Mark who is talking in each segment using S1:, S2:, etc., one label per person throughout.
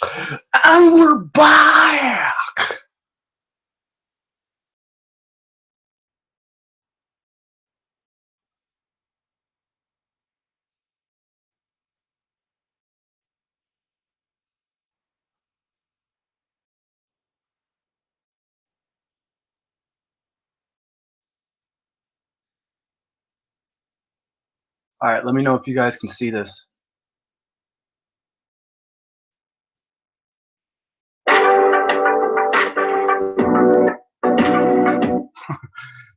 S1: And we're back! Alright, let me know if you guys can see this.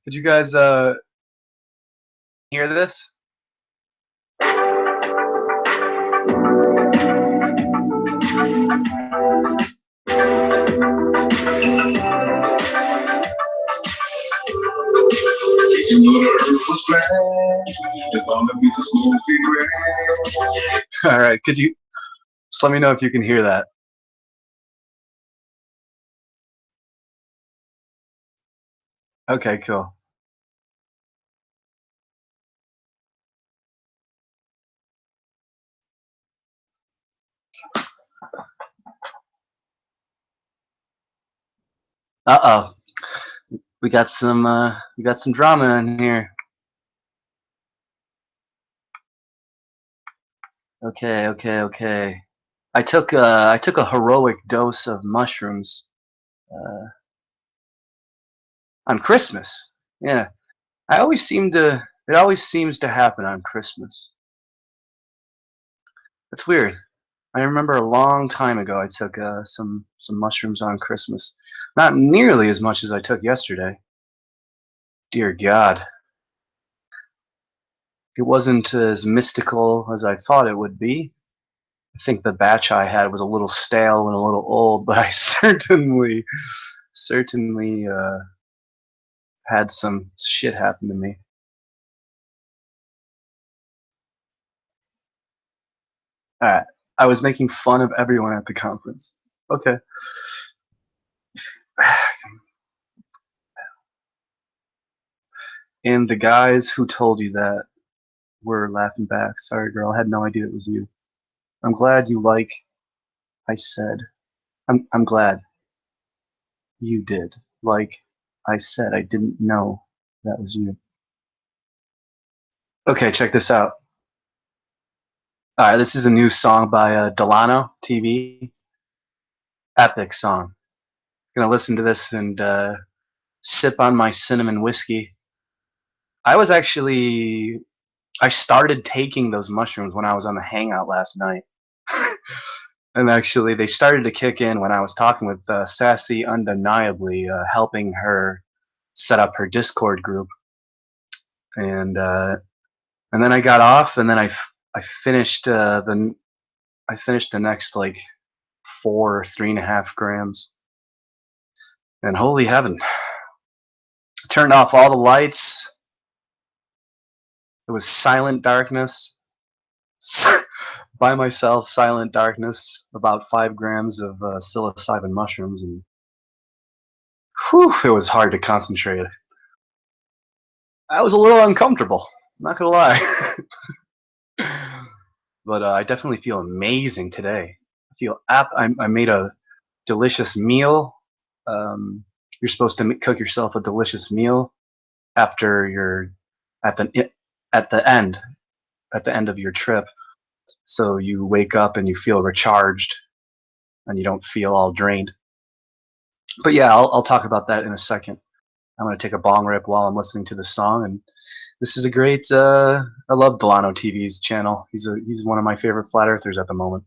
S1: Did you guys hear this? Did you know the earth was flat? As long as we just smoke it grand. Alright, could you just let me know if you can hear that? Okay, cool. Uh-oh. We got some drama in here. Okay. I took a heroic dose of mushrooms on Christmas. Yeah. It always seems to happen on Christmas. It's weird. I remember a long time ago I took some mushrooms on Christmas. Not nearly as much as I took yesterday. Dear God. It wasn't as mystical as I thought it would be. I think the batch I had was a little stale and a little old, but I certainly had some shit happen to me. Alright, I was making fun of everyone at the conference. Okay. And the guys who told you that were laughing back. Sorry, girl, I had no idea it was you. I'm glad you like I said. I'm glad you did. Like I said, I didn't know that was you. Okay, check this out. Alright, this is a new song by Delano TV. Epic song. Gonna listen to this and sip on my cinnamon whiskey. I started taking those mushrooms when I was on the hangout last night. And actually, they started to kick in when I was talking with Sassy Undeniably, helping her set up her Discord group. And then I got off, and then I finished the next like 4 or 3.5 grams. And holy heaven! I turned off all the lights. It was silent darkness. By myself, silent darkness, about 5 grams of psilocybin mushrooms, and whew, it was hard to concentrate. I was a little uncomfortable, not gonna lie. But I definitely feel amazing today. I made a delicious meal. You're supposed to cook yourself a delicious meal after you're at the end of your trip. So you wake up and you feel recharged and you don't feel all drained. But yeah, I'll talk about that in a second. I'm going to take a bong rip while I'm listening to the song, and this is a great I love Delano TV's channel. He's one of my favorite flat earthers at the moment.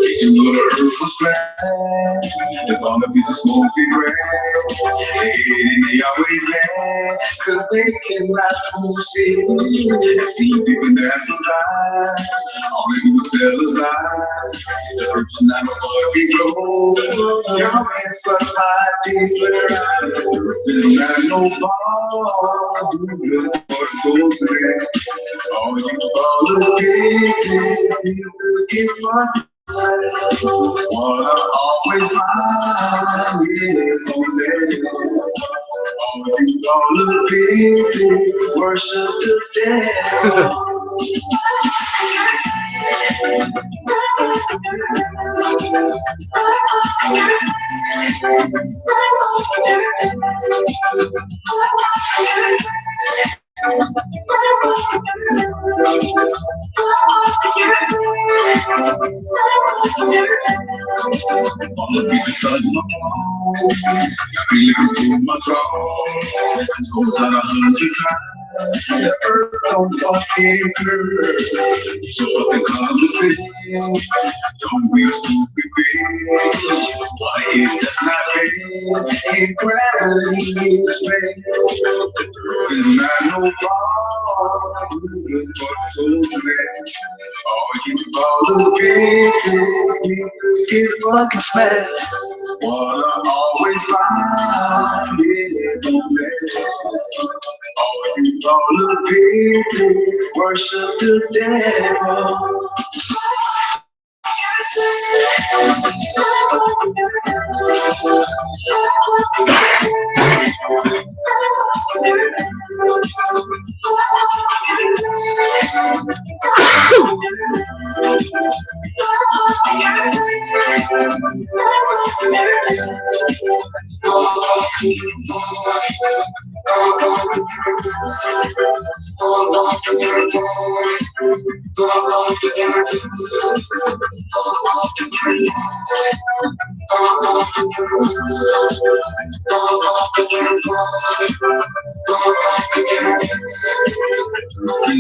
S1: Did you know the earth was flat? As long as we just smoke it grand. They always mad, cause they cannot see people that's alive. All they do is tell us lies. The earth is not a fucking goal. Y'all can suck my dick, but the earth is not no ball. Do just what told today. All you follow bitches need to get money. What I always find is only all the pieces worship the devil. On the beach beside my mom, got me living through my drawers. Goes out 100 times, the earth don't fucking curve. So fucking conversation, don't be a stupid bitch. Why it does not bend, in gravity is fair. There's not no problem, but so bad. All you bother bitches need to get fucking smashed. What I always find is a man. All you bother bitches worship the devil.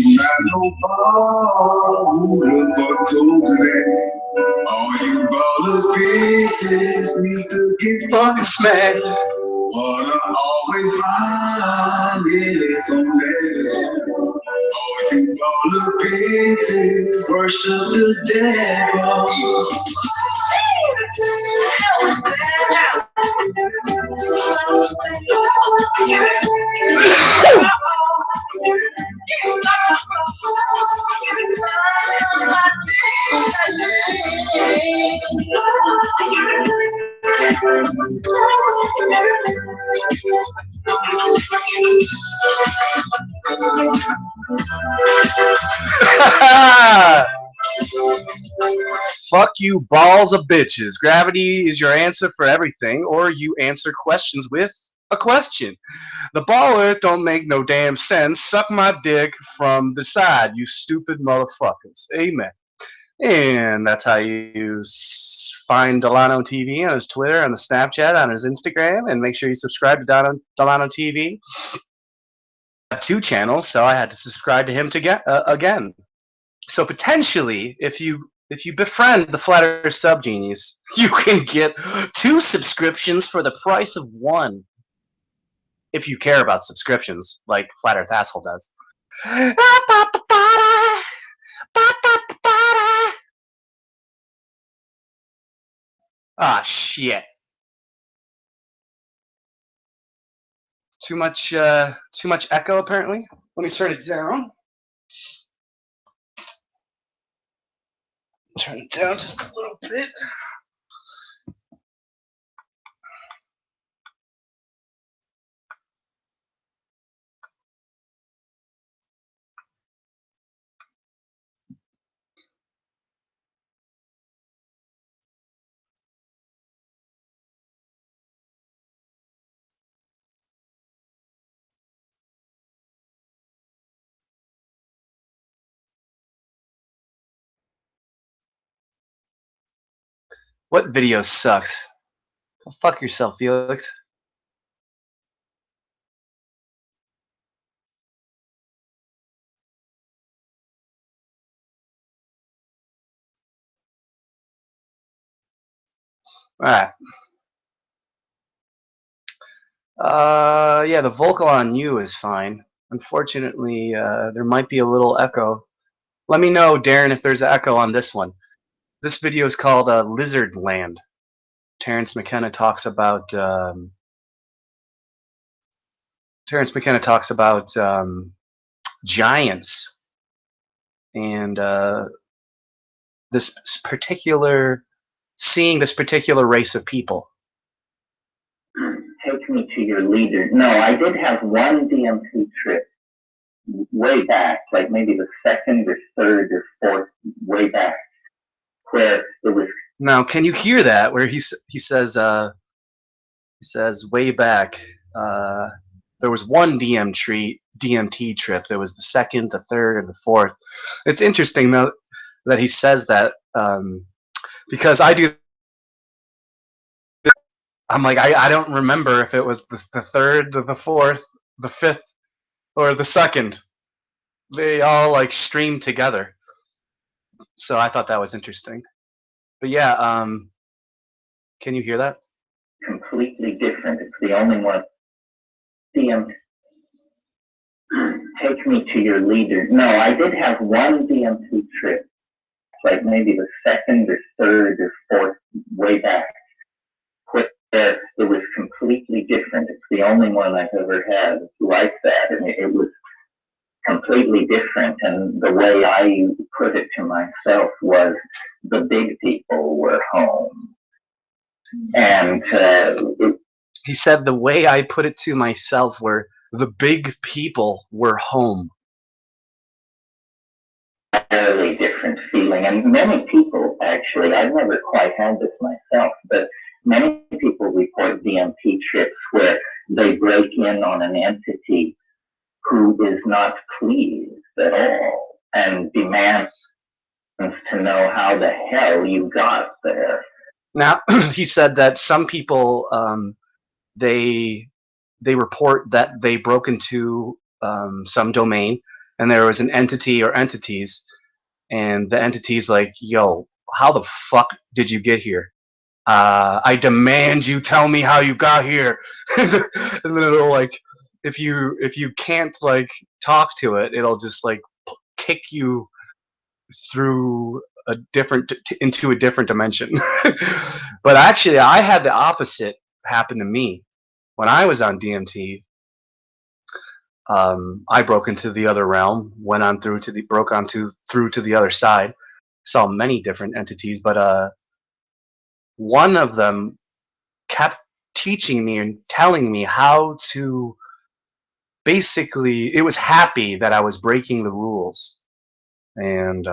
S1: Not no ball, but told today. All you baller bitches need to get fucking smacked. What I always find is on that. All you baller bitches worship the devil. Fuck you, balls of bitches. Gravity is your answer for everything, or you answer questions with a question. The baller don't make no damn sense. Suck my dick from the side, you stupid motherfuckers. Amen. And that's how you find Delano TV on his Twitter, on the Snapchat, on his Instagram, and make sure you subscribe to Delano TV. I have 2 channels, so I had to subscribe to him to get again. So potentially, if you befriend the Flat Earth SubGenius, you can get 2 subscriptions for the price of 1. If you care about subscriptions, like Flat Earth Asshole does. Ah, shit. Too much echo, apparently. Let me turn it down. Turn it down just a little bit. What video sucks? Go fuck yourself, Felix. Alright. Yeah, the vocal on you is fine. Unfortunately, there might be a little echo. Let me know, Darren, if there's an echo on this one. This video is called Lizard Land. Terence McKenna talks about giants and this particular, seeing this particular race of people?
S2: Take me to your leader. No, I did have one DMT trip way back, like maybe the second or third or fourth, way back, where it was.
S1: Now, can you hear that? Where he says way back, there was one DMT trip. There was the second, the third, and the fourth. It's interesting though that he says that, because I do. I'm like, I don't remember if it was the third, the fourth, the fifth, or the second. They all like streamed together. So I thought that was interesting. But yeah, can you hear that?
S2: Completely different. It's the only one. DMT. Take me to your leader. No, I did have one DMT trip, like maybe the second or third or fourth, way back, where it was completely different. It's the only one I've ever had like that, and it was completely different. And the way I put it to myself was, the big people were home. And
S1: he said the way I put it to myself were, the big people were home.
S2: Entirely different feeling. And many people, actually, I've never quite had this myself, but many people report DMT trips where they break in on an entity who is not pleased at all and demands to know how the hell you got there.
S1: Now, he said that some people, they report that they broke into some domain, and there was an entity or entities, and the entity's like, yo, how the fuck did you get here? I demand you tell me how you got here. And then it'll like, if you can't like talk to it, it'll just like kick you through a different into a different dimension. But actually, I had the opposite happen to me when I was on DMT. I broke into the other realm, went on through to the other side, saw many different entities, but one of them kept teaching me and telling me how to, basically, it was happy that I was breaking the rules, and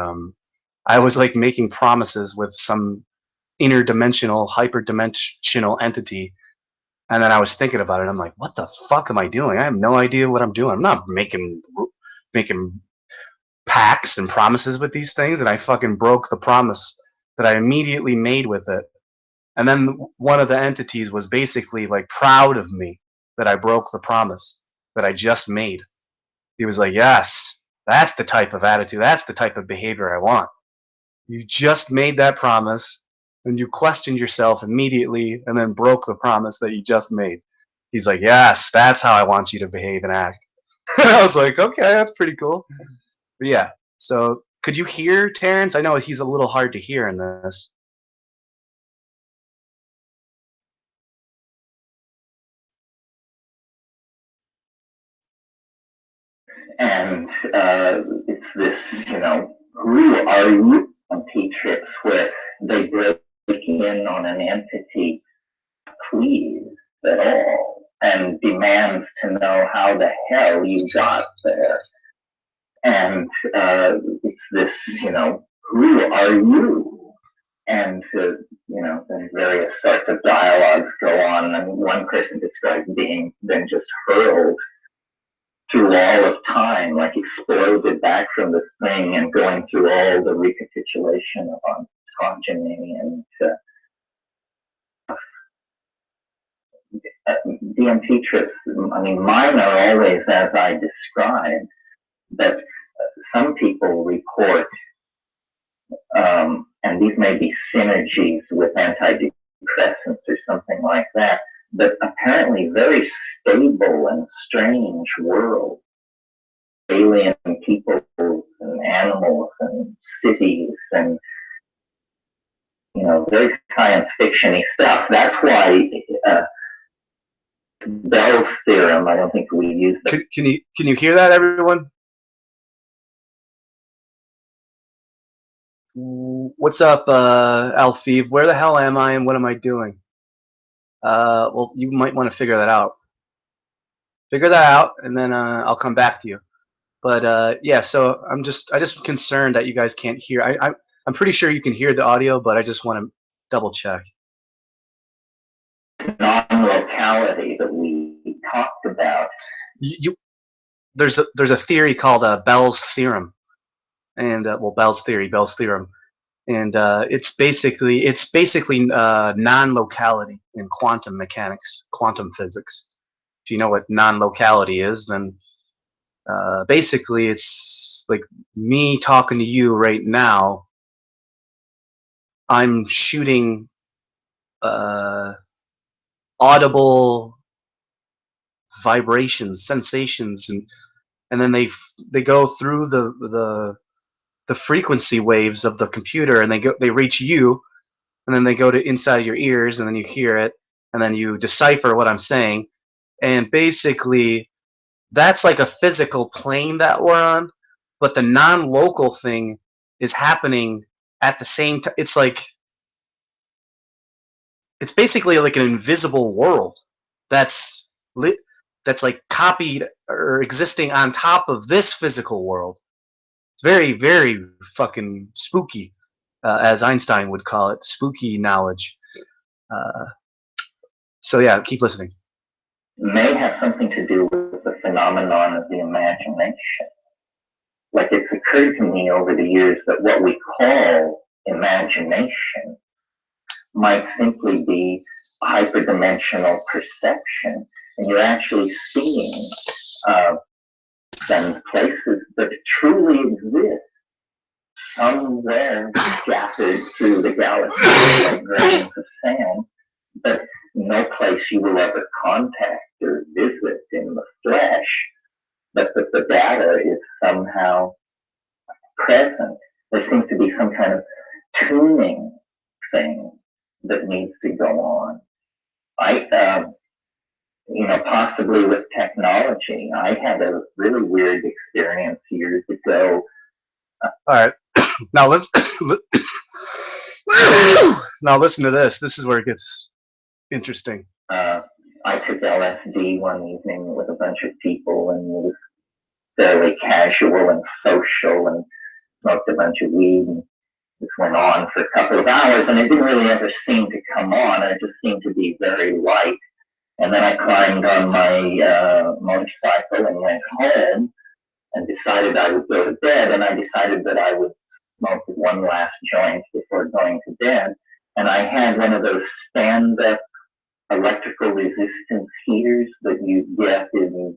S1: I was like making promises with some interdimensional, hyperdimensional entity. And then I was thinking about it. I'm like, what the fuck am I doing? I have no idea what I'm doing. I'm not making pacts and promises with these things. And I fucking broke the promise that I immediately made with it. And then one of the entities was basically like proud of me that I broke the promise that I just made. He was like, yes, that's the type of attitude. That's the type of behavior I want. You just made that promise, and you questioned yourself immediately and then broke the promise that you just made. He's like, yes, that's how I want you to behave and act. I was like, okay, that's pretty cool. But yeah, so could you hear Terence? I know he's a little hard to hear in this.
S2: And it's this, who are you DMT trips where they break in on an entity pleased at all and demands to know how the hell you got there. And it's this, who are you? And, then various sorts of dialogues go on. And one person describes being then just hurled through all of time, like exploded back from the thing and going through all the recapitulation of ontogeny and DMT trips. I mean, mine are always as I described, but some people report, and these may be synergies with antidepressants or something like that, but apparently very stable and strange world. Alien people and animals and cities and, very science fiction-y stuff. That's why Bell's theorem, I don't think we use it.
S1: Can you hear that, everyone? What's up, Alfie? Where the hell am I and what am I doing? Well, you might want to figure that out. Figure that out, and then I'll come back to you. But yeah, so I just concerned that you guys can't hear. I'm pretty sure you can hear the audio, but I just want to double check.
S2: Non-locality that we talked about.
S1: There's a theory called Bell's theorem, and Bell's theorem, and it's basically non-locality in quantum mechanics, quantum physics. If you know what non-locality is, then basically it's like me talking to you right now. I'm shooting audible vibrations, sensations, and then they go through the frequency waves of the computer, and they reach you, and then they go to inside your ears, and then you hear it, and then you decipher what I'm saying, and basically that's like a physical plane that we're on, but the non-local thing is happening at the same time. It's basically like an invisible world that's that's like copied or existing on top of this physical world. It's very, very fucking spooky, as Einstein would call it, spooky knowledge. So yeah, keep listening.
S2: May have something to do with the phenomenon of the imagination. Like, it's occurred to me over the years that what we call imagination might simply be hyperdimensional perception, and you're actually seeing some places that truly exist somewhere scattered through the galaxy like grains of sand, but no place you will ever contact or visit in the flesh, but that the data is somehow present. There seems to be some kind of tuning thing that needs to go on. Possibly with technology, I had a really weird experience years ago.
S1: All right, now listen. Now listen to this. This is where it gets interesting.
S2: I took LSD one evening with a bunch of people, and it was fairly casual and social, and smoked a bunch of weed, and this went on for a couple of hours, and it didn't really ever seem to come on. It just seemed to be very light. And then I climbed on my motorcycle and went home and decided I would go to bed, and I decided that I would smoke one last joint before going to bed. And I had one of those stand-up electrical resistance heaters that you get in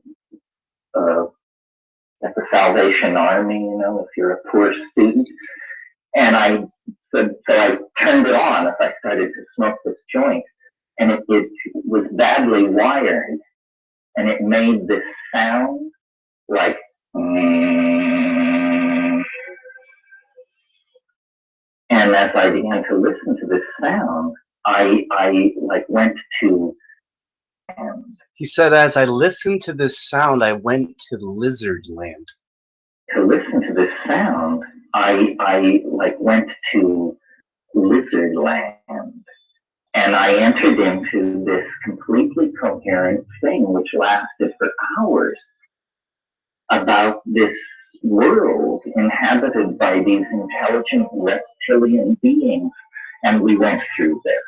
S2: at the Salvation Army, if you're a poor student. And so I turned it on as I started to smoke this joint, and it was badly wired, and it made this sound like, and as I began to listen to this sound, I went to.
S1: He said, as I listened to this sound, I went to lizard land.
S2: To listen to this sound, I went to lizard land, and I entered into this completely coherent thing which lasted for hours about this world inhabited by these intelligent reptilian beings, and we went through their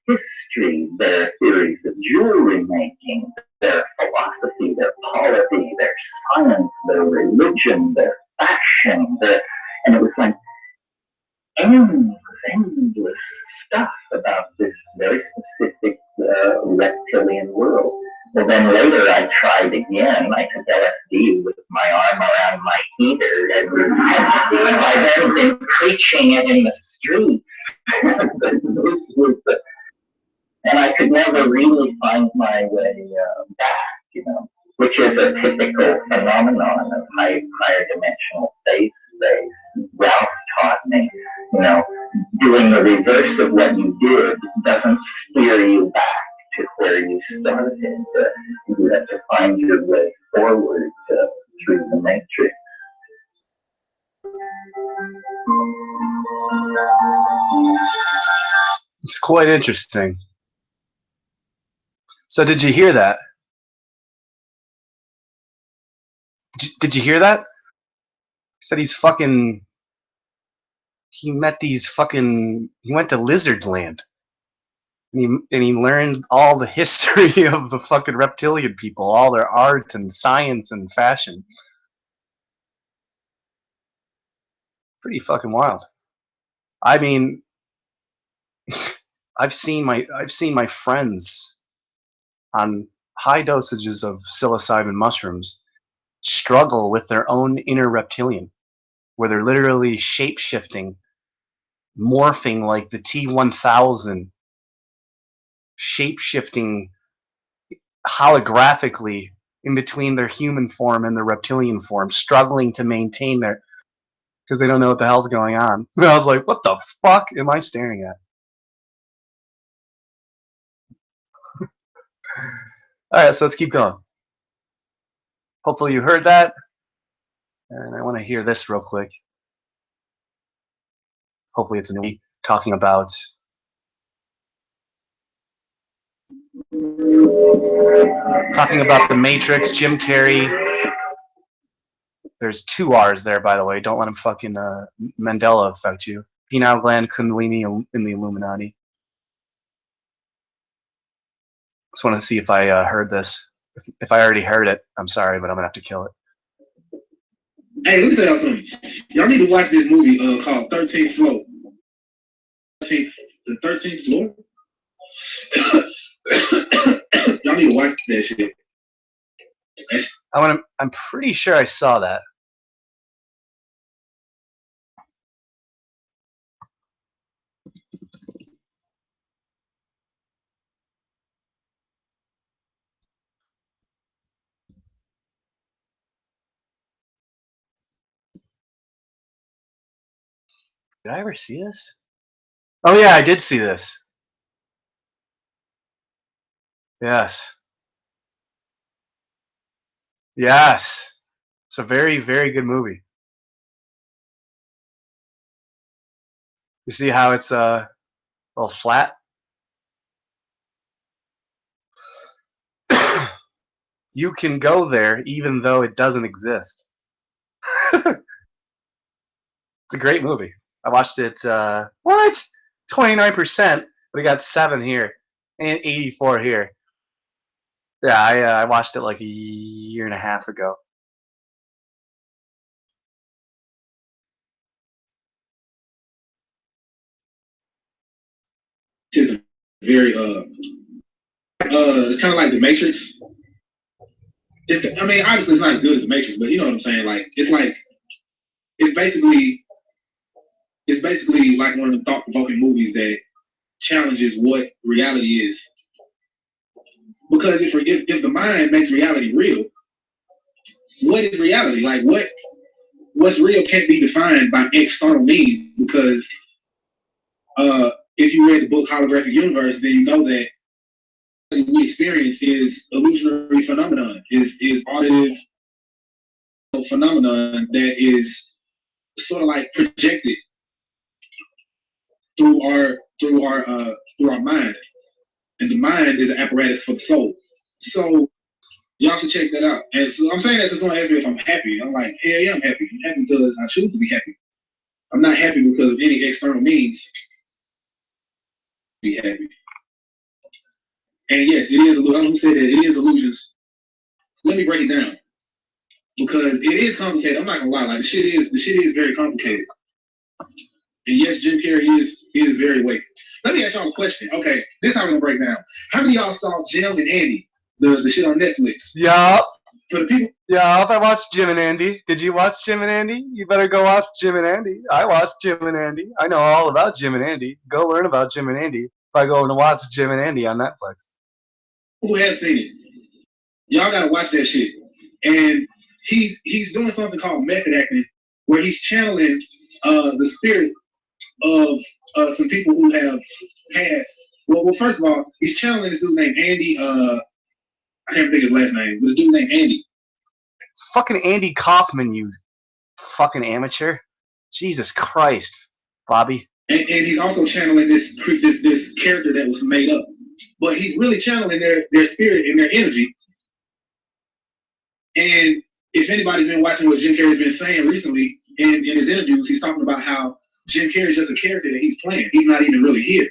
S2: history, their theories of jewelry making, their philosophy, their polity, their science, their religion, their fashion, and it was like endless stuff about this very specific reptilian world. Well, then later I tried again. I took LSD with my arm around my heater, and I then been preaching it in the streets. This was and I could never really find my way back, which is a typical phenomenon of higher dimensional space. Ralph taught me, doing the reverse of what you did doesn't steer you back to where you started. You have to find your way forward through the matrix.
S1: It's quite interesting. So did you hear that? Did you hear that? He said he's fucking. He met these fucking. He went to Lizard Land. And he learned all the history of the fucking reptilian people, all their art and science and fashion. Pretty fucking wild. I mean, I've seen my friends on high dosages of psilocybin mushrooms struggle with their own inner reptilian, where they're literally shape shifting, morphing like the T-1000, shape shifting holographically in between their human form and their reptilian form, struggling to maintain their, because they don't know what the hell's going on. And I was like, what the fuck am I staring at? Alright, so let's keep going. Hopefully you heard that. And I want to hear this real quick. Hopefully it's a new talking about the Matrix, Jim Carrey. There's 2 R's there, by the way. Don't let him fucking Mandela affect you. Pineal gland, Kundalini, in the Illuminati. Just want to see if I heard this. If I already heard it, I'm sorry, but I'm gonna have to kill it.
S3: Hey, let me tell y'all something. Y'all need to watch this movie called 13th Floor. The 13th Floor? Y'all need to watch that shit.
S1: I'm pretty sure I saw that. Did I ever see this? Oh yeah, I did see this. Yes. Yes. It's a very, very good movie. You see how it's a little flat? You can go there even though it doesn't exist. It's a great movie. I watched it, what? 29%, but it got 7 here and 84 here. Yeah, I watched it like a year and a half ago.
S3: It's very it's kind of like the Matrix. I mean, obviously it's not as good as the Matrix, but you know what I'm saying. Like it's basically like one of the thought-provoking movies that challenges what reality is. Because if the mind makes reality real, what is reality? Like what's real can't be defined by external means. Because if you read the book Holographic Universe, then you know that what we experience is illusionary phenomenon, is auditive phenomenon that is sort of like projected through our mind, and the mind is an apparatus for the soul. So y'all should check that out. And so I'm saying that because someone asked me if I'm happy. I'm like, hell yeah, I'm happy. I'm happy because I choose to be happy. I'm not happy because of any external means to be happy. And yes, it is. I don't know who said that. It is illusions. Let me break it down because it is complicated. I'm not gonna lie. Like the shit is very complicated. And yes, Jim Carrey is very awake. Let me ask y'all a question. Okay, this is how we're gonna break down. How many of y'all saw Jim and Andy, the shit on Netflix?
S1: Yup.
S3: For the people.
S1: Yup, I watched Jim and Andy. Did you watch Jim and Andy? You better go watch Jim and Andy. I watched Jim and Andy. I know all about Jim and Andy. Go learn about Jim and Andy by going to watch Jim and Andy on Netflix.
S3: Who have seen it? Y'all gotta watch that shit. And he's doing something called method acting, where he's channeling the spirit of some people who have passed. Well, first of all, he's channeling this dude named Andy. I can't think of his last name. This dude named Andy.
S1: It's fucking Andy Kaufman, you fucking amateur. Jesus Christ, Bobby.
S3: And he's also channeling this character that was made up. But he's really channeling their spirit and their energy. And if anybody's been watching what Jim Carrey's been saying recently in his interviews, he's talking about how Jim Carrey is just a character that he's playing. He's not even really here.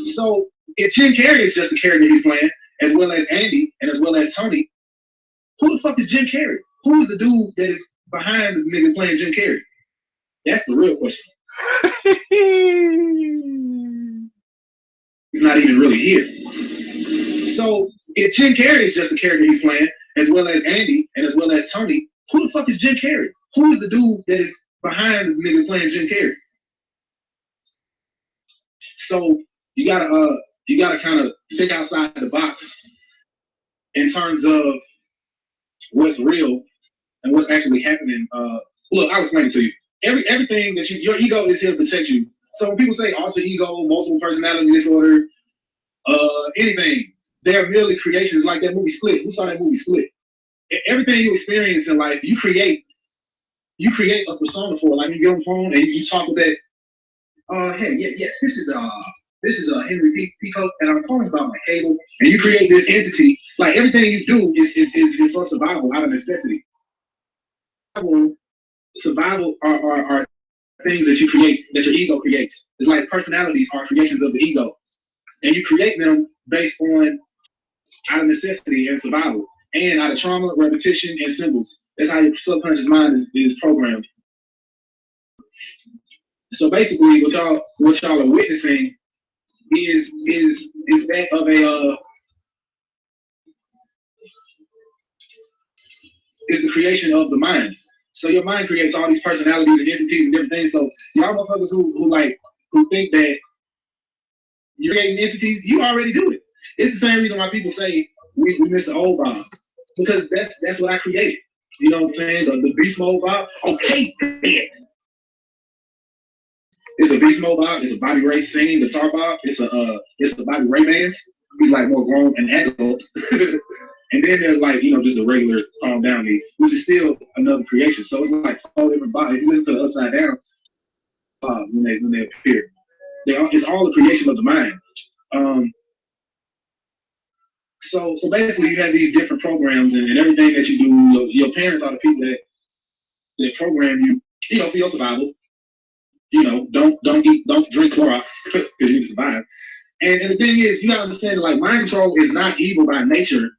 S3: So if Jim Carrey is just a character he's playing, as well as Andy and as well as Tony, who the fuck is Jim Carrey? Who is the dude that is behind the nigga playing Jim Carrey? That's the real question. He's not even really here. So if Jim Carrey is just a character he's playing, as well as Andy and as well as Tony, who the fuck is Jim Carrey? Who is the dude that is behind the nigga playing Jim Carrey? So you gotta kind of think outside the box in terms of what's real and what's actually happening. Look, I'll explain it to you. Everything that your ego is here to protect you. So when people say alter ego, multiple personality disorder, anything, they're merely creations like that movie Split. Who saw that movie Split? Everything you experience in life, you create a persona for it. Like you get on the phone and you talk with that. Hey, yes, this is Henry Pico, and I'm calling about my cable. And you create this entity. Like everything you do is for survival out of necessity. Survival are things that you create, that your ego creates. It's like personalities are creations of the ego, and you create them based on out of necessity and survival, and out of trauma, repetition, and symbols. That's how your subconscious mind is programmed. So basically, what y'all are witnessing is that of is the creation of the mind. So your mind creates all these personalities and entities and different things. So y'all motherfuckers who think that you're creating entities, you already do it. It's the same reason why people say we miss the old Bob, because that's what I created. You know what I'm saying? The beast mode Bob. Okay, then. It's a beast mode Bob. It's a Bobby Ray singing guitar Bob. It's a Bobby Ray Vance. He's like more grown and adult. And then there's like, just a regular calm down me, which is still another creation. So it's like all different Bob. If you listen to the Upside Down when they appear, it's all a creation of the mind. So basically, you have these different programs and everything that you do. Your parents are the people that program you, for your survival. Don't drink Clorox because you need to survive. And the thing is, you gotta understand that, like, mind control is not evil by nature.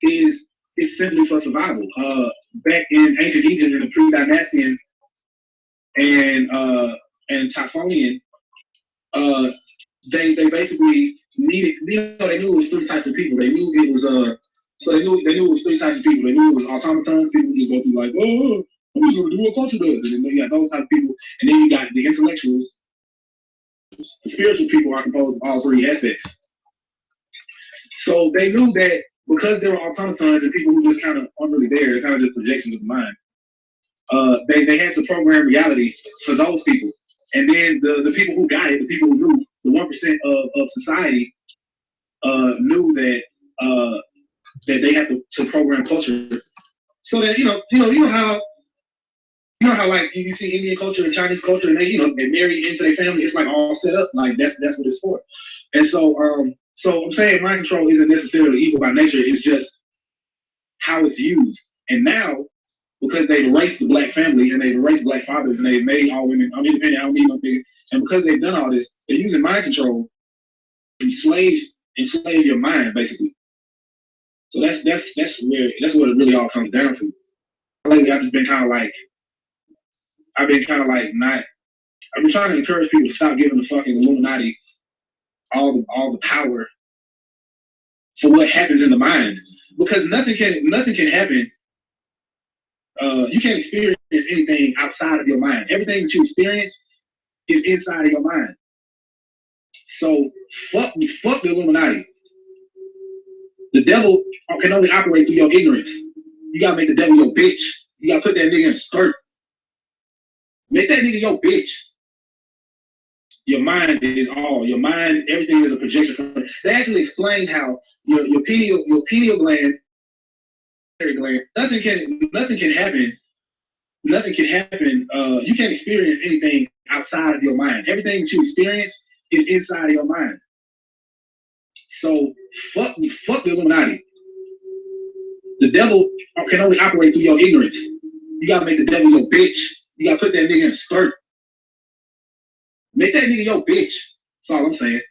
S3: Is simply for survival. Back in ancient Egypt in the pre-Dynastian and Typhonian, they basically needed. They knew it was three types of people. They knew it was so they knew it was three types of people. They knew it was automatons, people who just go through like, oh, I'm just gonna do what culture does, and then you got those type of people, and then you got the intellectuals. The spiritual people are composed of all three aspects. So they knew that because there were automatons and people who just kind of aren't really there, they're kind of just projections of the mind. They had to program reality for those people. And then the people who got it, the people who knew, the 1% of society knew that they had to program culture. So that you know how like you see Indian culture and Chinese culture, and they marry into their family. It's like all set up. Like that's what it's for. And so I'm saying mind control isn't necessarily evil by nature. It's just how it's used. And now, because they've erased the black family and they've erased black fathers and they've made all women, I'm independent, I don't need no nigga. And because they've done all this, they're using mind control to enslave your mind, basically. So that's what it really all comes down to. Lately, I've been trying to encourage people to stop giving the fucking Illuminati all the power for what happens in the mind, because nothing can happen. You can't experience anything outside of your mind. Everything that you experience is inside of your mind. So fuck the Illuminati. The devil can only operate through your ignorance. You gotta make the devil your bitch. You gotta put that nigga in a skirt. Make that nigga your bitch. Your mind is all. Your mind, everything is a projection from it. They actually explain how your pineal gland, nothing can happen nothing can happen. You can't experience anything outside of your mind. Everything that you experience is inside of your mind. So fuck the Illuminati. The devil can only operate through your ignorance. You gotta make the devil your bitch. You gotta put that nigga in a skirt. Make that nigga your bitch. That's all I'm saying.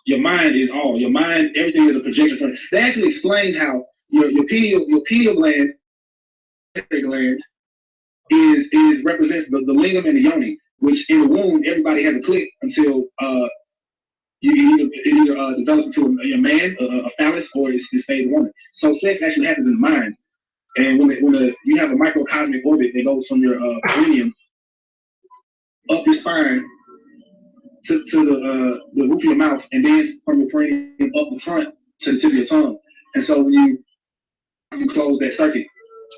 S3: Your mind is all. Your mind, everything is a projection from it. They actually explain how your pineal gland is represents the lingam and the yoni, which in the womb everybody has a click until it either develops into a man, a phallus, or it stays a woman. So sex actually happens in the mind. And when you have a microcosmic orbit that goes from your perineum up your spine to the roof of your mouth, and then from your perineum up the front to the tip of your tongue. And so when you close that circuit,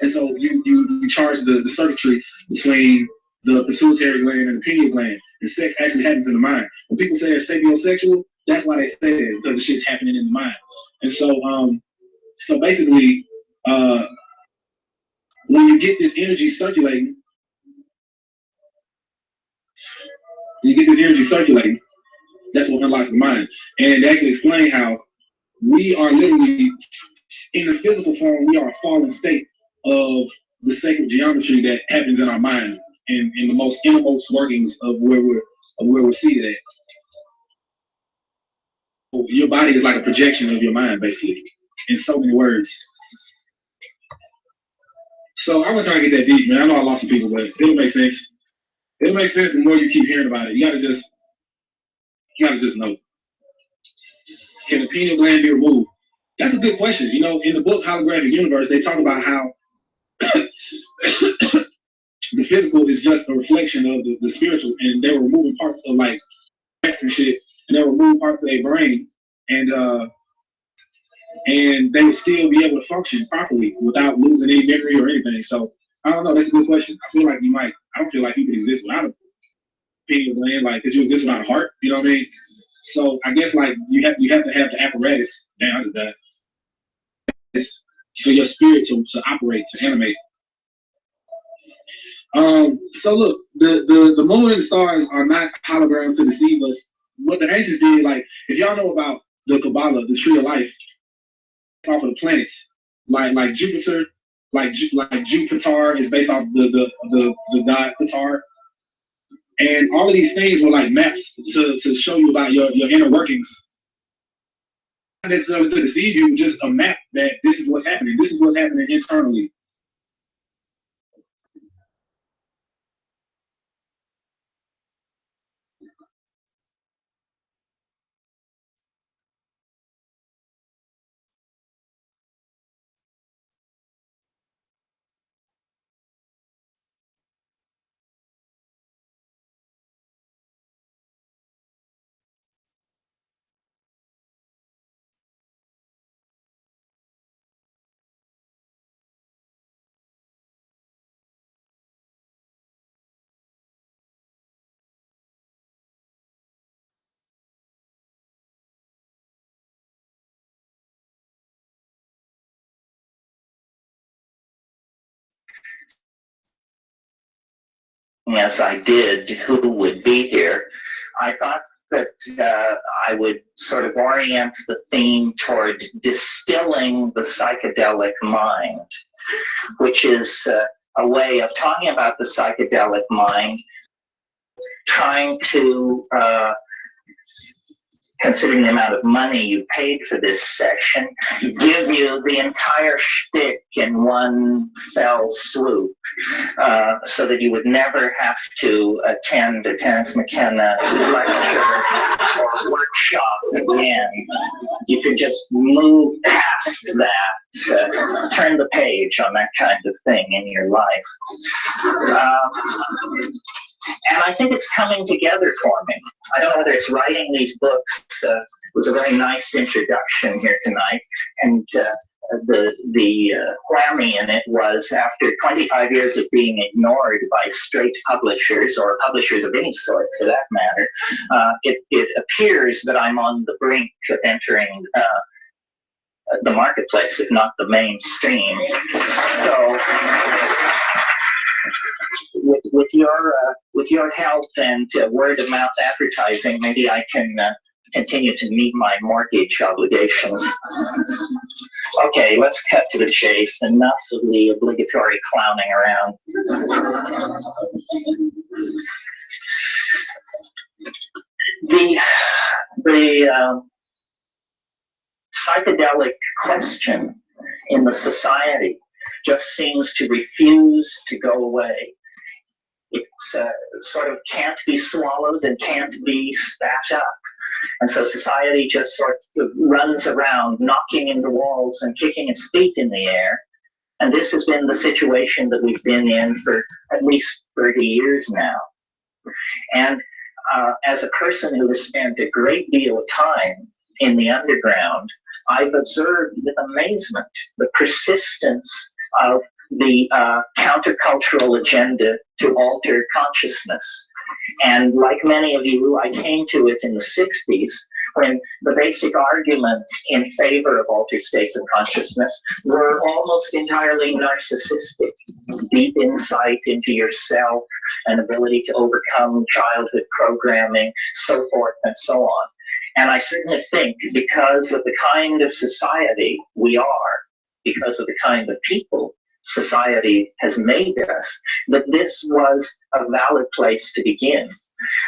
S3: and so you charge the circuitry between the pituitary gland and the pineal gland, and sex actually happens in the mind. When people say they're sapiosexual, that's why they say that, because the shit's happening in the mind. And so basically, when you get this energy circulating, that's what unlocks the mind. And they actually explain how we are literally, in the physical form, we are a fallen state of the sacred geometry that happens in our mind and in the most innermost workings of where we're seated at. Your body is like a projection of your mind, basically, in so many words. So I'm gonna try to get that deep, man. I know I lost some people, but it'll make sense. It'll make sense the more you keep hearing about it. You gotta just know. Can the pineal gland be removed? That's a good question. You know, in the book Holographic Universe, they talk about how the physical is just a reflection of the spiritual, and they were removing parts of like and shit, and they were removing parts of their brain, and they would still be able to function properly without losing any memory or anything. So I don't know. That's a good question. I feel like you might. I don't feel like you could exist without a pineal gland. Like, could you exist without a heart? You know what I mean? So I guess like you have to have the apparatus down to that for your spirit to operate, to animate. So look, the moon and the stars are not holograms to deceive us. What the ancients did, like, if y'all know about the Kabbalah, the tree of life, off of the planets, like Jupiter, like Jupiter is based off the god Qatar, and all of these things were like maps to show you about your inner workings. Not necessarily to deceive you, just a map that this is what's happening. This is what's happening internally.
S2: As I did who would be here, I thought that I would sort of orient the theme toward distilling the psychedelic mind, which is a way of talking about the psychedelic mind, trying to, considering the amount of money you paid for this section, give you the entire shtick in one fell swoop, so that you would never have to attend a Terence McKenna lecture or workshop again. You could just move past that, turn the page on that kind of thing in your life. And I think it's coming together for me. I don't know whether it's writing these books. It was a very nice introduction here tonight. And the whammy in it was, after 25 years of being ignored by straight publishers, or publishers of any sort for that matter, it appears that I'm on the brink of entering the marketplace, if not the mainstream. So with your help and word of mouth advertising, maybe I can continue to meet my mortgage obligations. Okay, let's cut to the chase. Enough of the obligatory clowning around. The psychedelic question in the society just seems to refuse to go away. It sort of can't be swallowed and can't be spat up. And so society just sort of runs around, knocking into walls and kicking its feet in the air. And this has been the situation that we've been in for at least 30 years now. And as a person who has spent a great deal of time in the underground, I've observed with amazement the persistence of the countercultural agenda to alter consciousness. And like many of you, I came to it in the 60s when the basic argument in favor of altered states of consciousness were almost entirely narcissistic. Deep insight into yourself, an ability to overcome childhood programming, so forth and so on. And I certainly think because of the kind of society we are, because of the kind of people society has made us, that this was a valid place to begin.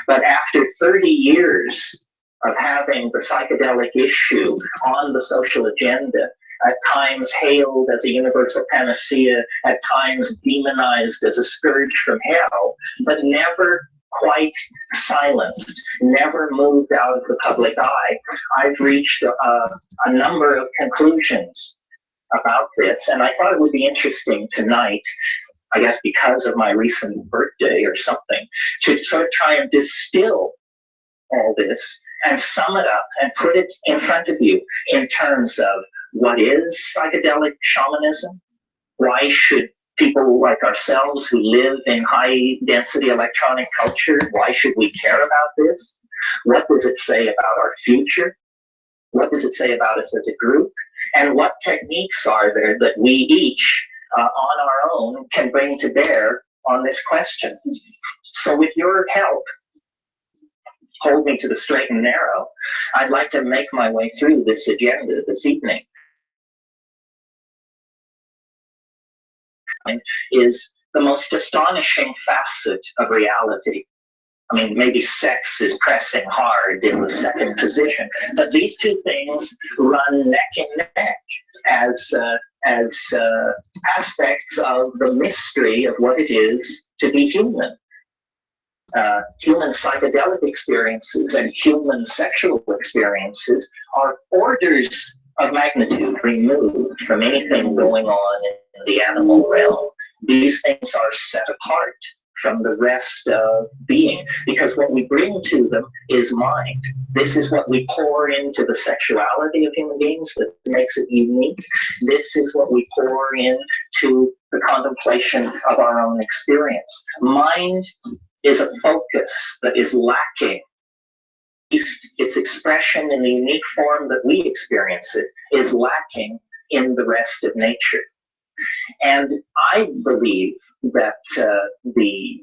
S2: But after 30 years of having the psychedelic issue on the social agenda, at times hailed as a universal panacea, at times demonized as a scourge from hell, but never quite silenced, never moved out of the public eye, I've reached a number of conclusions about this. And I thought it would be interesting tonight, I guess because of my recent birthday or something, to sort of try and distill all this and sum it up and put it in front of you in terms of what is psychedelic shamanism, why should people like ourselves who live in high density electronic culture, why should we care about this? What does it say about our future? What does it say about us as a group? And what techniques are there that we each on our own can bring to bear on this question? So with your help, hold me to the straight and narrow, I'd like to make my way through this agenda this evening. Is the most astonishing facet of reality. I mean, maybe sex is pressing hard in the second position, but these two things run neck and neck as aspects of the mystery of what it is to be human. Human psychedelic experiences and human sexual experiences are orders of magnitude removed from anything going on in the animal realm. These things are set apart from the rest of being, because what we bring to them is mind. This is what we pour into the sexuality of human beings that makes it unique. This is what we pour into the contemplation of our own experience. Mind is a focus that is lacking. Its expression in the unique form that we experience it is lacking in the rest of nature. And I believe that the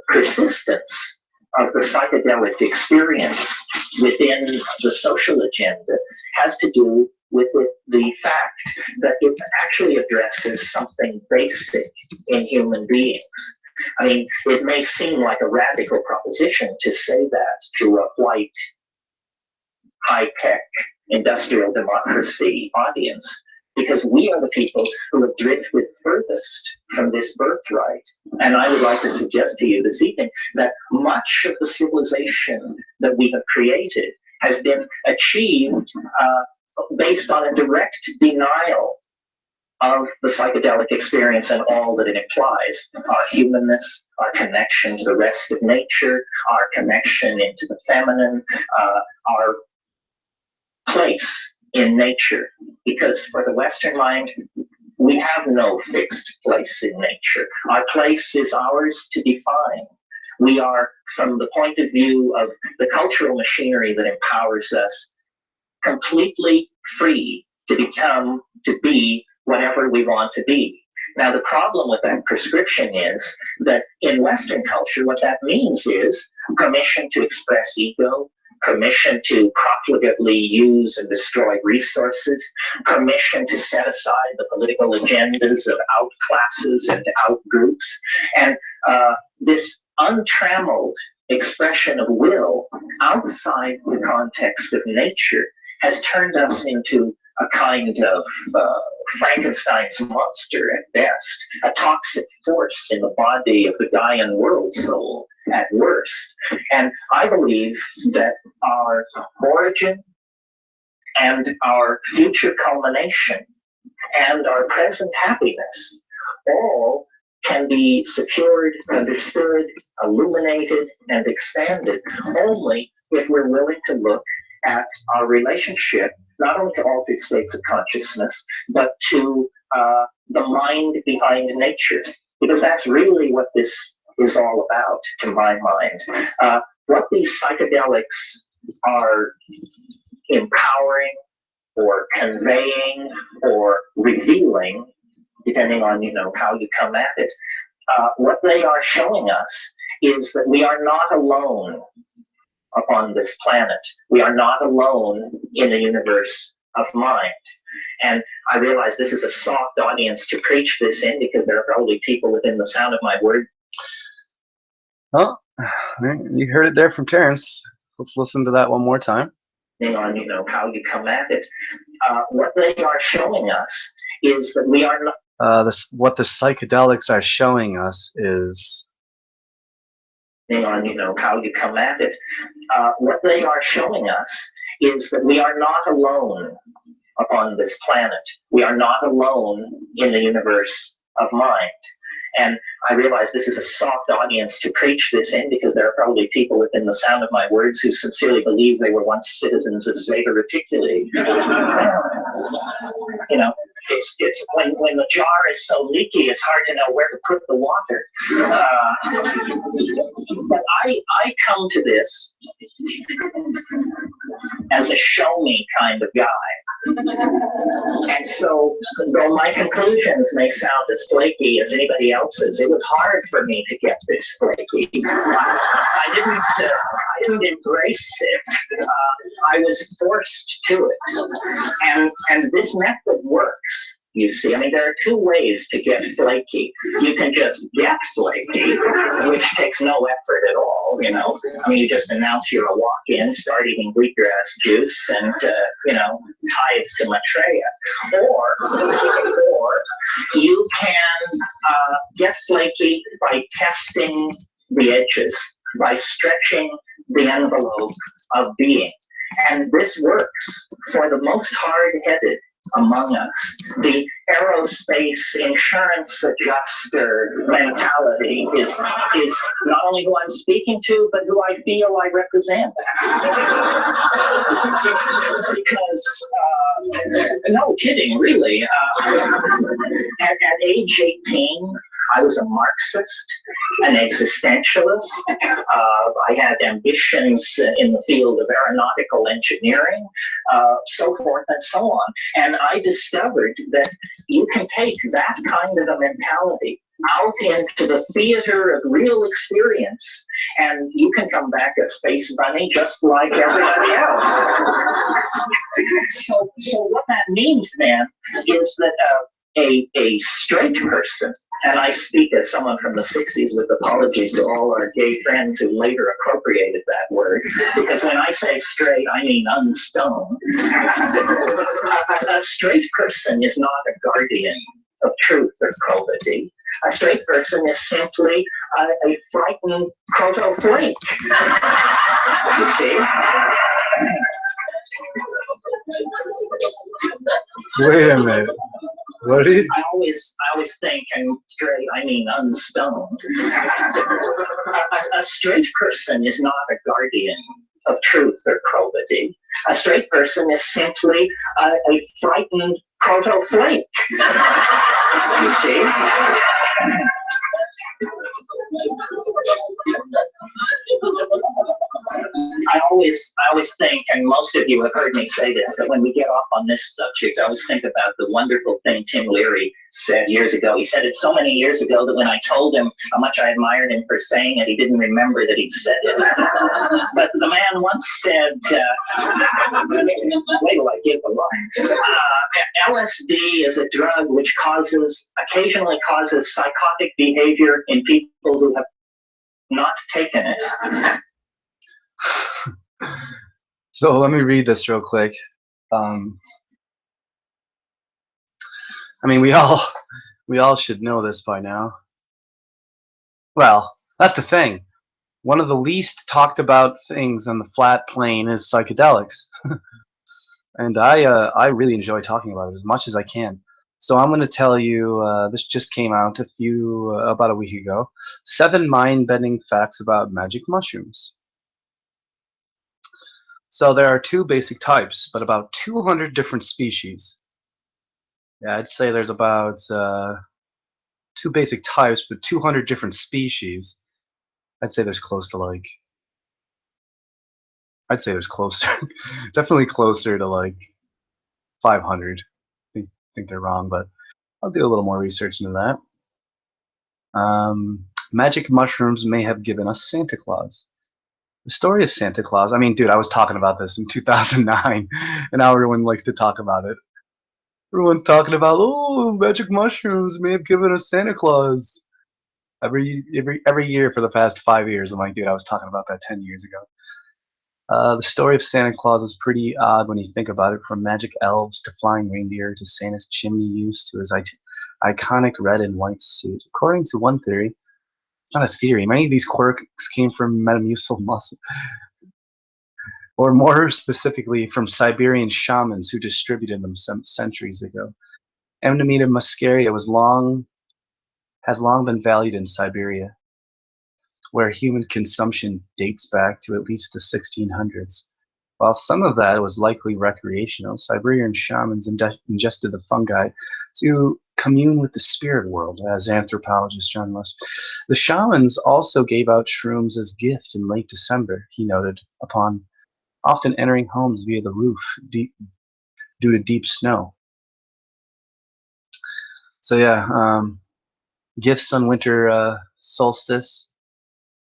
S2: persistence of the psychedelic experience within the social agenda has to do with the fact that it actually addresses something basic in human beings. I mean, it may seem like a radical proposition to say that to a white, high-tech, industrial democracy audience, because we are the people who have drifted furthest from this birthright. And I would like to suggest to you this evening that much of the civilization that we have created has been achieved based on a direct denial of the psychedelic experience and all that it implies. Our humanness, our connection to the rest of nature, our connection into the feminine, our place in nature. Because for the Western mind, we have no fixed place in nature. Our place is ours to define. We are, from the point of view of the cultural machinery that empowers us, completely free to become, to be whatever we want to be. Now, the problem with that prescription is that in Western culture, what that means is permission to express ego, permission to profligately use and destroy resources, permission to set aside the political agendas of out classes and out groups, and this untrammeled expression of will outside the context of nature has turned us into a kind of Frankenstein's monster at best, a toxic force in the body of the Gaian world soul at worst. And I believe that our origin and our future culmination and our present happiness all can be secured, understood, illuminated, and expanded only if we're willing to look at our relationship not only to altered states of consciousness, but to the mind behind nature, because that's really what this is all about, to my mind. What these psychedelics are empowering or conveying or revealing, depending on how you come at it, what they are showing us is that we are not alone upon this planet. We are not alone in the universe of mind. And I realize this is a soft audience to preach this in, because there are probably people within the sound of my word.
S1: Well, you heard it there from Terence. Let's listen to that one more time.
S2: On how you come at it. What they are showing us is that we are not.
S1: What the psychedelics are showing us is.
S2: On how you come at it. What they are showing us is that we are not alone upon this planet. We are not alone in the universe of mind. And I realize this is a soft audience to preach this in, because there are probably people within the sound of my words who sincerely believe they were once citizens of Zeta Reticuli. It's when the jar is so leaky, it's hard to know where to put the water. But I come to this as a show me kind of guy. And so, though my conclusions may sound as flaky as anybody else's, it was hard for me to get this flaky. I didn't embrace it. I was forced to it. And this method works. You see, I mean, there are two ways to get flaky. You can just get flaky, which takes no effort at all, I mean, you just announce you're a walk-in, start eating wheatgrass juice, and, tithe to Maitreya. Or you can get flaky by testing the edges, by stretching the envelope of being. And this works for the most hard-headed among us. The aerospace insurance adjuster mentality is not only who I'm speaking to, but who I feel I represent. Because, no kidding, really. At age 18, I was a Marxist, an existentialist. I had ambitions in the field of aeronautical engineering, so forth and so on. And I discovered that you can take that kind of a mentality out into the theater of real experience, and you can come back a space bunny just like everybody else. So what that means then is that a straight person, and I speak as someone from the 60s with apologies to all our gay friends who later appropriated that word, because when I say straight, I mean unstoned. A straight person is not a guardian of truth or probity. A straight person is simply a frightened proto-flake. You see?
S1: Wait a minute. What did he?
S2: I always think, and straight, I mean unstoned. A straight person is not a guardian of truth or probity. A straight person is simply a frightened proto-flake. You see? I always think, and most of you have heard me say this, that when we get off on this subject, I always think about the wonderful thing Tim Leary said years ago. He said it so many years ago that when I told him how much I admired him for saying it, he didn't remember that he'd said it. But the man once said, wait till I get the line. LSD is a drug which occasionally causes psychotic behavior in people who have not taken it.
S1: So let me read this real quick. I mean, we all should know this by now. Well, that's the thing. One of the least talked about things on the flat plane is psychedelics, and I really enjoy talking about it as much as I can. So I'm going to tell you. This just came out about a week ago. 7 mind-bending facts about magic mushrooms. So there are 2 basic types, but about 200 different species. Yeah, I'd say there's about 2 basic types, but 200 different species. I'd say there's close to like. I'd say there's closer, definitely closer to like 500. Think they're wrong, but I'll do a little more research into that. Magic mushrooms may have given us Santa Claus. The story of Santa Claus. I mean, dude, I was talking about this in 2009, and now everyone likes to talk about it. Everyone's talking about, oh, magic mushrooms may have given us Santa Claus. Every year for the past 5 years, I'm like, dude, I was talking about that 10 years ago. The story of Santa Claus is pretty odd when you think about it, from magic elves to flying reindeer to Santa's chimney use to his iconic red and white suit. According to one theory, it's not a theory, many of these quirks came from Metamucil muscle, or more specifically from Siberian shamans who distributed them some centuries ago. Amanita muscaria has long been valued in Siberia, where human consumption dates back to at least the 1600s. While some of that was likely recreational, Siberian shamans ingested the fungi to commune with the spirit world, as anthropologist John Lewis. The shamans also gave out shrooms as gift in late December, he noted, upon often entering homes via the roof due to deep snow. So yeah, gifts on winter solstice.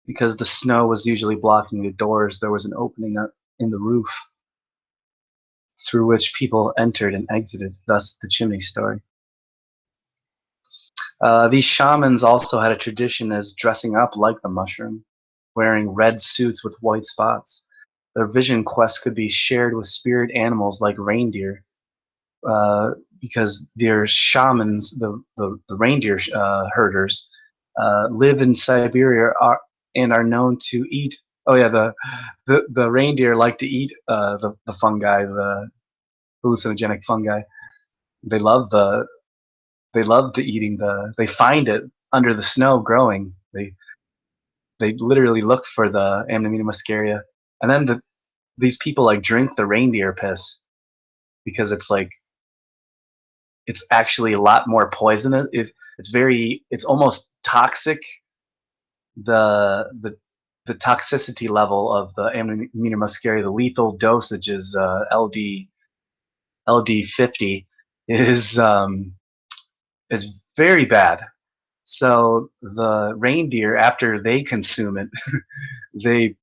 S1: Because the snow was usually blocking the doors, there was an opening in the roof through which people entered and exited, thus the chimney story. These shamans also had a tradition as dressing up like the mushroom, wearing red suits with white spots. Their vision quest could be shared with spirit animals like reindeer, because their shamans, the reindeer herders, live in Siberia and are known to eat. Oh yeah, the reindeer like to eat the fungi, the hallucinogenic fungi. They love to eating They find it under the snow growing. They literally look for the Amanita muscaria, and then these people like drink the reindeer piss because it's actually a lot more poisonous. It's almost toxic. The toxicity level of the Amanita muscaria, the lethal dosage is LD 50 is very bad. So the reindeer, after they consume it, they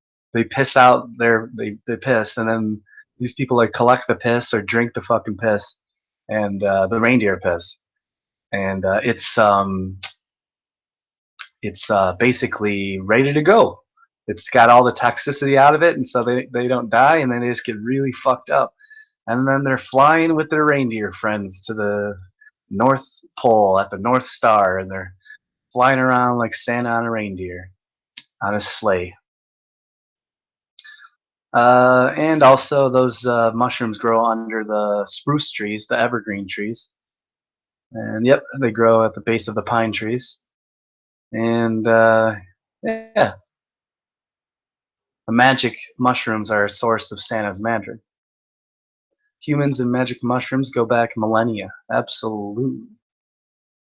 S1: piss out they piss, and then these people like collect the piss or drink the fucking piss, and the reindeer piss, and it's basically ready to go. It's got all the toxicity out of it, and so they don't die, and then they just get really fucked up. And then they're flying with their reindeer friends to the North Pole at the North Star, and they're flying around like Santa on a reindeer on a sleigh. And also those mushrooms grow under the spruce trees, the evergreen trees. And yep, they grow at the base of the pine trees. And yeah, the magic mushrooms are a source of Santa's magic. Humans and magic mushrooms go back millennia, absolutely.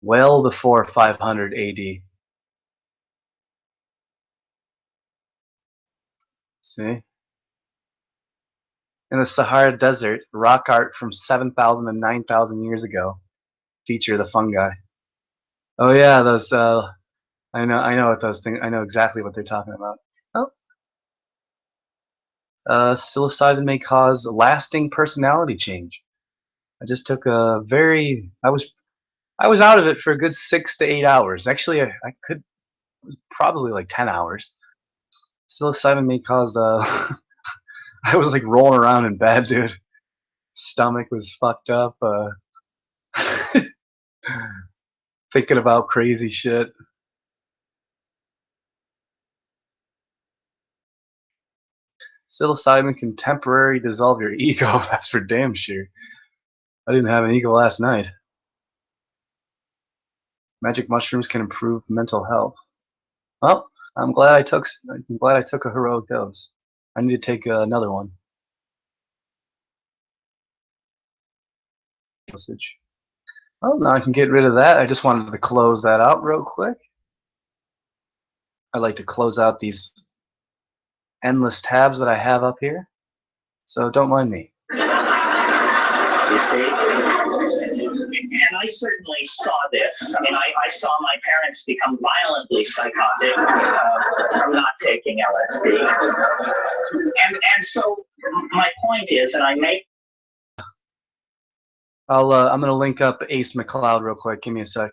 S1: Well before 500 AD. See? In the Sahara Desert, rock art from 7,000 to 9,000 years ago feature the fungi. Oh yeah, those. I know what those things. I know exactly what they're talking about. Oh, psilocybin may cause lasting personality change. I just took a very. I was out of it for a good 6 to 8 hours. Actually, I could. It was probably like 10 hours. Psilocybin may cause. I was like rolling around in bed, dude. Stomach was fucked up. Thinking about crazy shit. Psilocybin can temporarily dissolve your ego. That's for damn sure. I didn't have an ego last night. Magic mushrooms can improve mental health. Well, I'm glad I took. I'm glad I took a heroic dose. I need to take another one. Dosage. Well, now I can get rid of that. I just wanted to close that out real quick. I like to close out these endless tabs that I have up here. So don't mind me.
S2: You see? And I certainly saw this. I mean, I saw my parents become violently psychotic from not taking LSD. And so my point is, and I make.
S1: I'm gonna link up Ace McCloud real quick. Give me a sec.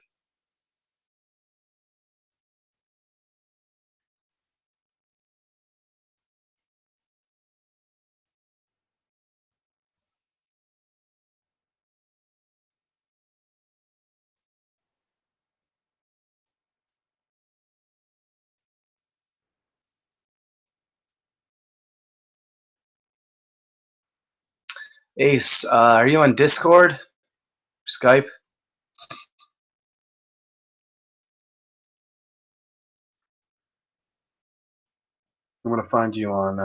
S1: Ace, are you on Discord? Skype? I'm gonna find you on.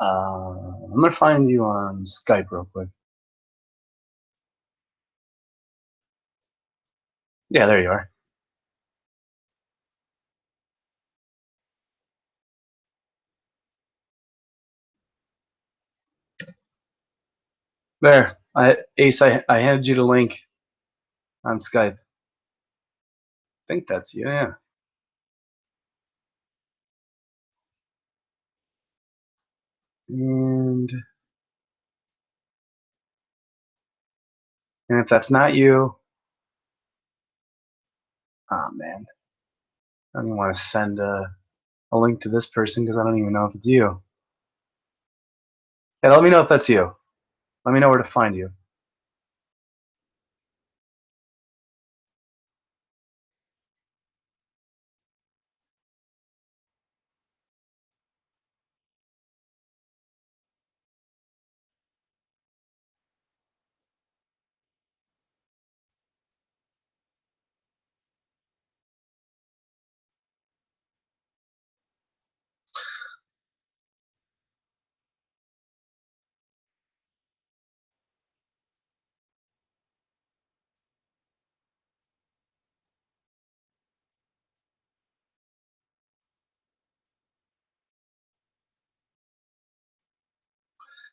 S1: I'm gonna find you on Skype real quick. Yeah, there you are. There, Ace, I handed you the link on Skype. I think that's you, yeah. And if that's not you, oh man, I don't even want to send a link to this person because I don't even know if it's you. Yeah, let me know if that's you. Let me know where to find you.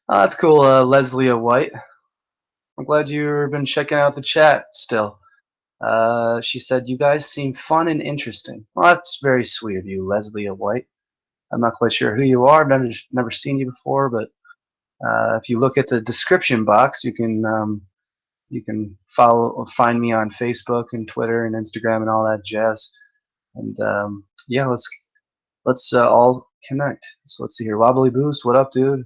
S1: Oh, that's cool, Leslie White. I'm glad you've been checking out the chat still. She said, you guys seem fun and interesting. Well, that's very sweet of you, Leslie White. I'm not quite sure who you are. I've never seen you before, but if you look at the description box, you can find me on Facebook and Twitter and Instagram and all that jazz. And yeah, let's all connect. So let's see here. Wobbly Boost, what up, dude?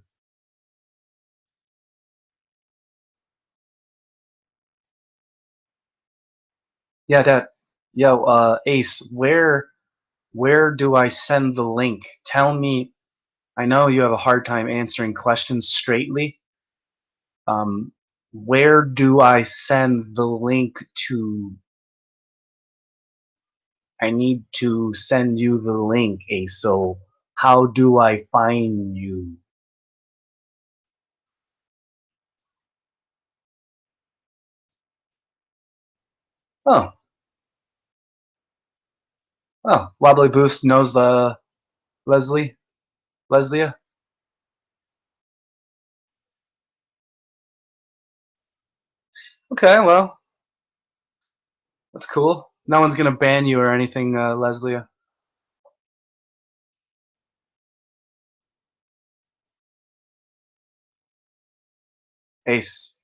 S1: Yeah, Dad. Yo, Ace, where do I send the link? Tell me. I know you have a hard time answering questions straightly. Where do I send the link to? I need to send you the link, Ace. So how do I find you? Oh, oh, Wobbly Boost knows Leslie. Leslie? Okay, well, that's cool. No one's gonna ban you or anything, Leslie. Ace.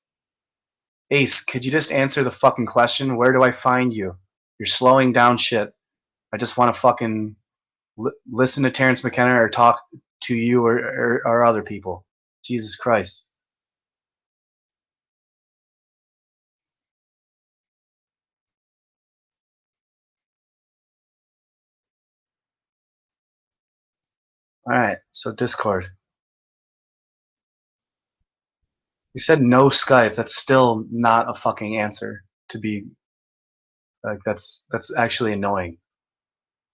S1: Ace, could you just answer the fucking question? Where do I find you? You're slowing down shit. I just want to fucking listen to Terence McKenna or talk to you or other people. Jesus Christ. Alright, so Discord. You said no Skype. That's still not a fucking answer to be like that's actually annoying.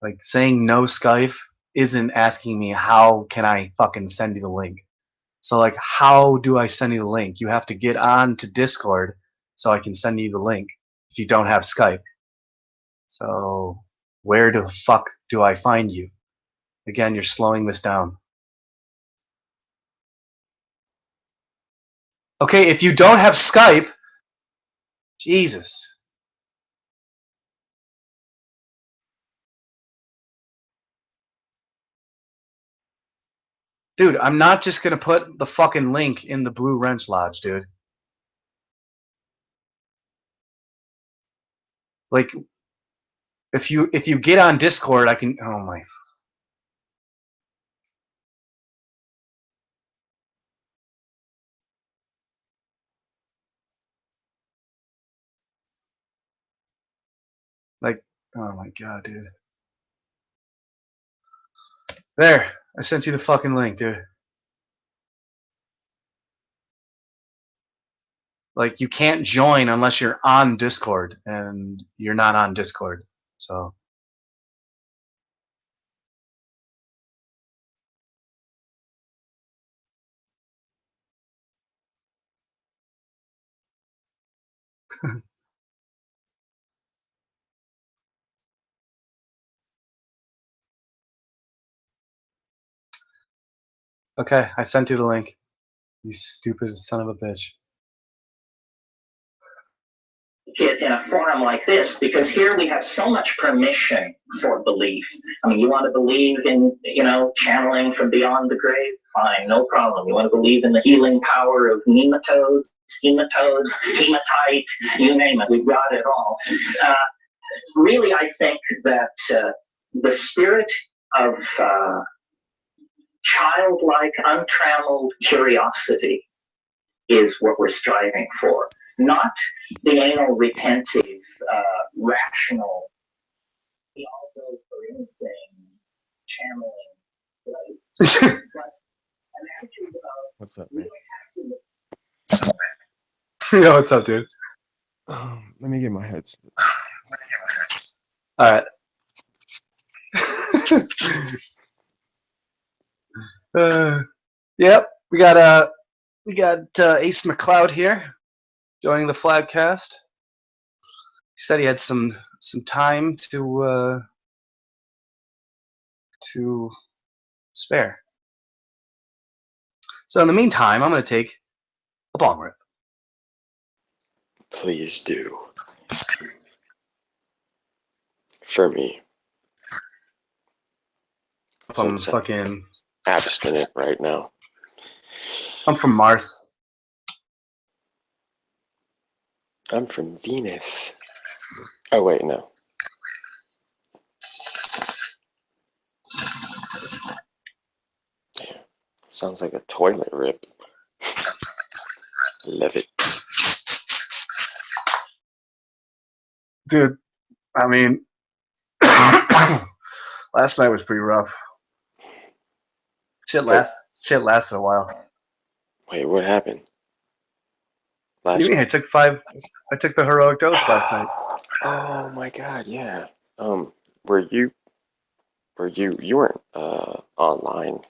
S1: Like saying no Skype isn't asking me how can I fucking send you the link. So like how do I send you the link? You have to get on to Discord so I can send you the link if you don't have Skype. So where the fuck do I find you? Again, you're slowing this down. Okay, if you don't have Skype, Jesus. Dude, I'm not just gonna put the fucking link in the Blue Wrench Lodge, dude. Like, if you get on Discord, I can. Oh my. Like, oh my god, dude. There, I sent you the fucking link, dude. Like, you can't join unless you're on Discord, and you're not on Discord, so. Okay, I sent you the link. You stupid son of a bitch.
S2: Kids in a forum like this, because here we have so much permission for belief. I mean, you want to believe in, channeling from beyond the grave? Fine, no problem. You want to believe in the healing power of nematodes, hematite, you name it, we've got it all. Really, I think that the spirit of childlike, untrammeled curiosity is what we're striving for. Not the anal retentive, rational, we all go for anything, channeling, right? But an attitude about
S4: What's up, man?
S1: Yo, what's up, dude?
S4: Let me get my headset.
S1: Alright. Yep, we got Ace McCloud here joining the FlatCast. He said he had some time to spare. So in the meantime, I'm gonna take a bong rip.
S4: Please do. For me.
S1: I'm
S4: Since I'm
S1: fucking
S4: abstinent right now.
S1: I'm from Mars.
S4: I'm from Venus. Oh wait, no. Damn. Sounds like a toilet rip. Love it.
S1: Dude, I mean last night was pretty rough. Shit lasted a while.
S4: Wait, what happened?
S1: What do you mean? I took the heroic dose last night.
S4: Oh my god, yeah. Were you weren't online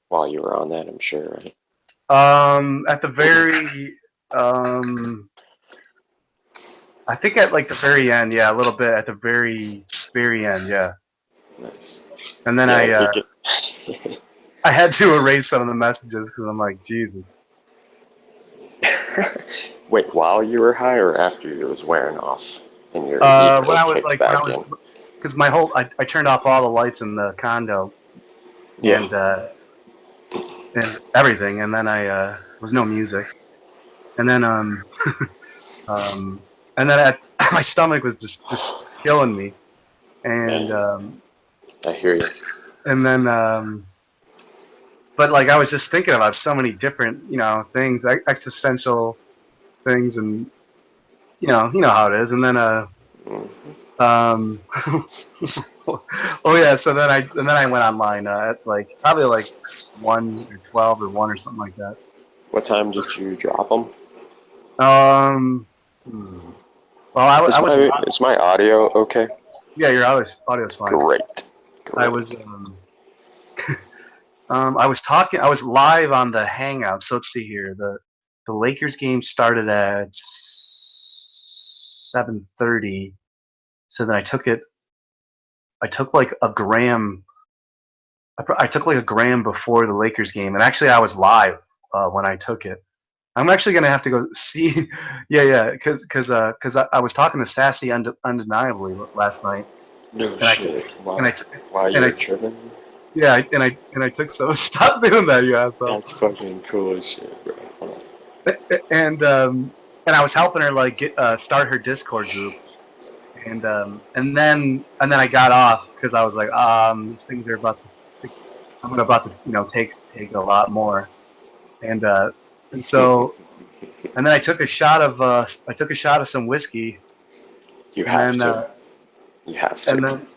S4: while you were on that, I'm sure, right?
S1: At the very I think at like the very end, yeah, a little bit at the very end, yeah.
S4: Nice.
S1: And then
S4: Yeah,
S1: I had to erase some of the messages because I'm like, Jesus.
S4: Wait, while you were high or after you was wearing off and your
S1: When
S4: ego
S1: I was
S4: kicked
S1: like,
S4: back in?
S1: because I turned off all the lights in the condo
S4: Yeah.
S1: and everything, and then there was no music, and then and then my stomach was just killing me, and
S4: I hear you.
S1: and then but like I was just thinking about so many different things, existential things, and you know how it is, and then Um, oh yeah. So then I went online at like probably like 1 or 12 or 1 or something like that.
S4: What time did you drop them?
S1: Um, hmm. Well, I was
S4: Is my audio okay?
S1: yeah. Your audio's fine.
S4: Great.
S1: I
S4: Great.
S1: was I was talking. I was live on the Hangout. So let's see here. The Lakers game started at 7:30. So then I took it. I took like a gram. I took like a gram before the Lakers game, and actually I was live when I took it. I'm actually gonna have to go see. Yeah, because I was talking to Sassy undeniably last night,
S4: No
S1: and I
S4: shit.
S1: and I
S4: While
S1: and
S4: you're
S1: I
S4: tripping?
S1: yeah, and I took some. Stop doing that, you asshole.
S4: That's fucking cool as shit, bro. Hold
S1: And I was helping her like start her Discord group, and then I got off because I was like, these things are I'm about to take a lot more, and uh, and
S4: on.
S1: so and then I took a shot of some whiskey,
S4: You
S1: and
S4: have
S1: then
S4: to. You have
S1: and
S4: to.
S1: then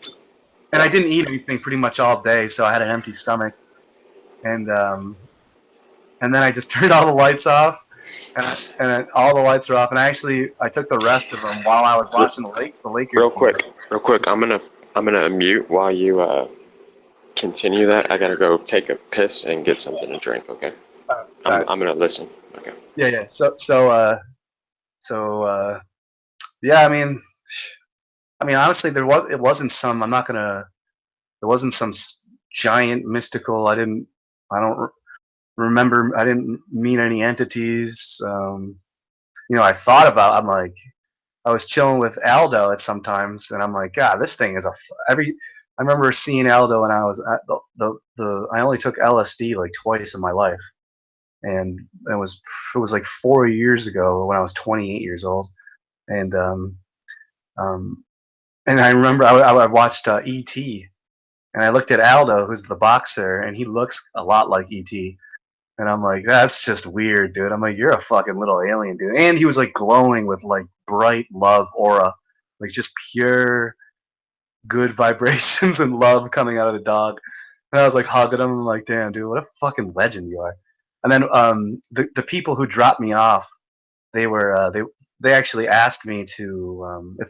S1: and I didn't eat anything pretty much all day, so I had an empty stomach, and and then I just turned all the lights off, and all the lights are off, and I took the rest of them while I was watching the Lakers
S4: Real
S1: game.
S4: quick. I'm gonna mute while you continue that. I gotta go take a piss and get something to drink. Okay. I'm gonna listen. Okay.
S1: Yeah. Yeah. I mean, honestly, it wasn't some. I'm not gonna. It wasn't some giant mystical. I don't remember. I didn't meet any entities. I thought about. I'm like, I was chilling with Aldo at sometimes, and I'm like, God, this thing is every. I remember seeing Aldo when I was at the. I only took LSD like twice in my life, and it was like 4 years ago when I was 28 years old, and um, and I remember I watched E.T. and I looked at Aldo, who's the boxer, and he looks a lot like E.T. And I'm like, that's just weird, dude. I'm like, you're a fucking little alien, dude. And he was like glowing with like bright love aura, like just pure good vibrations and love coming out of the dog. And I was like hugging him. I'm like, damn, dude, what a fucking legend you are. And then the people who dropped me off, they were they actually asked me to if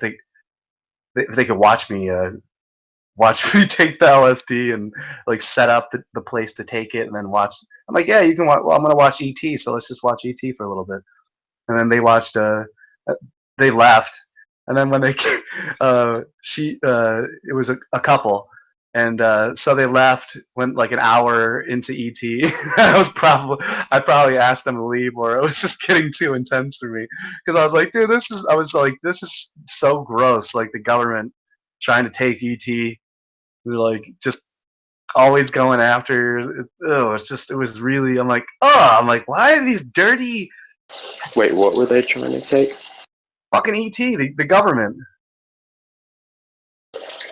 S1: they could watch me take the LSD and like set up the place to take it and then watch. I'm like, yeah, you can watch. Well, I'm gonna watch ET, so let's just watch ET for a little bit. And then they watched. They left, and then when they it was a couple, and so they left. Went like an hour into ET. I probably asked them to leave, or it was just getting too intense for me because I was like, dude, this is so gross. Like the government trying to take ET. We're like just always going after. Oh, it was really. I'm like, why are these dirty
S4: Wait, what were they trying to take?
S1: fucking ET, the government?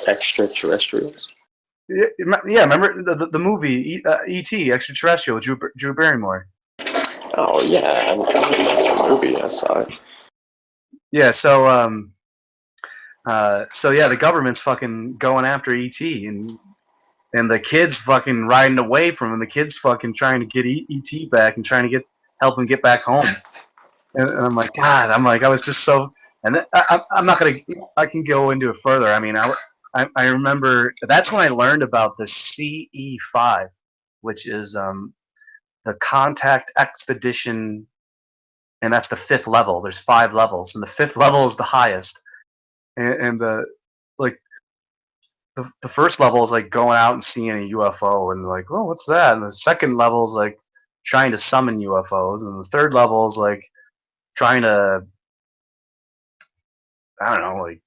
S4: Extraterrestrials?
S1: Yeah, remember the movie ET, Extraterrestrial, Drew Barrymore.
S4: Oh yeah, I remember the movie. I saw it.
S1: Yeah, so yeah, the government's fucking going after ET, and the kids fucking riding away from him. The kids fucking trying to get ET back and trying to help him get back home. And I'm like, God, I was just so. And I'm not gonna. I can go into it further. I mean, I remember that's when I learned about the CE5, which is the Contact Expedition, and that's the 5th level. There's 5 levels, and the 5th level is the highest. And like the first level is like going out and seeing a UFO and like, oh, what's that? And the second level is like trying to summon UFOs, and the third level is like trying to, I don't know, like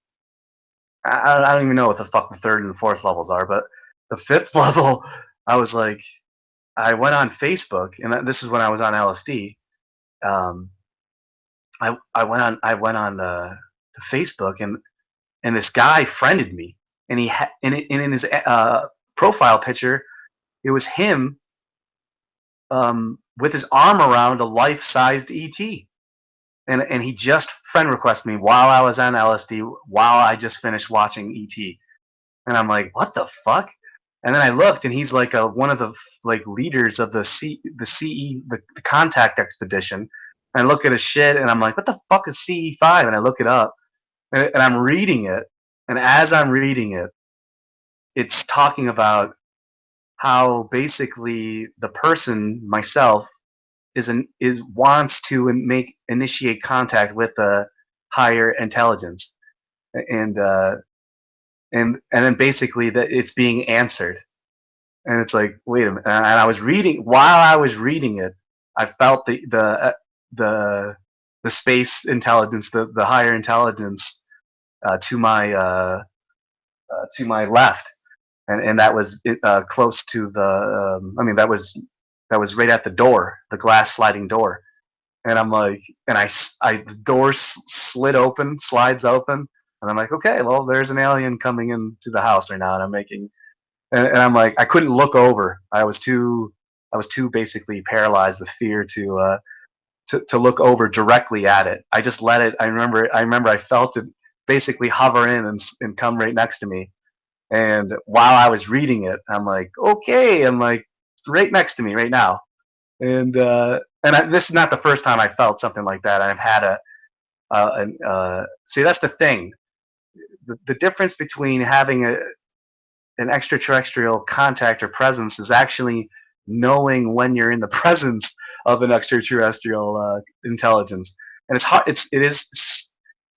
S1: I don't even know what the fuck the third and fourth levels are, but the fifth level, I was like, I went on Facebook, and this is when I was on LSD. Um, I went on to Facebook, and this guy friended me, and in his profile picture, it was him with his arm around a life-sized ET. And he just friend requested me while I was on LSD, while I just finished watching ET. And I'm like, what the fuck? And then I looked, and he's like one of the like leaders of the contact expedition. And I look at his shit, and I'm like, what the fuck is CE5? And I look it up, and I'm reading it. And as I'm reading it, it's talking about how basically the person, myself, wants to initiate contact with a higher intelligence, and then basically that it's being answered, and it's like, wait a minute. And I was reading, while I was reading it, I felt the space intelligence, the higher intelligence, to my left, and that was close to the. I mean, that was right at the door, the glass sliding door. And I'm like, and the door slides open, and I'm like, okay, well, there's an alien coming into the house right now, and and I'm like, I couldn't look over. I was too basically paralyzed with fear to look over directly at it. I just let it. I remember I felt it basically hover in and come right next to me. And while I was reading it, I'm like, okay, I'm like, it's right next to me right now. And this is not the first time I felt something like that. I've had see, that's the thing. The difference between having an extraterrestrial contact or presence is actually knowing when you're in the presence of an extraterrestrial intelligence. And it's hard.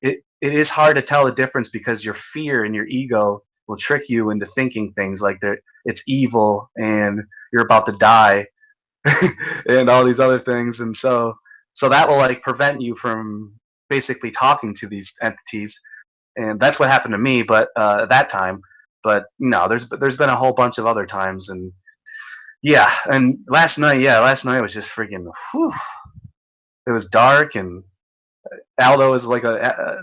S1: It is hard to tell the difference, because your fear and your ego will trick you into thinking things like it's evil and you're about to die. And all these other things, and so that will like prevent you from basically talking to these entities, and that's what happened to me. But that time, but no, there's been a whole bunch of other times, and yeah, and last night was just freaking. Whew, it was dark, and Aldo was like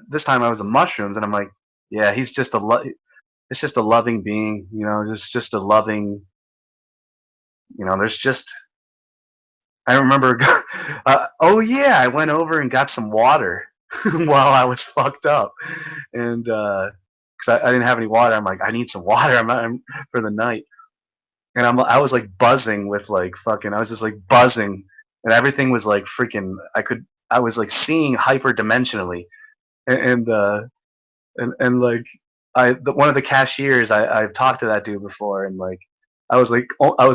S1: this time I was on mushrooms, and I'm like, yeah, he's just it's just a loving being, just a loving, there's just. I remember, oh yeah, I went over and got some water while I was fucked up, and because I didn't have any water, I'm like, I need some water, I'm for the night, and I was like buzzing with like fucking, I was just like buzzing, and everything was like freaking, I was like seeing hyperdimensionally, and like one of the cashiers, I've talked to that dude before, and like. I was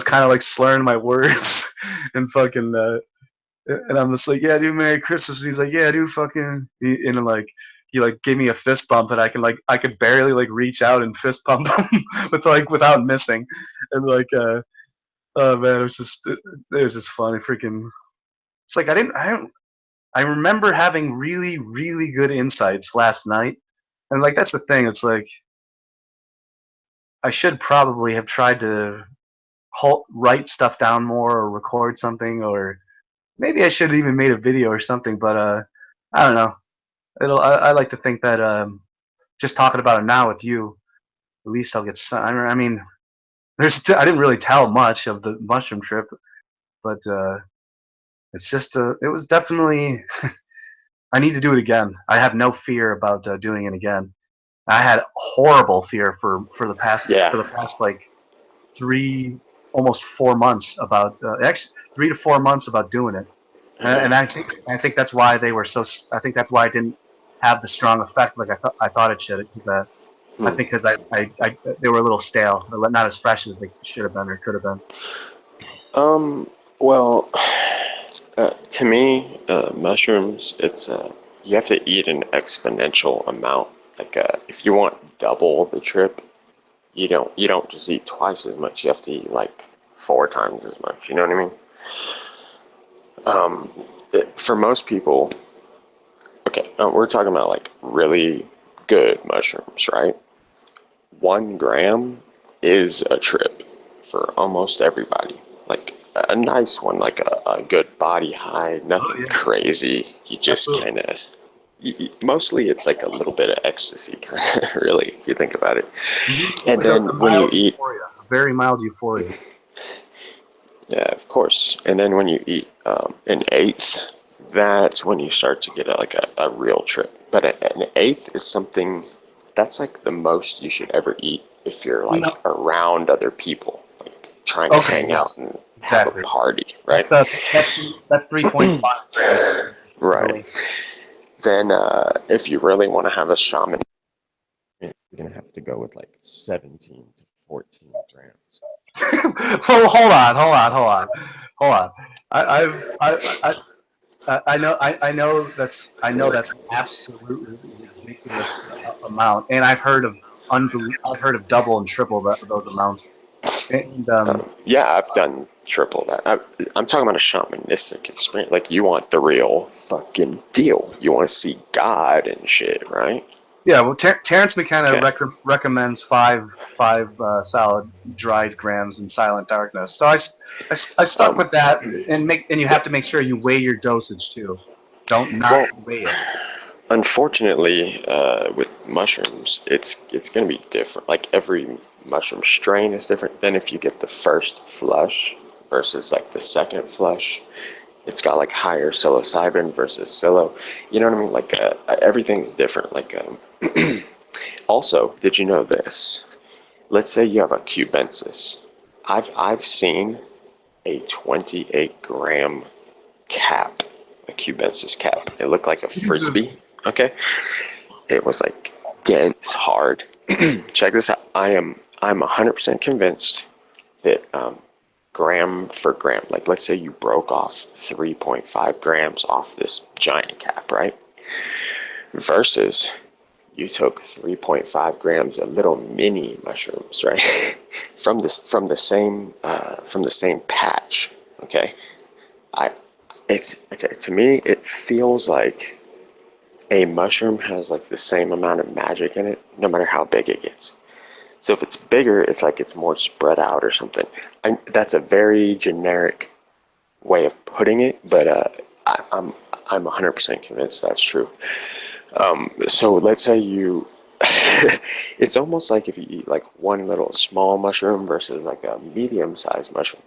S1: kind of like slurring my words and fucking, and I'm just like, yeah, dude, Merry Christmas. And he's like, yeah, dude, fucking, and like, he like gave me a fist bump, and I could barely like reach out and fist bump him without missing, and like, oh man, it was just funny, freaking. It's like I remember having really, really good insights last night, and like that's the thing. It's like. I should probably have tried to write stuff down more or record something, or maybe I should have even made a video or something. But I don't know. I like to think that just talking about it now with you, at least I'll get some. I mean, I didn't really tell much of the mushroom trip, but it's just it was definitely. I need to do it again. I have no fear about doing it again. I had horrible fear for the past like almost 4 months about actually 3 to 4 months about doing it, and I think that's why they were so. I think that's why it didn't have the strong effect like I thought it should. Because I think because they were a little stale, not as fresh as they should have been or could have been.
S4: Well, to me, mushrooms, it's you have to eat an exponential amount. Like, if you want double the trip, you don't just eat twice as much. You have to eat like 4 times as much. You know what I mean? For most people, okay, we're talking about like really good mushrooms, right? 1 gram is a trip for almost everybody. Like a nice one, like a good body high, nothing crazy. You just kind of, mostly it's like a little bit of ecstasy, kind of, really, if you think about it. And then when you eat,
S1: euphoria, very mild euphoria.
S4: yeah, of course. And then when you eat an eighth, that's when you start to get a real trip. But an eighth is something that's like the most you should ever eat if you're like around other people, like trying to hang out and have a party, right?
S1: So that's 3.5 grams.
S4: Right. Then if you really want to have a shaman, you're gonna have to go with like 17 to 14 grams.
S1: Well, hold on. I know that's an absolutely ridiculous amount, and I've heard of double and triple those amounts. And
S4: yeah, I've done triple that. I'm talking about a shamanistic experience. Like, you want the real fucking deal. You want to see God and shit, right?
S1: yeah, well, Terence McKenna recommends five solid dried grams in Silent Darkness. So I stuck with that, and you have to make sure you weigh your dosage too. Don't weigh it.
S4: Unfortunately, with mushrooms, it's going to be different. Like, every mushroom strain is different. Then if you get the first flush versus like the second flush, it's got like higher psilocybin versus psilo. You know what I mean? Like, everything's different. Like, also, did you know this? Let's say you have a cubensis. I've seen a 28-gram cap, a cubensis cap. It looked like a frisbee. Okay, it was like dense, hard. Check this out. I'm 100% convinced that gram for gram, like let's say you broke off 3.5 grams off this giant cap, right? Versus you took 3.5 grams of little mini mushrooms, right? from the same patch. Okay, to me it feels like a mushroom has like the same amount of magic in it, no matter how big it gets. So if it's bigger, it's like it's more spread out or something. That's a very generic way of putting it, but I'm 100% convinced that's true. So let's say you, it's almost like if you eat like one little small mushroom versus like a medium-sized mushroom,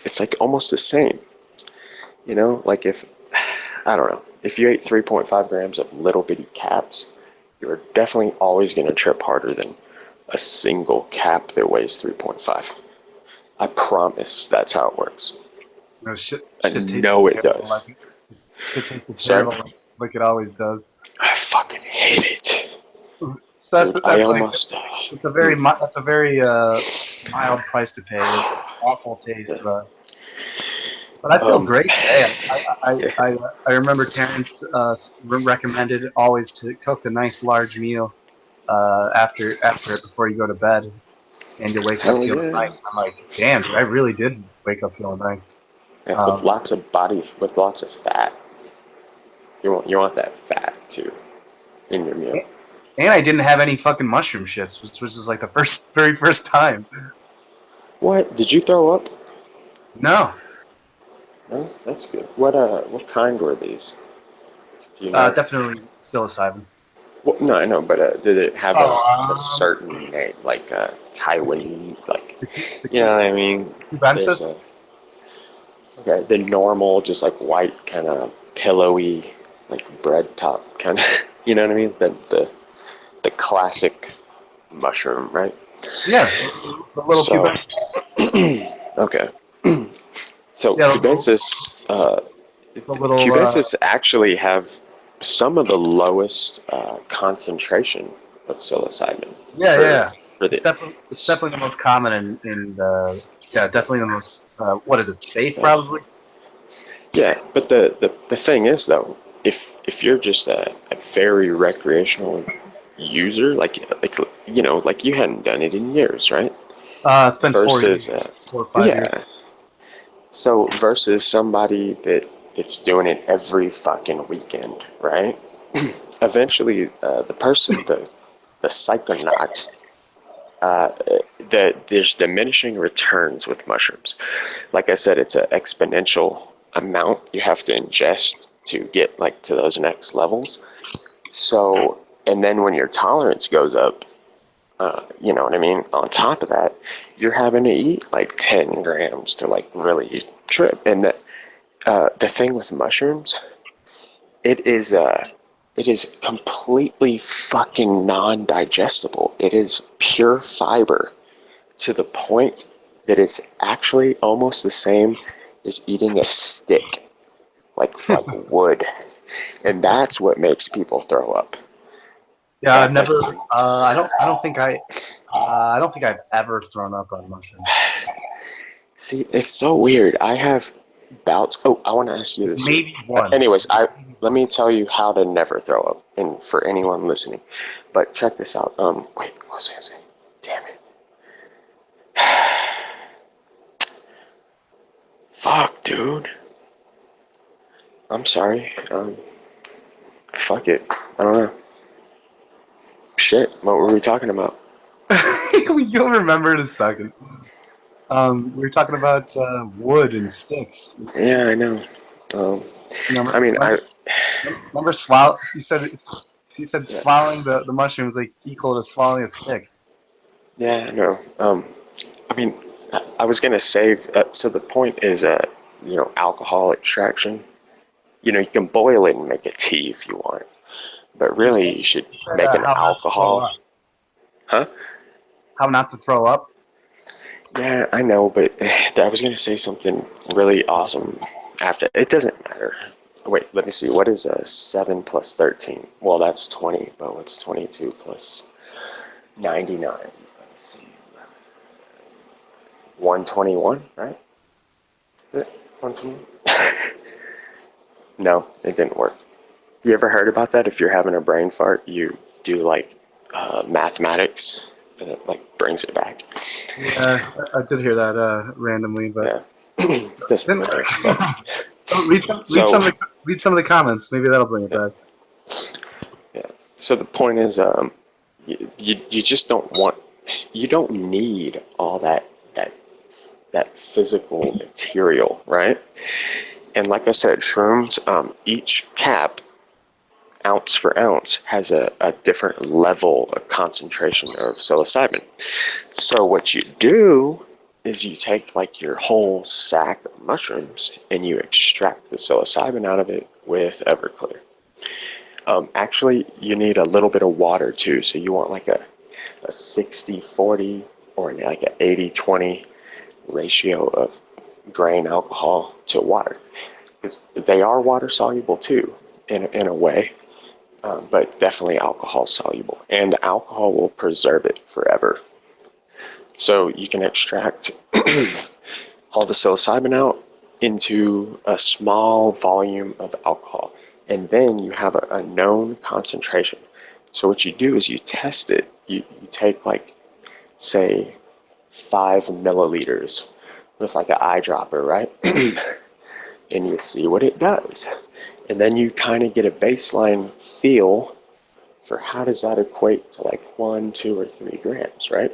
S4: it's like almost the same. You know, like I don't know, if you ate 3.5 grams of little bitty caps, you're definitely always going to trip harder than a single cap that weighs 3.5. I promise that's how it works.
S1: No,
S4: I know it does.
S1: Shit tastes terrible like it always does.
S4: I fucking hate it.
S1: That's a very mild price to pay. Awful taste, but I feel great today. I remember Terence recommended always to cook a nice large meal after it before you go to bed, and you wake up feeling nice. I'm like, damn, dude, I really did wake up feeling nice.
S4: Yeah, with lots of fat. You want that fat too in your meal.
S1: And I didn't have any fucking mushroom shits, which is like the very first time.
S4: What? Did you throw up?
S1: No.
S4: No, that's good. What kind were these? Do you know?
S1: Definitely psilocybin.
S4: Well, no, I know, but did it have a certain name, like Taiwan, like, you know what I mean?
S1: Cubensis?
S4: Okay, the normal, just like white, kind of pillowy, like bread top, kind of, you know what I mean? The classic mushroom, right?
S1: Yeah, the little cubensis.
S4: Okay. So cubensis, cubensis actually have some of the lowest concentration of psilocybin.
S1: It's definitely the most common definitely the most what is it, safe probably?
S4: Yeah, but the thing is though, if you're just a very recreational user, like you know, like you hadn't done it in years, right?
S1: It's been 4
S4: Versus,
S1: years, 4 or 5 years.
S4: yeah. So versus somebody that's doing it every fucking weekend, right? Eventually, the person, the psychonaut, there's diminishing returns with mushrooms. Like I said, it's an exponential amount you have to ingest to get like to those next levels. So, and then when your tolerance goes up, you know what I mean? On top of that, you're having to eat like 10 grams to like really trip. And the thing with mushrooms, it is completely fucking non-digestible. It is pure fiber to the point that it's actually almost the same as eating a stick, like wood, and that's what makes people throw up.
S1: Yeah, I've
S4: That's
S1: never.
S4: like,
S1: I don't think I've ever thrown up on mushrooms.
S4: see, it's so weird. I have bouts. Oh, I want to ask you this.
S1: Maybe once.
S4: Anyways,
S1: Maybe
S4: let me
S1: once.
S4: tell you how to never throw up, and for anyone listening. But check this out. Wait, what was I gonna say? Damn it. Fuck, dude. I'm sorry. Fuck it. I don't know. Shit. What were we talking about?
S1: You'll remember in a second. We were talking about wood and sticks.
S4: Yeah, I know. Um, I
S1: Remember,
S4: mean, I
S1: remember swallow. You said swallowing the mushrooms like equal to swallowing a stick.
S4: yeah, I know. I mean, I was gonna say. So the point is, you know, alcohol extraction. You know, you can boil it and make a tea if you want, but
S1: You
S4: really, you should
S1: said
S4: make an
S1: how not to throw
S4: alcohol.
S1: up.
S4: Huh?
S1: How not to throw up?
S4: Yeah, I know, but I was gonna say something really awesome after. It doesn't matter. Wait, let me see. What is 7 plus 13? Well, that's 20, but what's 22 plus 99? Let's see. 121, right? Is it 121? No, it didn't work. You ever heard about that? If you're having a brain fart, you do like mathematics, and it like brings it back.
S1: Yeah, I did hear that randomly, but
S4: Yeah, doesn't matter. But, so
S1: read some of the comments. Maybe that'll bring it
S4: yeah,
S1: back.
S4: yeah. So the point is, you just don't want, you don't need all that physical material, right? And like I said, shrooms, each cap, ounce for ounce, has a different level of concentration of psilocybin. So what you do is you take like your whole sack of mushrooms and you extract the psilocybin out of it with Everclear. Actually, you need a little bit of water too. So you want like a 60-40 or like an 80-20 ratio of grain alcohol to water. Because they are water soluble too, in a way, but definitely alcohol soluble. And the alcohol will preserve it forever. So you can extract all the psilocybin out into a small volume of alcohol, and then you have a known concentration. So what you do is you test it. You take like, say, 5 milliliters with like an eyedropper, right? And you see what it does. And then you kind of get a baseline feel for how does that equate to like 1, 2, or 3 grams, right?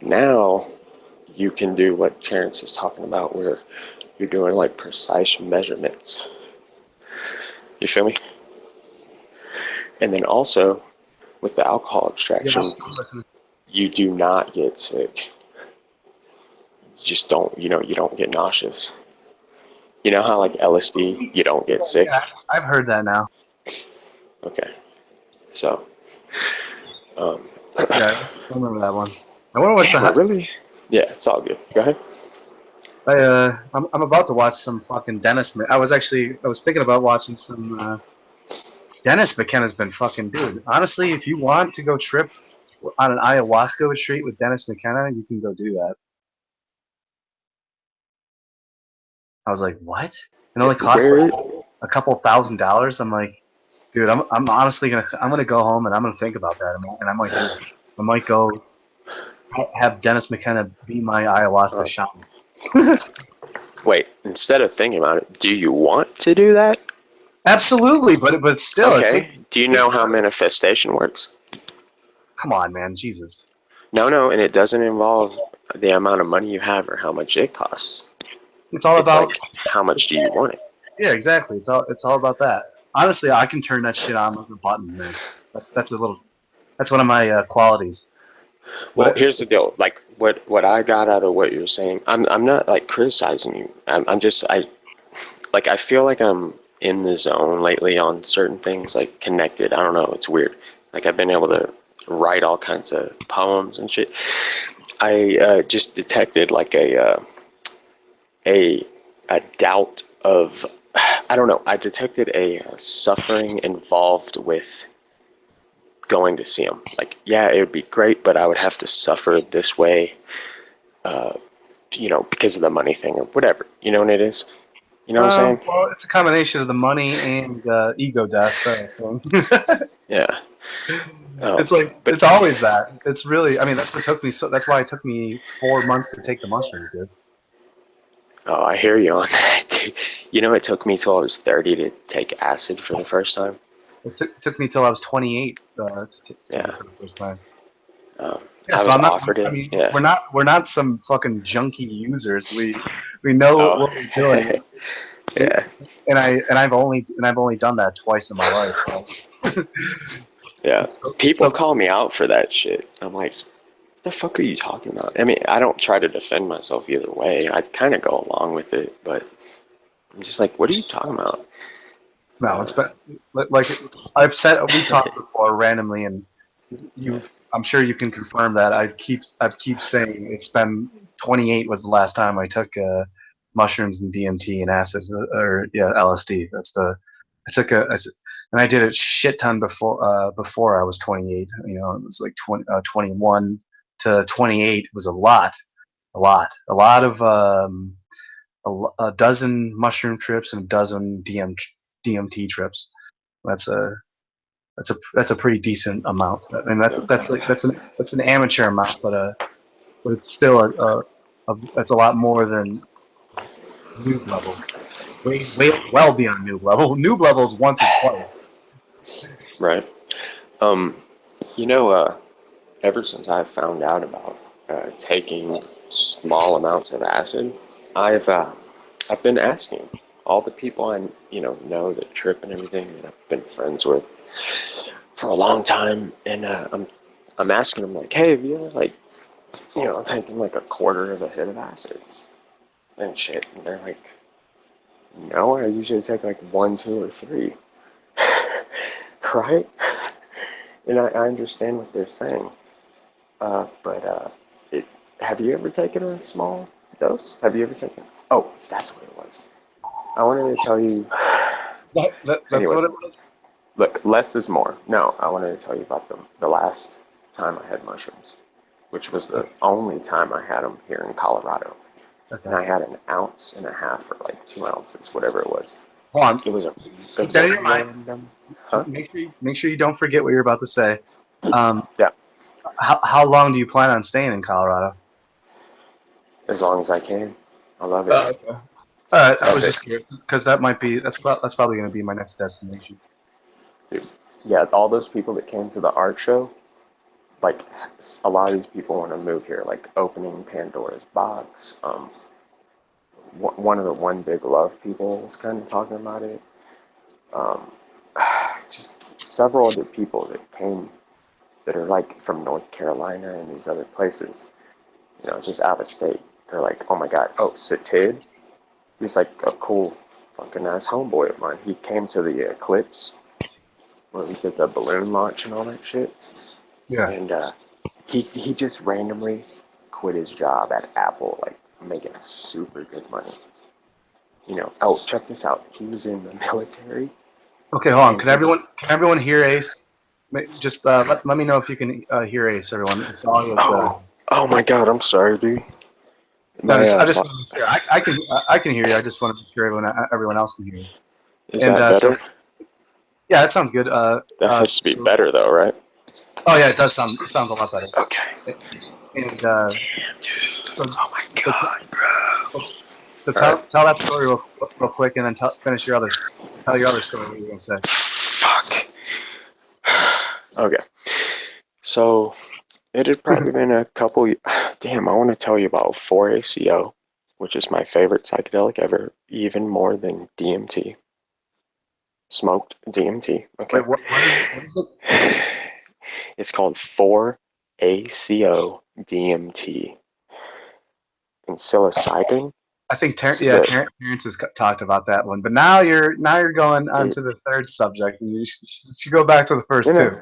S4: Now you can do what Terence is talking about, where you're doing like precise measurements. You feel me? And then also with the alcohol
S1: Yeah,
S4: extraction,
S1: I'm listening.
S4: you do not get sick. You just don't, you don't get nauseous. You know how like LSD, you don't get sick?
S1: Yeah, I've heard that now.
S4: Okay. So, um,
S1: Yeah, I remember that one. I wonder what
S4: damn, I really, yeah, it's all good. Go ahead.
S1: I'm about to watch some fucking Dennis. I was thinking about watching some. Dennis McKenna's been fucking dude. Honestly, if you want to go trip on an ayahuasca retreat with Dennis McKenna, you can go do that. I was like, what? It only costs
S4: Where,
S1: like a couple $1,000. I'm like, Dude, I'm honestly I'm gonna go home and I'm gonna think about that, and I might do it. I might go have Dennis McKenna be my ayahuasca shaman.
S4: Wait, instead of thinking about it, do you want to do that?
S1: Absolutely, but still,
S4: Okay. Do you know
S1: it's
S4: how manifestation works?
S1: come on, man, Jesus.
S4: No, and it doesn't involve the amount of money you have or how much it costs.
S1: It's all
S4: It's
S1: about
S4: like, how much do you want it?
S1: yeah, exactly. It's all about that. Honestly, I can turn that shit on with a button, man. That's that's one of my qualities.
S4: Well,
S1: But
S4: here's the deal. Like, what I got out of what you're saying, I'm not like criticizing you. I'm just I feel like I'm in the zone lately on certain things, like connected. I don't know. It's weird. Like I've been able to write all kinds of poems and shit. I just detected like a doubt of, I don't know. I detected a suffering involved with going to see him. Like, yeah, it would be great, but I would have to suffer this way, because of the money thing or whatever. You know what it is? You know what I'm saying?
S1: well, it's a combination of the money and ego death thing.
S4: Yeah.
S1: It's like
S4: But
S1: it's always that. It's really. I mean, that's what took me. That's why it took me 4 months to take the mushrooms, dude.
S4: oh, I hear you on that, dude. You know, it took me till I was 30 to take acid for the first time.
S1: It took me till I was 28 to take
S4: Yeah.
S1: it for the first time.
S4: Um,
S1: Yeah,
S4: I
S1: so
S4: was
S1: I'm not.
S4: offered
S1: I
S4: it.
S1: mean,
S4: Yeah.
S1: we're not some fucking junkie users. We know
S4: Oh.
S1: what we're doing.
S4: Yeah.
S1: And I've only done that twice in my life. So.
S4: Yeah.
S1: So,
S4: People call me out for that shit. I'm like, what the fuck are you talking about? I mean, I don't try to defend myself either way. I kind of go along with it, but I'm just like, what are you talking about?
S1: no, it's been like I've said. We've talked before randomly, and
S4: Yeah.
S1: I'm sure you can confirm that. I keep saying it's been 28 was the last time I took mushrooms and DMT and acid or yeah LSD. I took and I did it shit ton before I was 28. You know, it was like 21 to 28 was a lot of a dozen mushroom trips and a dozen DMT trips. That's a that's a pretty decent amount. I mean,
S4: Yeah.
S1: that's an amateur amount, but it's still that's a lot more than noob level. Way well beyond noob level. Noob level is once or twice.
S4: Right. Um, you know, ever since I found out about taking small amounts of acid, I've been asking all the people I know that trip and everything that I've been friends with for a long time, and I'm asking them like, hey, have you ever taken like a quarter of a hit of acid and shit? And they're like, no, I usually take like 1, 2, or 3, right? And I understand what they're saying. But have you ever taken a small dose? Have you ever taken? Oh, that's what it was. I wanted to tell you.
S1: That's
S4: Anyways,
S1: what it was.
S4: look, less is more. No, I wanted to tell you about the last time I had mushrooms, which was the only time I had them here in Colorado.
S1: Okay.
S4: And I had an ounce and a half or like 2 ounces, whatever it was.
S1: Hold on.
S4: It was a
S1: Keep that in your mind.
S4: random. Huh?
S1: Make sure you don't forget what you're about to say.
S4: Yeah.
S1: How long do you plan on staying in Colorado?
S4: As long as I can. I love it.
S1: Okay. All right,
S4: It's
S1: I was
S4: epic.
S1: just curious because that's probably going to be my next destination.
S4: Dude. Yeah, all those people that came to the art show, like a lot of these people want to move here, like opening Pandora's box. One of the One Big Love people was kind of talking about it. Um, just several other people that came that are like from North Carolina and these other places, just out of state. They're like, oh my god, oh, Satid, he's like a cool fucking ass homeboy of mine. He came to the Eclipse where we did the balloon launch and all that shit.
S1: Yeah.
S4: And he just randomly quit his job at Apple, like making super good money. Oh, check this out. He was in the military.
S1: Okay, hold on.
S4: And
S1: Can everyone hear Ace? Just let me know if you can hear Ace, everyone. It's audio is
S4: Oh my god, I'm sorry, dude.
S1: no,
S4: My,
S1: I just want to make sure. I can hear you. I just want to make sure everyone else can hear you.
S4: is
S1: And
S4: that better?
S1: Yeah, that sounds good.
S4: That has to be better though, right?
S1: Oh yeah, it does sounds a lot better.
S4: Okay.
S1: And
S4: Damn, dude.
S1: so,
S4: Oh my
S1: so,
S4: god, bro.
S1: so
S4: All right.
S1: tell that story real quick, and then finish your other tell your other story. What you were gonna say?
S4: Fuck. Okay. So it had probably been a couple. Damn, I want to tell you about 4-ACO, which is my favorite psychedelic ever, even more than DMT. Smoked DMT. Okay.
S1: Wait, what is it?
S4: It's called 4-ACO DMT. And psilocybin.
S1: I think
S4: The,
S1: Terence has talked about that one, but now you're going on
S4: it,
S1: to the third subject, and you should go back to the first two.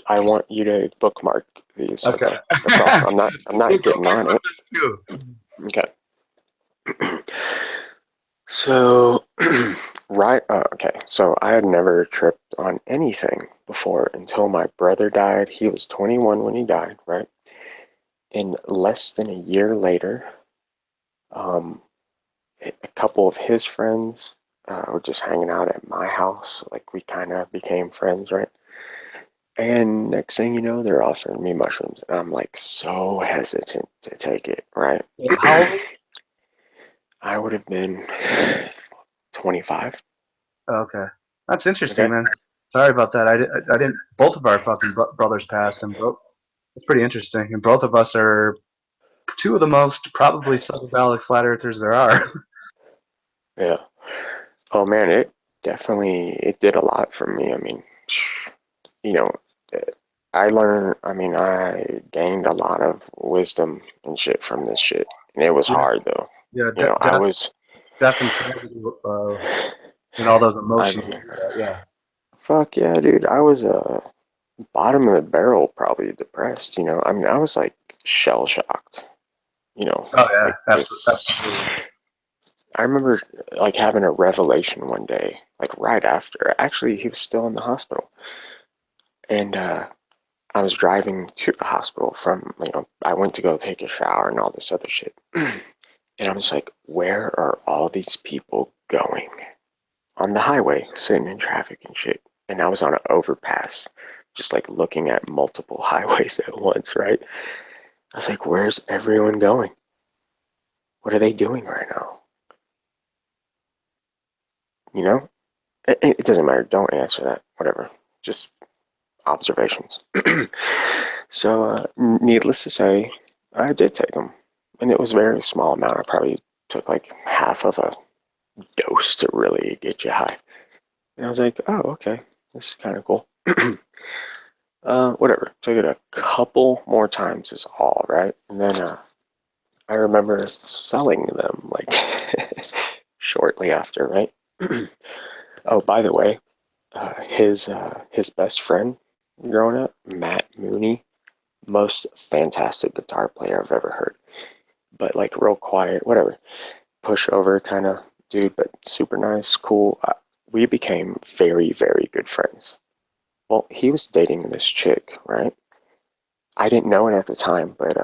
S4: I want you to bookmark these.
S1: Okay.
S4: Okay. That's all. I'm not getting on it.
S1: Two.
S4: Okay. So, right. Okay. So I had never tripped on anything before until my brother died. He was 21 when he died, right? And less than a year later, um, a couple of his friends were just hanging out at my house. Like we kind of became friends, right? And next thing you know, they're offering me mushrooms, and I'm like so hesitant to take it, right?
S1: How old?
S4: I would have been 25.
S1: Okay, that's interesting,
S4: Okay.
S1: man. Sorry about that. I didn't. Both of our fucking brothers passed, and it's pretty interesting. And both of us are two of the most probably psychedelic flat earthers there are.
S4: Yeah. Oh man, it did a lot for me. I mean, you know, I gained a lot of wisdom and shit from this shit. And it was
S1: Yeah,
S4: hard though.
S1: yeah,
S4: I was,
S1: death and tragedy, and all those
S4: I
S1: emotions.
S4: mean,
S1: Yeah.
S4: fuck yeah, dude. I was, bottom of the barrel, probably depressed, I mean, I was like shell shocked,
S1: Oh yeah,
S4: like just,
S1: absolutely.
S4: I remember like having a revelation one day, like right after, actually, he was still in the hospital. And, I was driving to the hospital I went to go take a shower and all this other shit. And I was like, where are all these people going? On the highway, sitting in traffic and shit. And I was on an overpass, just like looking at multiple highways at once, right? I was like, where's everyone going? What are they doing right now? You know? It doesn't matter. Don't answer that. Whatever. Just observations. So, needless to say, I did take them. And it was a very small amount. I probably took like half of a dose to really get you high. And I was like, oh, okay. This is kind of cool. Whatever. Took it a couple more times is all, right? And then I remember selling them like shortly after, right? Oh, by the way, his best friend growing up, Matt Mooney, most fantastic guitar player I've ever heard. But like real quiet, whatever, pushover kind of dude, but super nice, cool. We became very, very good friends. Well, he was dating this chick, right? I didn't know it at the time, but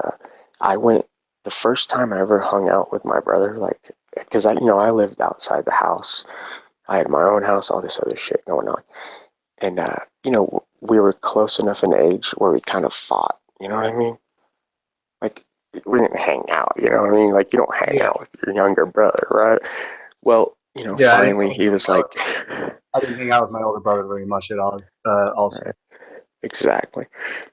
S4: I went the first time I ever hung out with my brother, like, because I lived outside the house. I had my own house, all this other shit going on. And, we were close enough in age where we kind of fought, you know what I mean? Like, we didn't hang out, you know what I mean? Like, you don't hang
S1: Yeah.
S4: out with your younger brother, right? Well,
S1: Yeah.
S4: finally he was like,
S1: I didn't hang out with my older brother very much at all. Also.
S4: right, exactly.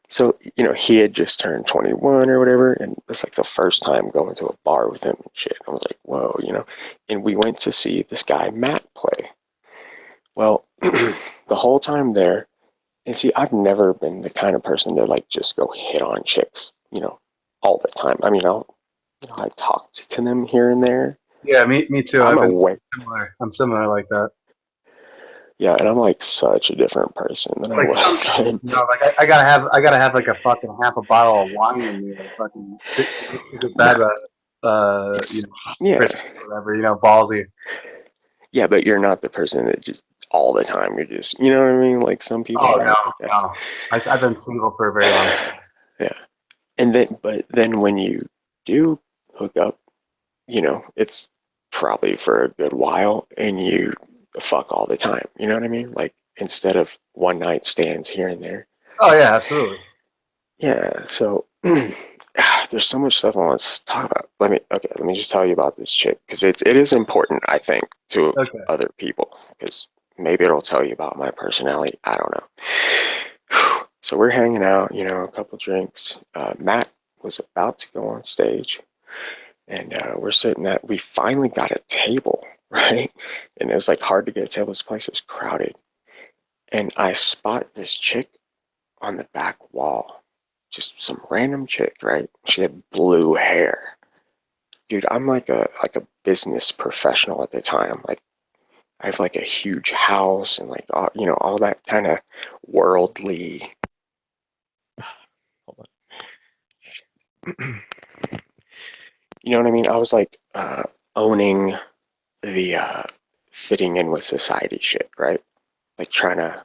S4: So, he had just turned 21 or whatever, and it's like the first time going to a bar with him and shit. I was like, whoa, and we went to see this guy, Matt, play. Well, the whole time there, and see, I've never been the kind of person to like just go hit on chicks, all the time. I mean, I talked to them here and there.
S1: Yeah, me too.
S4: I'm
S1: I've been
S4: away.
S1: similar. I'm similar like that.
S4: Yeah, and I'm like such a different person than I
S1: Like
S4: was
S1: sometimes,
S4: then.
S1: like I gotta have like a fucking half a bottle of wine in me, like fucking to get bad,
S4: No,
S1: you
S4: it's
S1: know,
S4: yeah,
S1: Chris or whatever, ballsy.
S4: yeah, but you're not the person that just all the time you're just, you know what I mean? Like some people
S1: Oh
S4: are.
S1: no,
S4: Okay.
S1: no. I've been single for a very long time.
S4: Yeah, but then when you do hook up, it's probably for a good while, and you fuck all the time. You know what I mean? Like instead of one night stands here and there.
S1: Oh yeah, absolutely.
S4: Yeah, so there's so much stuff I want to talk about. Let me just tell you about this chick because it is important, I think, to
S1: Okay.
S4: other people because maybe it'll tell you about my personality. I don't know. So we're hanging out, a couple drinks. Matt was about to go on stage, and we're sitting we finally got a table, right? And it was like hard to get a table. This place was crowded. And I spot this chick on the back wall. Just some random chick, right? She had blue hair. Dude, I'm like a business professional at the time. Like I have like a huge house and like all that kind of worldly. Hold on. You know what I mean? I was like owning the fitting in with society shit, right? Like trying to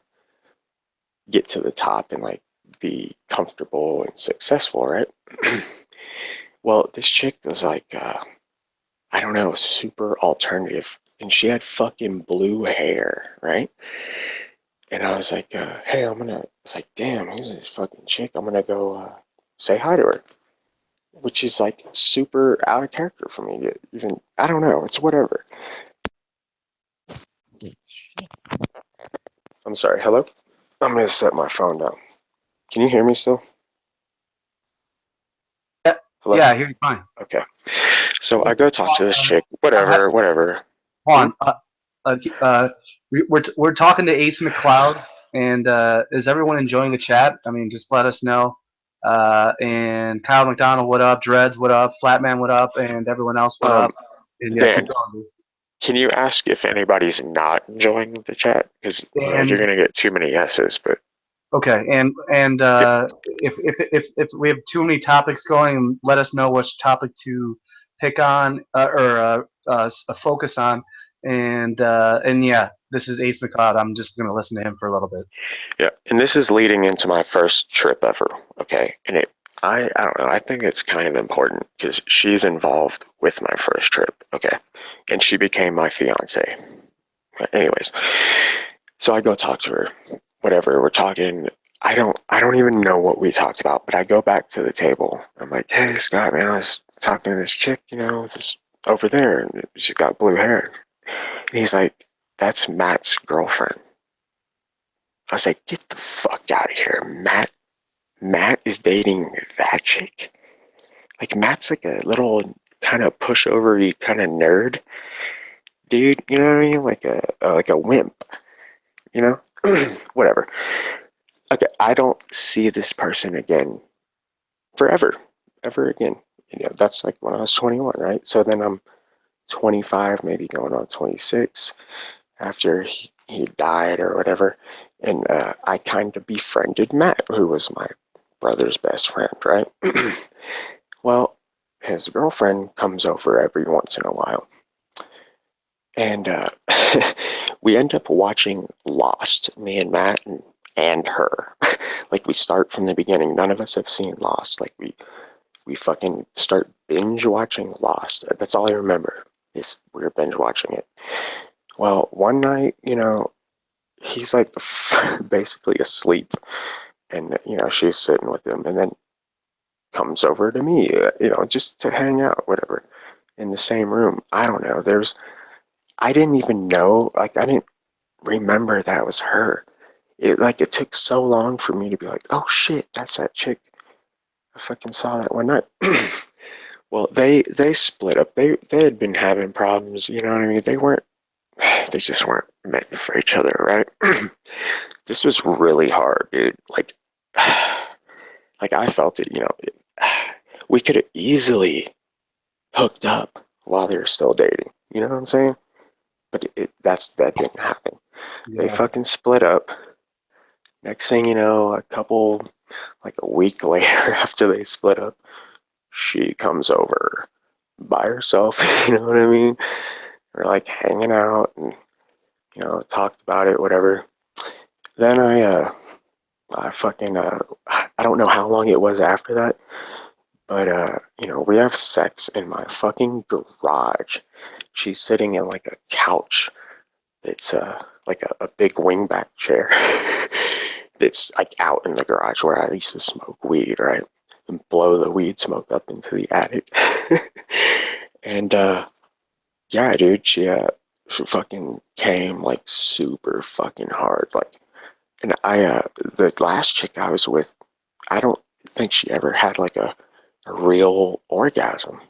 S4: get to the top and like be comfortable and successful, right? Well, this chick was like, I don't know, super alternative, and she had fucking blue hair, right? And I was like, hey, it's like, damn, who's this fucking chick? I'm gonna go say hi to her, which is like super out of character for me. Even, I don't know, it's whatever. I'm sorry, hello? I'm gonna set my phone down. Can you hear me still?
S1: Yeah,
S4: Hello?
S1: yeah, I hear you fine.
S4: Okay. So I go talk to this chick, whatever.
S1: Hold
S4: Hmm?
S1: on. We're talking to Ace McCloud, and is everyone enjoying the chat? I mean, just let us know. And Kyle McDonald, what up? Dreads, what up? Flatman, what up? And everyone else, what up? And yeah, keep
S4: Dan,
S1: going, dude.
S4: can you ask if anybody's not enjoying the chat? Because you're
S1: And
S4: gonna get too many yeses. But
S1: okay, and
S4: yeah,
S1: if we have too many topics going, let us know which topic to pick on focus on. And yeah, this is Ace McCloud. I'm just gonna listen to him for a little bit.
S4: yeah, and this is leading into my first trip ever. Okay, and I don't know. I think it's kind of important because she's involved with my first trip. Okay, and she became my fiance. Anyways, so I go talk to her. Whatever, we're talking. I don't even know what we talked about, but I go back to the table. I'm like, hey Scott, man, I was talking to this chick, this over there, and she's got blue hair. And he's like, that's Matt's girlfriend. I was like, get the fuck out of here, Matt. Matt is dating that chick. Like Matt's like a little kind of pushover-y kind of nerd dude. You know what I mean? Like a wimp. You know? Whatever. Okay, I don't see this person again forever, ever again. That's like when I was 21, right? So then I'm 25, maybe going on 26 after he died or whatever. And I kind of befriended Matt, who was my brother's best friend, right? Well, his girlfriend comes over every once in a while. And we end up watching Lost, me and Matt and her. Like we start from the beginning. None of us have seen Lost. Like we fucking start binge watching Lost. That's all I remember is we were binge watching it. Well, one night, he's like basically asleep, and she's sitting with him, and then comes over to me, just to hang out, whatever, in the same room. I don't know. I didn't even know, like, I didn't remember that was her. It took so long for me to be like, oh shit, that's that chick. I fucking saw that one night. Well, they split up. They had been having problems, you know what I mean? They just weren't meant for each other, right? This was really hard, dude. Like I felt it, we could have easily hooked up while they were still dating. You know what I'm saying? But that didn't happen. They
S1: Yeah.
S4: fucking split up. Next thing you know, like a week later after they split up, she comes over by herself. You know what I mean? We're like hanging out and talked about it, whatever. Then I fucking I don't know how long it was after that, but we have sex in my fucking garage. She's sitting in like a couch that's like a big wingback chair that's like out in the garage where I used to smoke weed, right? And blow the weed smoke up into the attic. And yeah, dude, she fucking came like super fucking hard. Like, and the last chick I was with, I don't think she ever had like a real orgasm.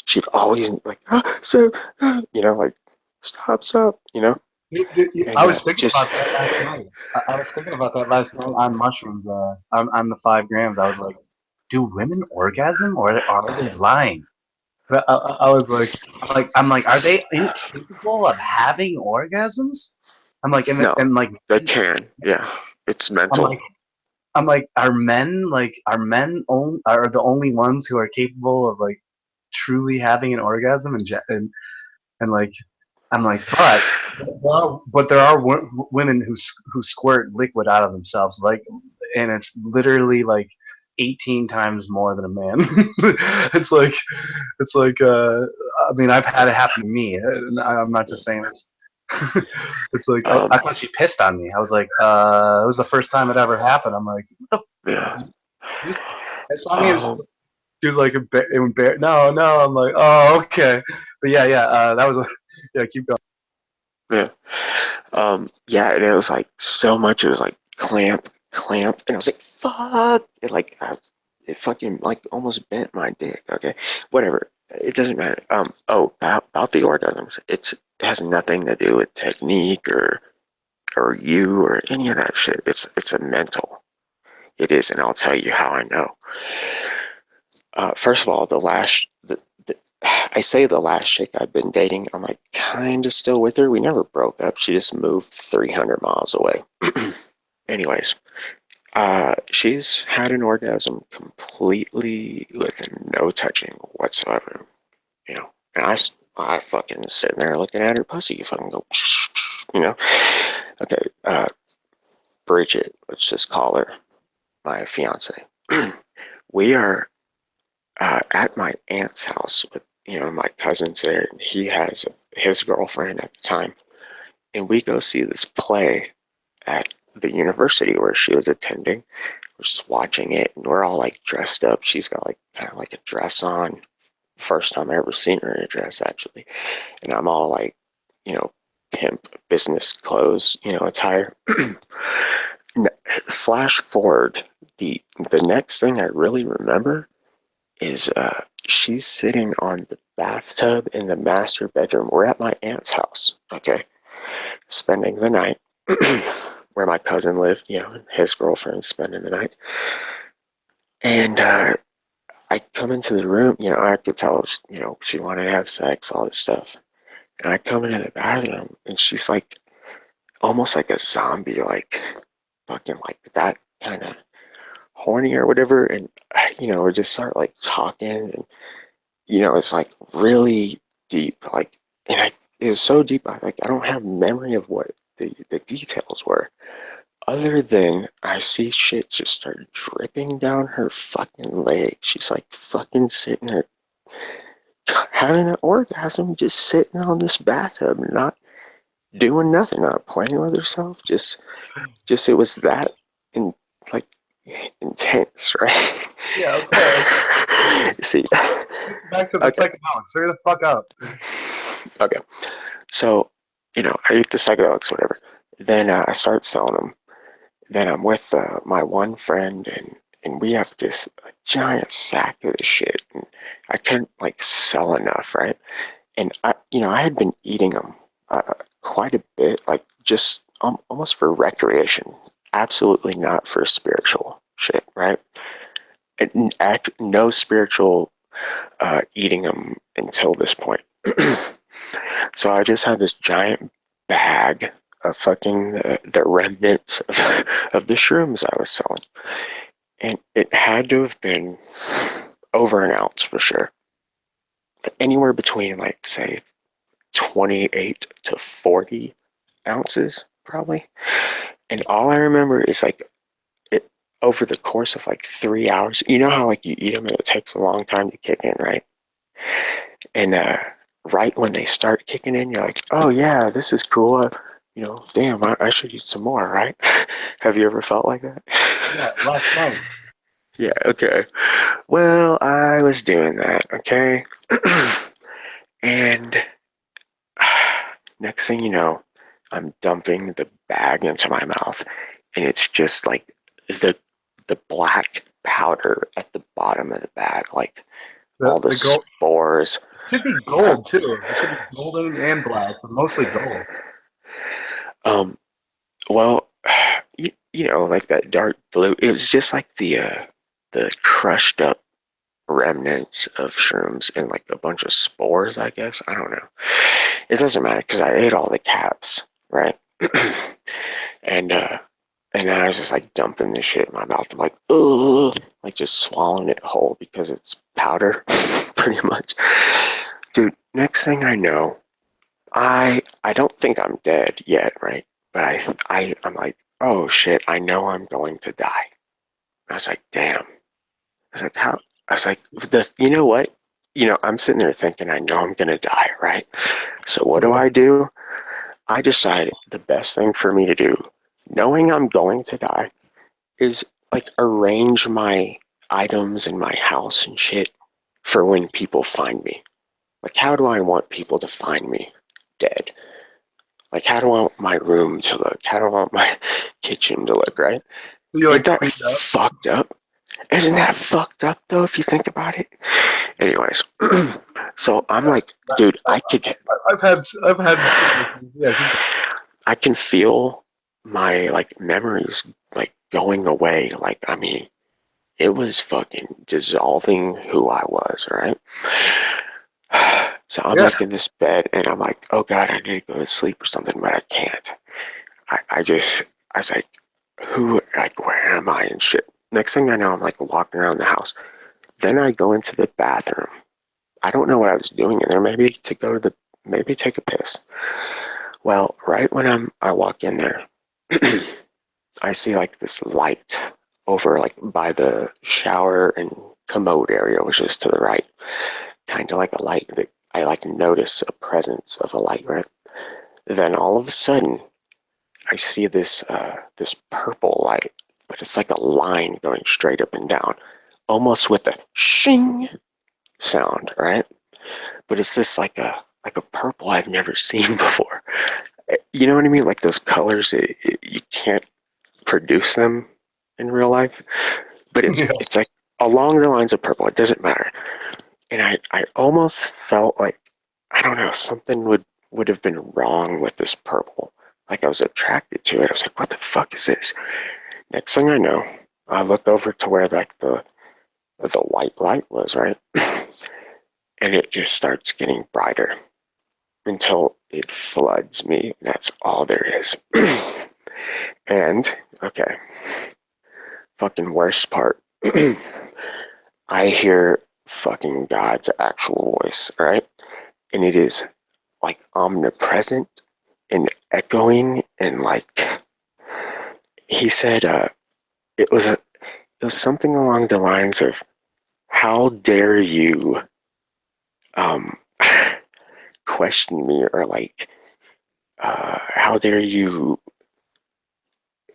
S4: She'd always like, like, stop, and
S1: I was thinking
S4: just,
S1: about that last night. I was thinking about that last night on mushrooms. On the 5 grams. I was like, do women orgasm or are they lying? But I was like, are they incapable of having orgasms? I'm like,
S4: no,
S1: and like,
S4: they can, yeah, it's
S1: I'm
S4: mental.
S1: like, are the only ones who are capable of like truly having an orgasm and like I'm like, but there are women who squirt liquid out of themselves, like, and it's literally like 18 times more than a man. it's like, I mean, I've had it happen to me. And I'm not just saying it. It's like, I thought she pissed on me. I was like, it was the first time it ever happened. I'm like, what the?
S4: Yeah.
S1: I saw me. She was like, no, no. I'm like, oh, okay. But yeah, that was yeah. Keep going.
S4: Yeah. Yeah, and it was like so much. It was like clamp, and I was like, fuck. It fucking like almost bent my dick. Okay, whatever. It doesn't matter. About the orgasms, it has nothing to do with technique or you or any of that shit. It's a mental. It is, and I'll tell you how I know. First of all, I say the last chick I've been dating, I'm like kind of still with her. We never broke up. She just moved 300 miles away. Anyways, she's had an orgasm completely with no touching whatsoever. And I fucking sitting there looking at her pussy. You fucking go, you know. Okay, Bridget, let's just call her my fiance. We are at my aunt's house with my cousin's there. And he has his girlfriend at the time, and we go see this play at the university where she was attending. We're just watching it, and we're all like dressed up. She's got like kind of like a dress on. First time I ever seen her in a dress, actually. And I'm all like, pimp business clothes, attire. Flash forward, the next thing I really remember is she's sitting on the bathtub in the master bedroom. We're at my aunt's house, okay, spending the night where my cousin lived, and his girlfriend spending the night. And I come into the room, I could tell, she wanted to have sex, all this stuff. And I come into the bathroom, and she's like, almost like a zombie, like fucking like that kind of horny or whatever. And, we just start like talking, and, it's like really deep, like, and it was so deep, I don't have memory of what the details were. Other than I see shit just start dripping down her fucking leg. She's like fucking sitting there having an orgasm, just sitting on this bathtub, not doing nothing, not playing with herself. Just it was that in like intense, right?
S1: Yeah. Okay.
S4: See,
S1: Back to the psychedelics. Hurry the fuck up.
S4: Okay. So, I eat the psychedelics, whatever. Then I start selling them. Then I'm with my one friend, and we have this giant sack of this shit, and I couldn't like sell enough, right? And I had been eating them quite a bit, like just almost for recreation, absolutely not for spiritual shit, right? And no spiritual eating them until this point. So I just had this giant bag of fucking the remnants of the shrooms I was selling. And it had to have been over an ounce for sure. Anywhere between like, say, 28 to 40 ounces, probably. And all I remember is like it over the course of like 3 hours. You know how like you eat them and it takes a long time to kick in, right? And right when they start kicking in, you're like, oh yeah, this is cool. damn, I should eat some more, right? Have you ever felt like that?
S1: Yeah, last night.
S4: Yeah, okay. Well, I was doing that, okay? And next thing you know, I'm dumping the bag into my mouth, and it's just like the black powder at the bottom of the bag, like all the
S1: The gold
S4: spores.
S1: should be gold too. It should be golden and black, but mostly gold.
S4: Um, well, like that dark blue. It was just like the crushed up remnants of shrooms and like a bunch of spores, I guess. I don't know. It doesn't matter because I ate all the caps, right? and then I was just like dumping this shit in my mouth. I'm like, ugh, like just swallowing it whole because it's powder, pretty much. Dude, next thing I know, I don't think I'm dead yet, right? But I'm like, oh shit, I know I'm going to die. I was like, damn. I was like, how? I was like, you know what? I'm sitting there thinking, I know I'm gonna die, right? So what
S1: Yeah.
S4: do? I decide the best thing for me to do, knowing I'm going to die, is like arrange my items in my house and shit for when people find me. Like, how do I want people to find me dead? Like, how do I want my room to look? How do I want my kitchen to look, right?
S1: You
S4: Ain't
S1: like
S4: that
S1: cleaned up.
S4: fucked up? Isn't that fucked up, though, if you think about it? Anyways, so I'm like, dude,
S1: I've had similar things. Yeah,
S4: I can feel my, like, memories, like, going away. Like, I mean, it was fucking dissolving who I was, right? So I'm
S1: yeah.
S4: like in this bed and I'm like, oh God, I need to go to sleep or something, but I can't. I was like, where am I and shit. Next thing I know, I'm like walking around the house. Then I go into the bathroom. I don't know what I was doing in there. Maybe take a piss. Well, right when I walk in there, I see like this light over like by the shower and commode area, which is to the right. Kind of like a light that I like notice a presence of a light, right? Then all of a sudden, I see this purple light, but it's like a line going straight up and down, almost with a shing sound, right? But it's this like a purple I've never seen before. You know what I mean? Like those colors, you can't produce them in real life, but
S1: Yeah.
S4: it's like along the lines of purple. It doesn't matter. And I almost felt like, I don't know, something would have been wrong with this purple. Like I was attracted to it. I was like, what the fuck is this? Next thing I know, I look over to where like the white light was, right? And it just starts getting brighter until it floods me. That's all there is. And okay, fucking worst part. I hear fucking God's actual voice, right? And it is like omnipresent and echoing, and like he said, it was something along the lines of, how dare you um question me, or like how dare you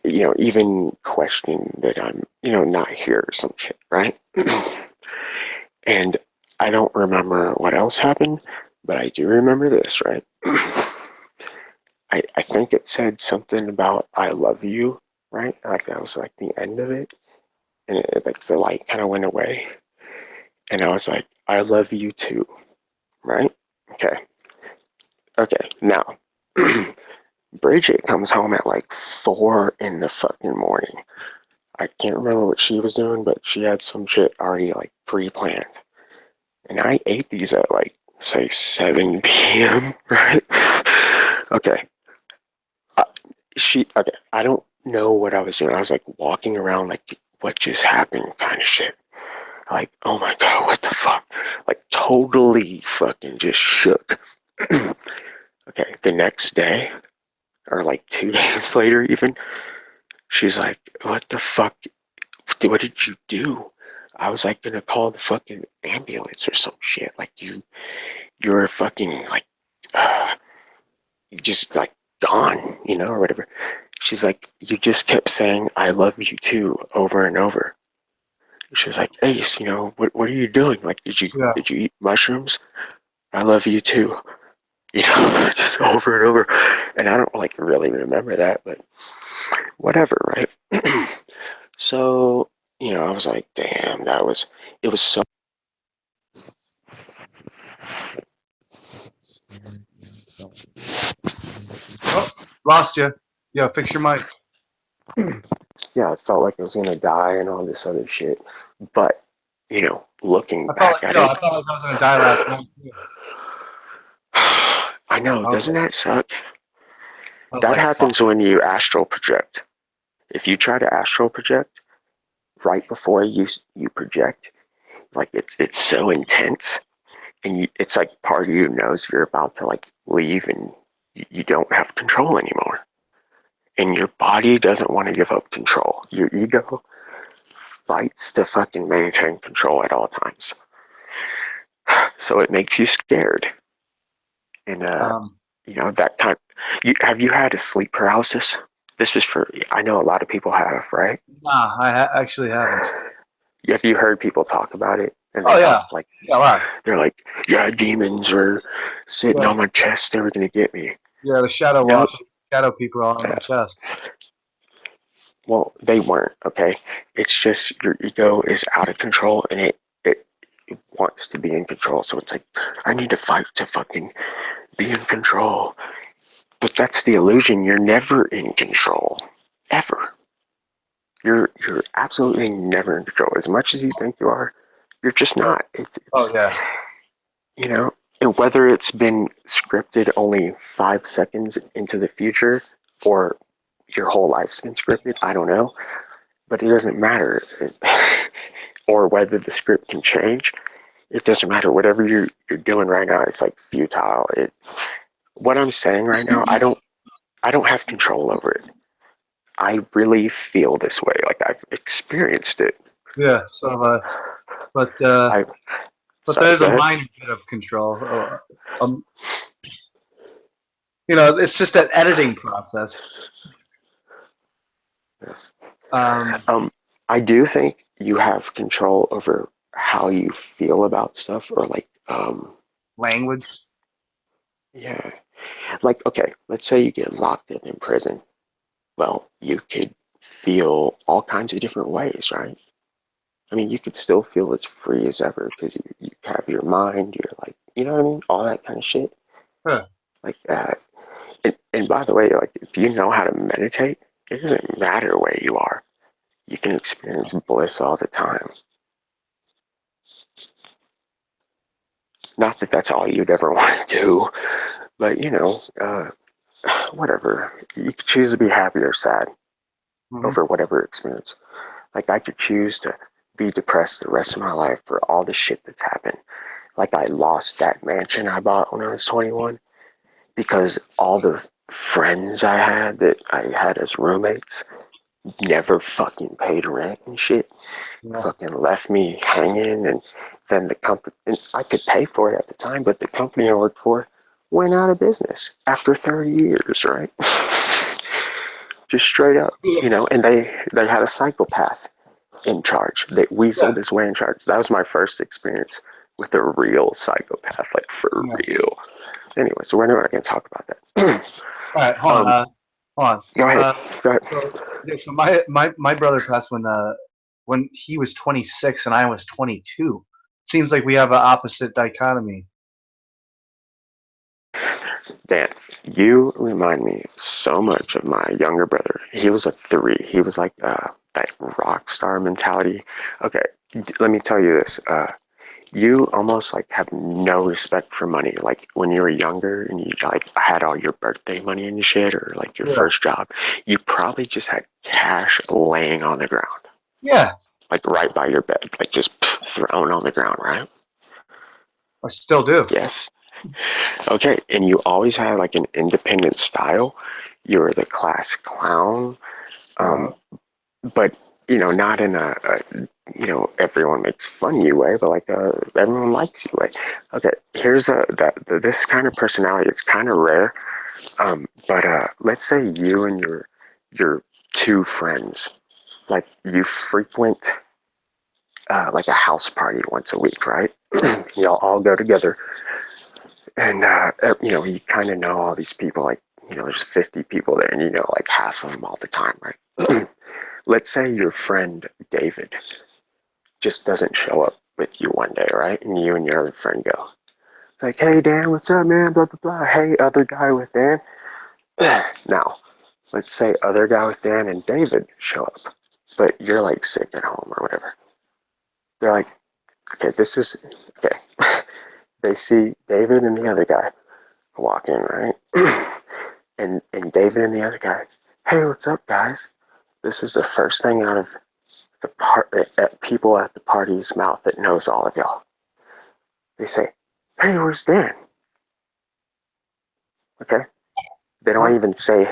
S4: even question that I'm not here or some shit, right? And I don't remember what else happened, but I do remember this, right? I think it said something about I love you, right? Like that was like the end of it. And like the light kind of went away. And I was like, I love you too, right? Okay. Okay. Now, Bridget comes home at like 4 in the fucking morning. I can't remember what she was doing, but she had some shit already like pre-planned. And I ate these at like, say, 7 p.m., right? Okay. Uh, okay, I don't know what I was doing. I was like walking around like, what just happened kind of shit. Like, oh my God, what the fuck? Like, totally fucking just shook. Okay, the next day, or like 2 days later, even, she's like, what the fuck? What did you do? I was like gonna call the fucking ambulance or some shit. Like, you're fucking like, uh, just like gone, or whatever. She's like, you just kept saying, I love you too, over and over. She was like, Ace, what are you doing? Like,
S1: Yeah.
S4: did you eat mushrooms? I love you too. Just over and over. And I don't like really remember that, but whatever, right? So, I was like, damn, it was so.
S1: Oh, lost you. Yeah, fix your mic.
S4: Yeah, I felt like I was gonna die and all this other shit. But, looking back at it,
S1: I felt like I was gonna die last night too.
S4: I know, doesn't that suck?
S1: I was
S4: That
S1: like, fuck.
S4: happens when you astral project. If you try to astral project right before you project, like it's so intense, and it's like part of you knows you're about to like leave, and you don't have control anymore, and your body doesn't want to give up control. Your ego fights to fucking maintain control at all times, so it makes you scared. And that time, have you had a sleep paralysis? This is for, I know a lot of people have, right?
S1: Nah, actually haven't.
S4: Have you heard people talk about it? And
S1: Oh yeah.
S4: like,
S1: Yeah, wow.
S4: they're like, yeah, demons were sitting on my chest. They were going to get me.
S1: Yeah, the shadow people are all on my chest.
S4: Well, they weren't, okay? It's just your ego is out of control, and it wants to be in control. So it's like, I need to fight to fucking be in control. But that's the illusion. You're never in control. Ever. You're absolutely never in control. As much as you think you are, you're just not. It's
S1: Oh yeah.
S4: And whether it's been scripted only 5 seconds into the future or your whole life's been scripted, I don't know. But it doesn't matter. Or whether the script can change, it doesn't matter. Whatever you're doing right now, it's like futile. What I'm saying right now, I don't have control over it. I really feel this way. Like I've experienced it.
S1: Yeah. So, but
S4: Sorry,
S1: there's
S4: go
S1: a
S4: ahead.
S1: minor bit of control. It's just that editing process.
S4: I do think you have control over how you feel about stuff, or like,
S1: Language.
S4: yeah, like, okay, let's say you get locked up in prison. Well, you could feel all kinds of different ways, right? I mean, you could still feel as free as ever because you have your mind, you're like, you know what I mean? All that kind of shit.
S1: Huh.
S4: Like, and by the way, like, if you know how to meditate, it doesn't matter where you are. You can experience bliss all the time. Not that that's all you'd ever want to do, but whatever. You could choose to be happy or sad over whatever experience. Like, I could choose to be depressed the rest of my life for all the shit that's happened. Like, I lost that mansion I bought when I was 21 because all the friends I had that I had as roommates never fucking paid rent and shit.
S1: Yeah.
S4: Fucking left me hanging, and then the company, and I could pay for it at the time, but the company I worked for went out of business after 30 years, right? Just straight up, and they had a psychopath in charge. They weaseled his way in charge. That was my first experience with a real psychopath, like for real. Anyway, so we're not going to talk about that.
S1: All right, hold on.
S4: Go ahead.
S1: So my brother passed when he was 26 and I was 22. It seems like we have an opposite dichotomy.
S4: Dan, you remind me so much of my younger brother. He was a 3. He was like that rock star mentality. Okay, let me tell you this. You almost like have no respect for money. Like when you were younger and you like had all your birthday money and shit, or like your first job, you probably just had cash laying on the ground.
S1: Yeah.
S4: Like right by your bed, like just thrown on the ground, right?
S1: I still do.
S4: Yes. Okay, and you always had like an independent style. You were the class clown, but not in a everyone makes fun of you way, but like everyone likes you way. Okay, here's this kind of personality. It's kind of rare. But let's say you and your two friends, like you frequent like a house party once a week, right? Y'all all go together, and you kind of know all these people. Like there's 50 people there, and you know like half of them all the time, right? Let's say your friend David just doesn't show up with you one day, right? And you and your other friend go. It's like, hey Dan, what's up, man? Blah blah blah. Hey, other guy with Dan. Now, let's say other guy with Dan and David show up, but you're like sick at home or whatever. They're like, okay, this is okay. They see David and the other guy walk in, right? and David and the other guy, hey, what's up, guys? This is the first thing out of the people at the party's mouth that knows all of y'all. They say, hey, where's Dan? Okay? They don't even say,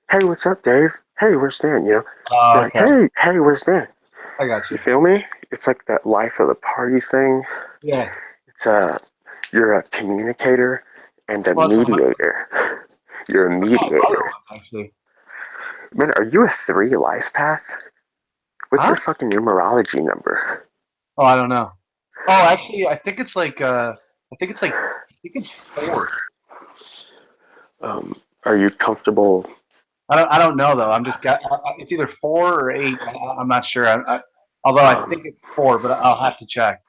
S4: hey, what's up, Dave? Hey, where's Dan? They're like,
S1: Okay.
S4: hey, where's Dan?
S1: I got
S4: You
S1: you.
S4: feel me? It's like that life of the party thing.
S1: Yeah.
S4: It's you're a communicator and a
S1: Well, that's what
S4: mediator. You're a
S1: my brother
S4: mediator.
S1: was actually.
S4: Man, are you a 3 life path? What's
S1: Huh?
S4: your fucking numerology number?
S1: Oh, I don't know. Oh, actually, I think it's like. I think it's 4.
S4: Are you comfortable?
S1: I don't know though. I'm just got. It's either 4 or 8. I'm not sure. Although I think it's 4, but I'll have to check.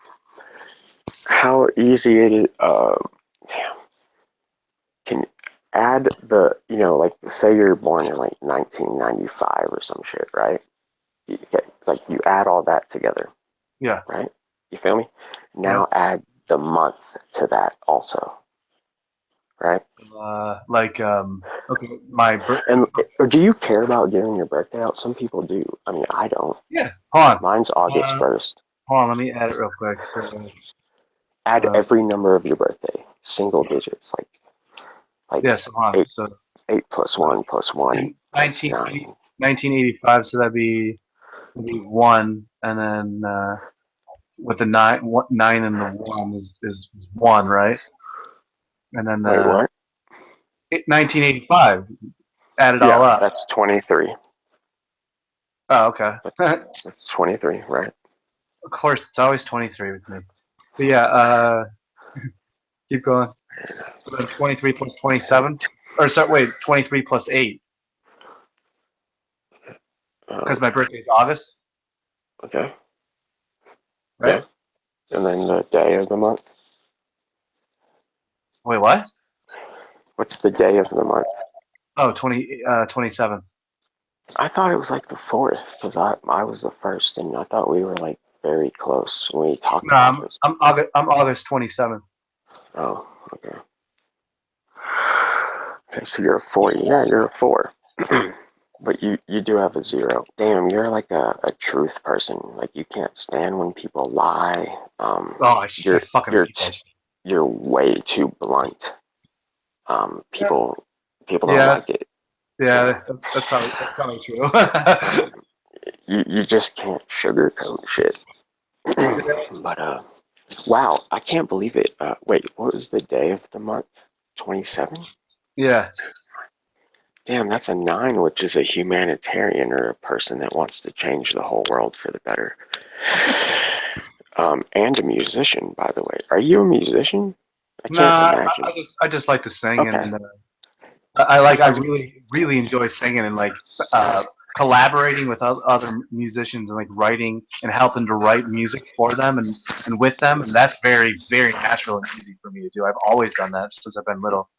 S4: How easy it is? Damn. Can you add the, like, say you're born in like 1995 or some shit, right? Like you add all that together,
S1: Yeah.
S4: right? You feel me?
S1: Yeah.
S4: Now add the month to that also, right?
S1: Okay, my
S4: And or do you care about giving your birthday out? Some people do. I mean, I don't.
S1: yeah. Hold on.
S4: Mine's August 1st.
S1: Hold on. Let me add it real quick. So,
S4: Add every number of your birthday, single digits, like
S1: yeah. So hold on.
S4: eight,
S1: So
S4: 8 plus 1 plus 1 plus
S1: 1980,
S4: 9.
S1: 1985. So that'd be 1, and then with the 9 and the 1 is 1, right? And then
S4: Wait, what?
S1: 1985. Add it all
S4: Yeah,
S1: up.
S4: that's 23.
S1: Oh, okay.
S4: That's 23, right?
S1: Of course, it's always 23 with me. But yeah, keep going. So then 23 plus 27, or sorry, wait, 23 plus 8, because my birthday is August,
S4: Okay.
S1: right?
S4: Yeah. And then the day of the month.
S1: Wait, what?
S4: What's the day of the month?
S1: Oh, 27th.
S4: I thought it was like the 4th because I was the first, and I thought we were like very close when we talked
S1: No,
S4: about this.
S1: I'm August 27th.
S4: Oh, okay. Okay, so you're a 4. Yeah, you're a 4. But you do have a 0. Damn, you're like a truth person. Like you can't stand when people lie.
S1: Oh, I fucking
S4: You're
S1: hate that shit.
S4: you're way too blunt. People don't
S1: Yeah,
S4: like it.
S1: yeah, that's probably true.
S4: You just can't sugarcoat shit. But wow, I can't believe it. Wait, what was the day of the month? 27?
S1: Yeah.
S4: Damn, that's a 9, which is a humanitarian or a person that wants to change the whole world for the better. And a musician, by the way. Are you a musician? I can't
S1: Nah,
S4: imagine.
S1: I just like to sing,
S4: Okay.
S1: and I really enjoy singing and like collaborating with other musicians and like writing and helping to write music for them and with them, and that's very natural and easy for me to do. I've always done that since I've been little.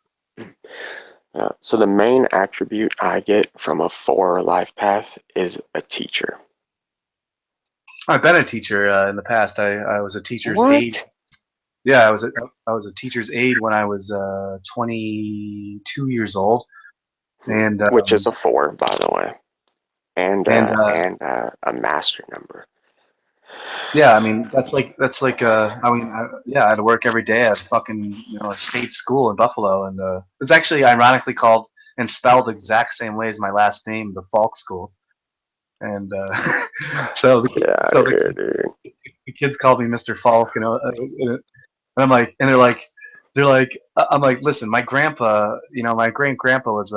S4: So the main attribute I get from a 4 life path is a teacher.
S1: I've been a teacher in the past. I was a teacher's aide.
S4: What?
S1: Yeah, I was a teacher's aide when I was 22 years old, and
S4: Which is a 4, by the way, and
S1: and
S4: a master number.
S1: yeah, I mean yeah, I had to work every day at fucking a state school in Buffalo, and it's actually ironically called and spelled the exact same way as my last name, the Falk School, and so
S4: Yeah,
S1: so
S4: dude.
S1: the kids called me Mr. Falk, and I'm like, and they're like, they're like, I'm like, listen, my grandpa, my great grandpa was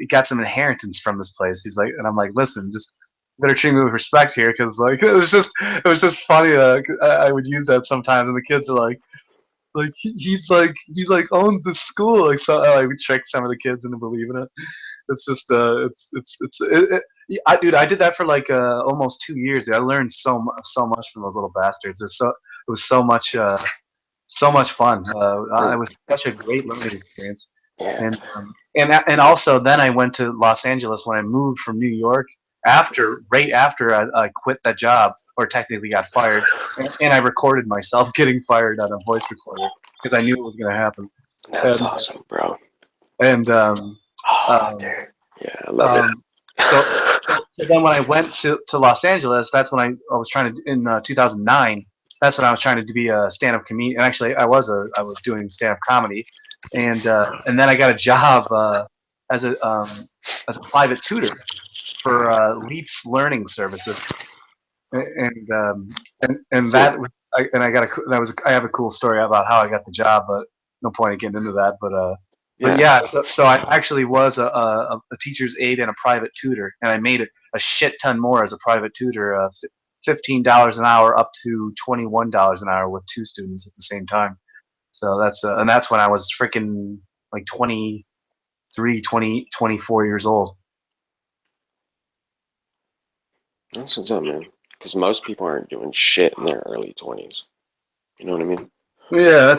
S1: got some inheritance from this place. He's like, and I'm like, listen, just better treat me with respect here, because like it was just funny. I would use that sometimes, and the kids are like he owns the school. Like, so we trick some of the kids into believing it. It's just dude, I did that for like almost 2 years. Dude. I learned so much from those little bastards. It was so much fun. It was such a great learning experience.
S4: Yeah.
S1: And also then I went to Los Angeles when I moved from New York right after I quit that job, or technically got fired, and I recorded myself getting fired on a voice recorder because I knew it was going to happen.
S4: That's awesome, bro.
S1: And
S4: dude. Yeah, I love it.
S1: So then when I went to Los Angeles, that's when I was trying to, in 2009. That's when I was trying to be a stand-up comedian. And actually, I was doing stand-up comedy, and then I got a job as a private tutor for Leap's learning services, and that I have a cool story about how I got the job, but no point in getting into that. But yeah, so I actually was a teacher's aide and a private tutor, and I made a shit ton more as a private tutor, $15 an hour up to $21 an hour with 2 students at the same time. So that's when I was freaking like 23, 24 years old.
S4: That's what's up, man. Because most people aren't doing shit in their early 20s. You know what I mean?
S1: Yeah.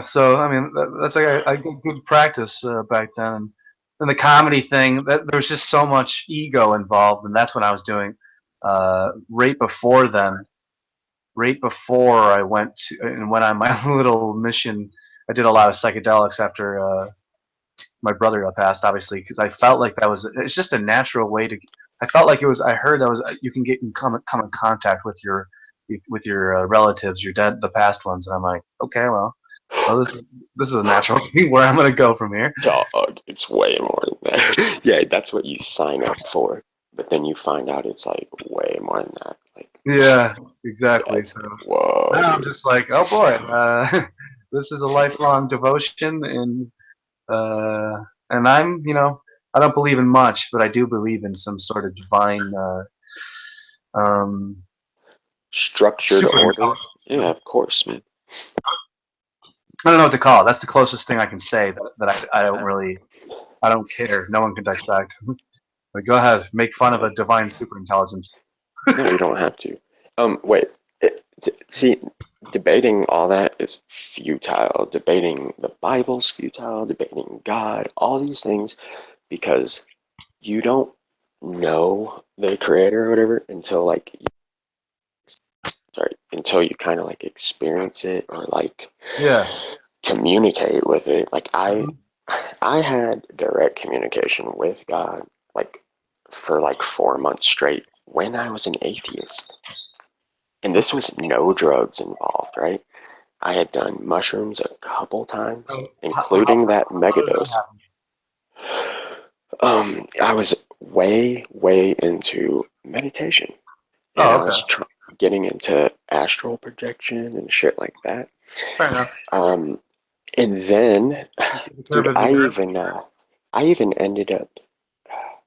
S1: So I mean, that's like I did good practice back then. And the comedy thing, there's just so much ego involved, and that's what I was doing right before then. Right before I went on my little mission, I did a lot of psychedelics after my brother got passed, obviously, because I felt like it's just a natural way to. I felt like I heard that was you can come in contact with your relatives, the past ones, and I'm like, okay, well, this is a natural thing where I'm gonna go from here.
S4: Dog, it's way more than that. Yeah, that's what you sign up for, but then you find out it's like way more than that. Like,
S1: yeah, exactly. So
S4: whoa.
S1: now I'm just like, oh boy, this is a lifelong devotion, and I'm, I don't believe in much, but I do believe in some sort of divine
S4: structured order. Yeah, of course, man.
S1: I don't know what to call it. That's the closest thing I can say that I don't care. No one can dissect. But go ahead, make fun of a divine superintelligence.
S4: No, you don't have to. Wait. See, debating all that is futile. Debating the Bible's futile. Debating God, all these things, because you don't know the creator or whatever until until you kind of like experience it or like communicate with it. Like I had direct communication with God like for like 4 months straight when I was an atheist. And this was no drugs involved, right? I had done mushrooms a couple times, including that megadose. I was way into meditation. And I was getting into astral projection and shit like that.
S1: Fair enough.
S4: And then, dude, I even ended up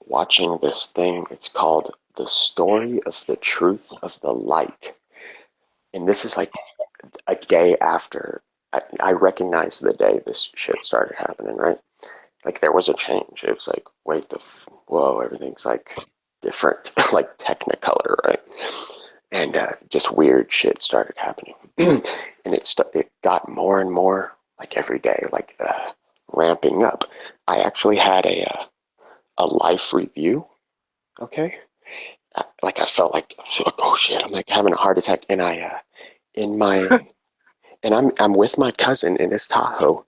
S4: watching this thing. It's called The Story of the Truth of the Light. And this is like a day after I recognized the day this shit started happening, right? Like there was a change. It was like, wait, whoa, everything's like different, like Technicolor, right? And just weird shit started happening. And it got more and more like every day, like ramping up. I actually had a life review, okay? I felt like, oh shit, I'm like having a heart attack. And I'm with my cousin in his Tahoe.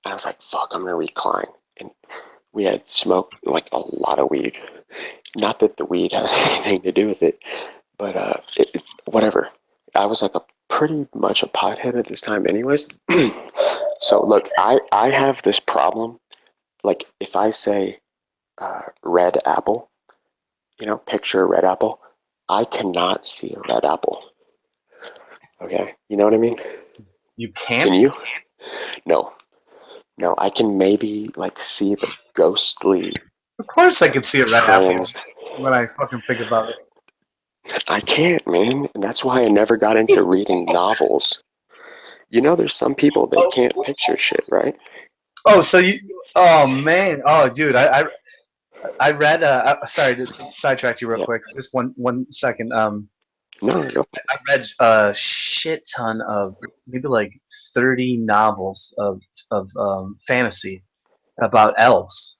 S4: And I was like, fuck, I'm gonna recline. And we had smoked like a lot of weed. Not that the weed has anything to do with it, but whatever. I was like pretty much a pothead at this time anyways. So look, I have this problem. Like if I say red apple, picture a red apple, I cannot see a red apple. Okay, you know what I mean?
S1: You can't?
S4: Can you? No, no, I can maybe like see the ghostly
S1: Of course, I could see a red apple
S4: trans.
S1: when I fucking think about it.
S4: I can't, man. And that's why I never got into reading novels. You know, there's some people they
S1: Oh,
S4: can't picture shit, right?
S1: oh, so you? Oh man, oh dude, I read. Sorry to sidetrack you real
S4: Yeah.
S1: quick. Just one second.
S4: No, go.
S1: I read a shit ton of maybe like 30 novels of fantasy about elves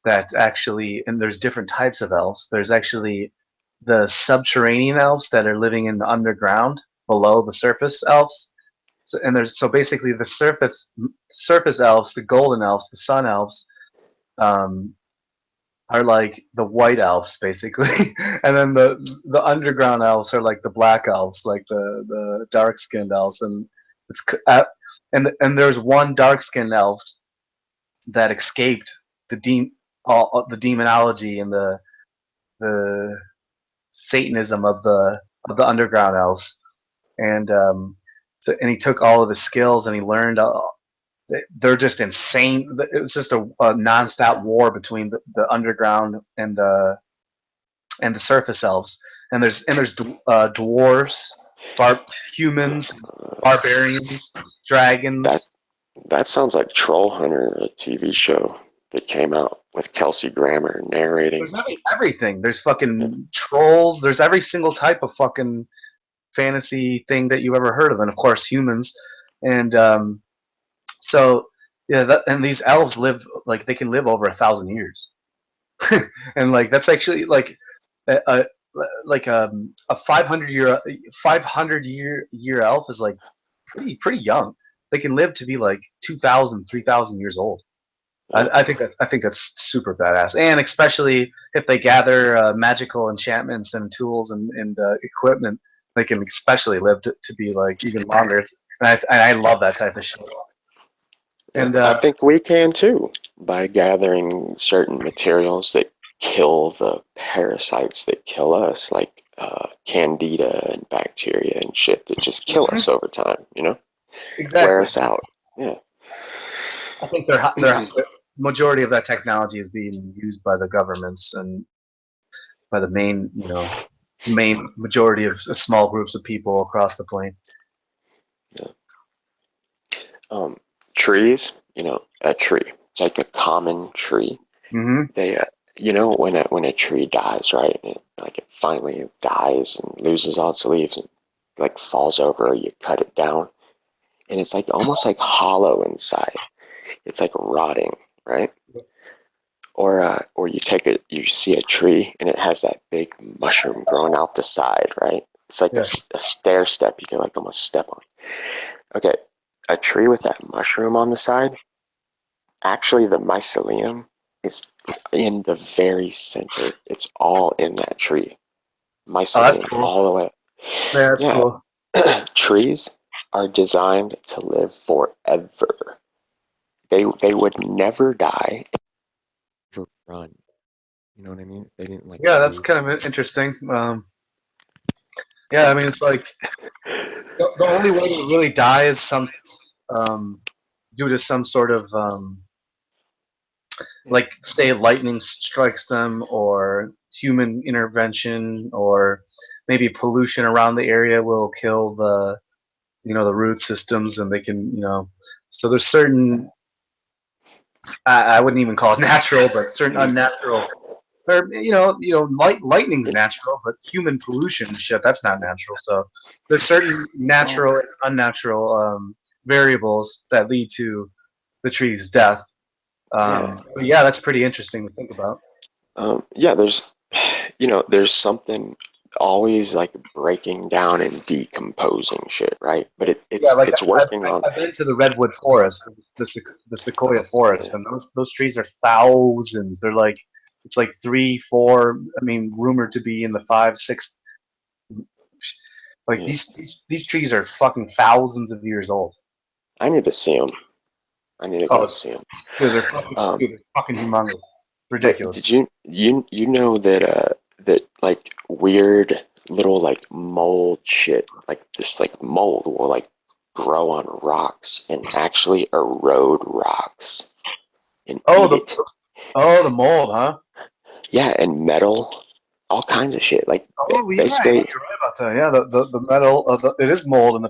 S1: that actually, and there's different types of elves. There's actually the subterranean elves that are living in the underground below the surface elves. So, and there's so basically the surface elves, the golden elves, the sun elves, um, are like the white elves basically, and then the underground elves are like the black elves, like the dark skinned elves, and it's and there's one dark skinned elf that escaped the all the demonology and the Satanism of the underground elves, and so, and he took all of his skills and he learned. They're just insane. It's just a nonstop war between the underground and the surface elves. And there's dwarves, humans, barbarians,
S4: That
S1: dragons.
S4: that sounds like Troll Hunter, a TV show that came out with Kelsey Grammer narrating.
S1: There's everything. There's fucking trolls. There's every single type of fucking fantasy thing that you ever heard of, and of course humans. And so yeah, and these elves live like they can live over 1,000 years, and like that's actually like a like a 500 year elf is like pretty young. They can live to be like 2,000, 3,000 years old. I think that's super badass, and especially if they gather magical enchantments and tools and equipment, they can especially live to be like even longer. And I love that type of shit. And
S4: I think we can too by gathering certain materials that kill the parasites that kill us, like candida and bacteria and shit that just kill us over time. You know, wear
S1: exactly,
S4: us out. Yeah.
S1: I think the majority of that technology is being used by the governments and by the main majority of small groups of people across the plane.
S4: Yeah. Trees. You know, a tree. It's like a common tree.
S1: Mm-hmm.
S4: They, you know, when a tree dies, right? It finally dies and loses all its leaves and like falls over. You cut it down, and it's like almost like hollow inside. It's like rotting, right? Or you see a tree and it has that big mushroom growing out the side, right? It's like
S1: Yeah.
S4: a stair step you can like almost step on. Okay, a tree with that mushroom on the side. Actually, the mycelium is in the very center. It's all in that tree.
S1: Oh, that's
S4: Mycelium
S1: cool.
S4: all the way.
S1: Yeah, that's
S4: Yeah,
S1: cool.
S4: trees are designed to live forever. They would never die, never run. You know what I mean? They didn't like
S1: Yeah, that's
S4: lose.
S1: kind of interesting. Yeah, I mean, it's like the only way to really die is um, due to some sort of like say lightning strikes them or human intervention or maybe pollution around the area will kill the root systems and they can so there's certain I wouldn't even call it natural but certain unnatural or lightning's natural but human pollution and shit that's not natural so there's certain natural and unnatural variables that lead to the tree's death.
S4: Yeah.
S1: But yeah, that's pretty interesting to think about.
S4: Yeah, there's something always like breaking down and decomposing shit, right? But
S1: Yeah, like
S4: it's working on.
S1: I've been to the redwood forest, the sequoia forest,
S4: Yeah,
S1: and those trees are thousands. They're like it's like 3, 4. I mean, rumored to be in the 5, 6. Like
S4: yeah.
S1: these trees are fucking thousands of years old.
S4: I need to see them. I need to go
S1: Oh,
S4: see them.
S1: they're fucking humongous,
S4: But
S1: ridiculous.
S4: did you know that that like weird little like mold shit, like this like mold will like grow on rocks and actually erode rocks and
S1: Oh,
S4: eat it.
S1: the mold, huh?
S4: Yeah, and metal, all kinds of shit. Like
S1: Oh, yeah,
S4: basically,
S1: you're right about that. Yeah, the metal, it is mold in the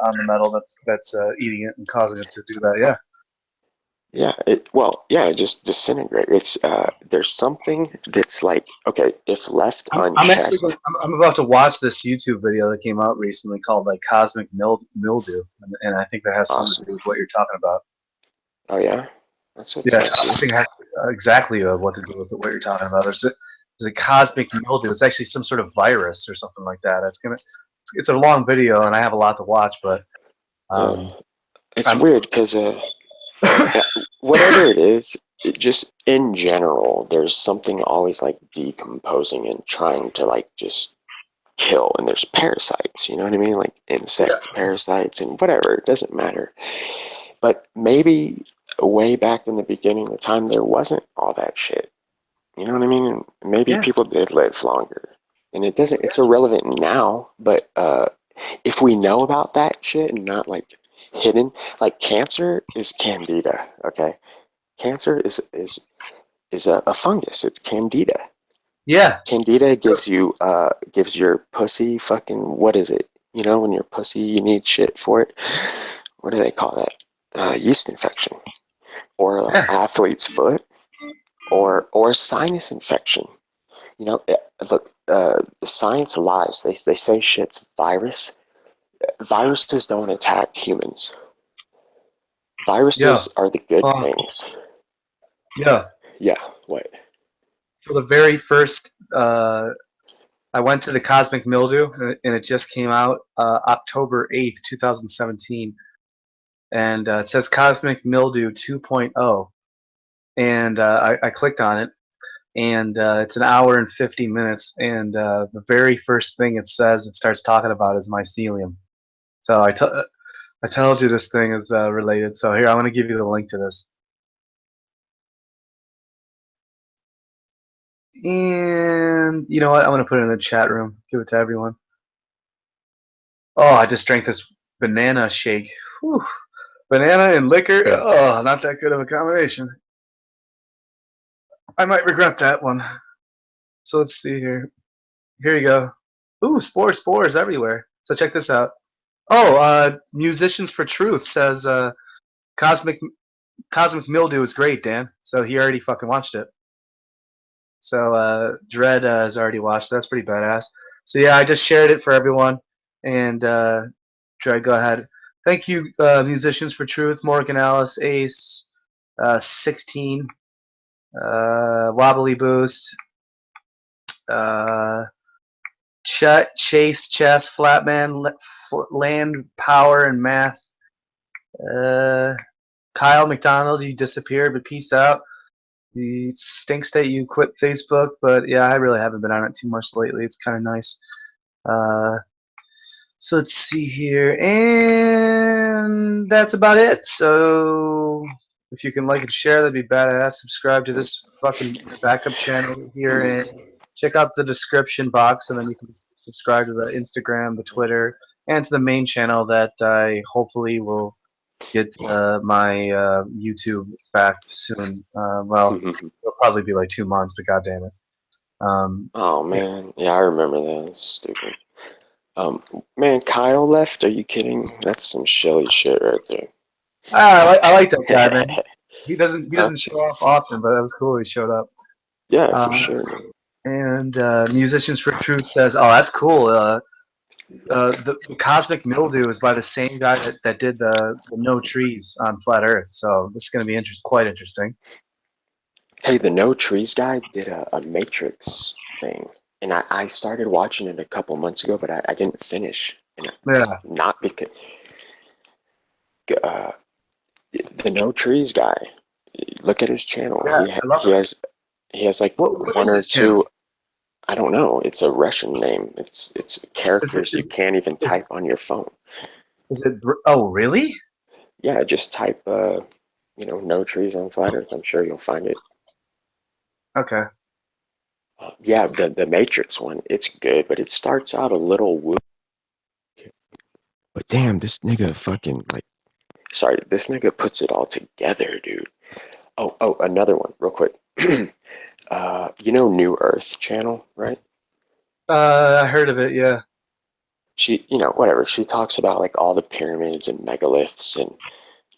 S1: on the metal that's eating it and causing it to do that. Yeah.
S4: yeah. It just disintegrate. It's there's something that's like, okay, if left
S1: I'm actually
S4: unchecked.
S1: I'm about to watch this YouTube video that came out recently called like Cosmic Mildew, and I think that has something to
S4: Awesome.
S1: do with what you're talking about.
S4: Oh yeah, that's what's
S1: Yeah,
S4: up,
S1: I
S4: dude.
S1: think it has exactly what to do with what you're talking about. There's a cosmic mildew. It's actually some sort of virus or something like that. It's a long video, and I have a lot to watch, but
S4: Yeah,
S1: um,
S4: it's
S1: I'm
S4: weird because whatever it is, it just in general, there's something always like decomposing and trying to like just kill. And there's parasites, you know what I mean? Like insect parasites and whatever, it doesn't matter. But maybe way back in the beginning of the time, there wasn't all that shit. You know what I mean? And maybe
S1: yeah,
S4: people did live longer. And it's irrelevant now, but if we know about that shit and not like hidden, like cancer is candida, okay? Cancer is a fungus. It's candida.
S1: yeah,
S4: Candida gives your pussy fucking, what is it? You know, when your pussy, you need shit for it. What do they call that? Yeast infection, or
S1: yeah.
S4: athlete's foot, or sinus infection. You know, look, science lies. They say shit's virus. Viruses don't attack humans.
S1: Yeah.
S4: Viruses are the good
S1: Um,
S4: things.
S1: yeah.
S4: Yeah. What?
S1: So the very first, I went to the Cosmic Mildew, and it just came out October 8th, 2017, and it says Cosmic Mildew 2.0, and I clicked on it, and it's an hour and 50 minutes, and the very first thing it starts talking about is mycelium. So I told you this thing is related. So here, I'm going to give you the link to this. And you know what? I'm going to put it in the chat room. Give it to everyone. Oh, I just drank this banana shake. Whew. Banana and liquor. Oh, not that good of a combination. I might regret that one. So let's see here. Here you go. Ooh, spores everywhere. So check this out. Oh, Musicians for Truth says Cosmic Cosmic Mildew is great, Dan. So he already fucking watched it. So Dread has already watched. That's pretty badass. So yeah, I just shared it for everyone. And Dread, go ahead. Thank you, Musicians for Truth, Morgan Alice, Ace, 16, Wobbly Boost, uh, Chase, Chess, Flatman, Land, Power, and Math. Kyle McDonald, you disappeared, but peace out. It stinks that you quit Facebook, but yeah, I really haven't been on it too much lately. It's kind of nice. So let's see here, and that's about it. So if you can like and share, that'd be badass. Subscribe to this fucking backup channel here, and check out the description box, and then you can subscribe to the Instagram, the Twitter, and to the main channel that I hopefully will get my YouTube back soon. Well, it'll probably be like 2 months, but goddamn it.
S4: Oh
S1: Yeah.
S4: man, yeah, I remember that. That's stupid. Man, Kyle left? Are you kidding? That's some Shelly shit right there.
S1: I like that guy, man. He
S4: Huh?
S1: doesn't show off often, but that was cool. He showed up.
S4: Yeah, for
S1: Uh,
S4: sure, man.
S1: and Musicians for Truth says, "Oh, that's cool. The Cosmic Mildew is by the same guy that did the No Trees on Flat Earth. So this is going to be quite interesting."
S4: Hey, the No Trees guy did a Matrix thing, and I started watching it a couple months ago, but I didn't finish. And
S1: Yeah,
S4: not because uh, the No Trees guy. Look at his channel.
S1: yeah, I love it.
S4: He has like
S1: What
S4: one
S1: is
S4: or
S1: his channel?
S4: two. I don't know. It's a Russian name. It's
S1: Is it
S4: characters you
S1: is,
S4: can't even
S1: is,
S4: type on your phone.
S1: is it? Oh, really?
S4: Yeah, just type No Trees on Flat Earth. I'm sure you'll find it.
S1: Okay.
S4: Yeah, the Matrix one. It's good, but it starts out a little woo. But damn, this nigga fucking like, sorry, this nigga puts it all together, dude. Oh, another one, real quick. You know New Earth channel, right?
S1: I heard of it. Yeah.
S4: She, whatever. She talks about like all the pyramids and megaliths and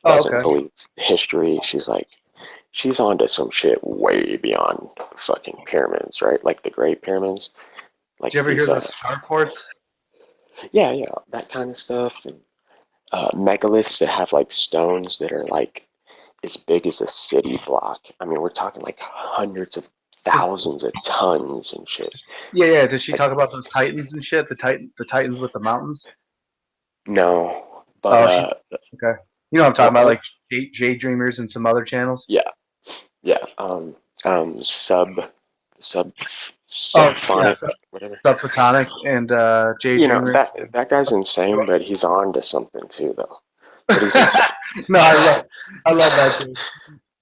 S1: Oh,
S4: doesn't
S1: okay.
S4: believe history. She's onto some shit way beyond fucking pyramids, right? Like the Great Pyramids,
S1: Did you
S4: like
S1: ever hear
S4: these.
S1: the starports?
S4: Yeah, that kind of stuff. And megaliths that have like stones that are like as big as a city block. I mean, we're talking like hundreds of thousands of tons and shit.
S1: Yeah, yeah. Does she
S4: Like,
S1: talk about those titans and shit? The titans with the mountains.
S4: no, but
S1: Oh, she. Okay. You know what I'm talking about,
S4: what?
S1: like J Dreamers and some other channels.
S4: Yeah, yeah. Sub,
S1: Oh, yeah.
S4: subphonic, whatever.
S1: Subphotonic and J Dreamer.
S4: That guy's insane, but he's on to something too, though. But he's insane.
S1: No, I love that dude.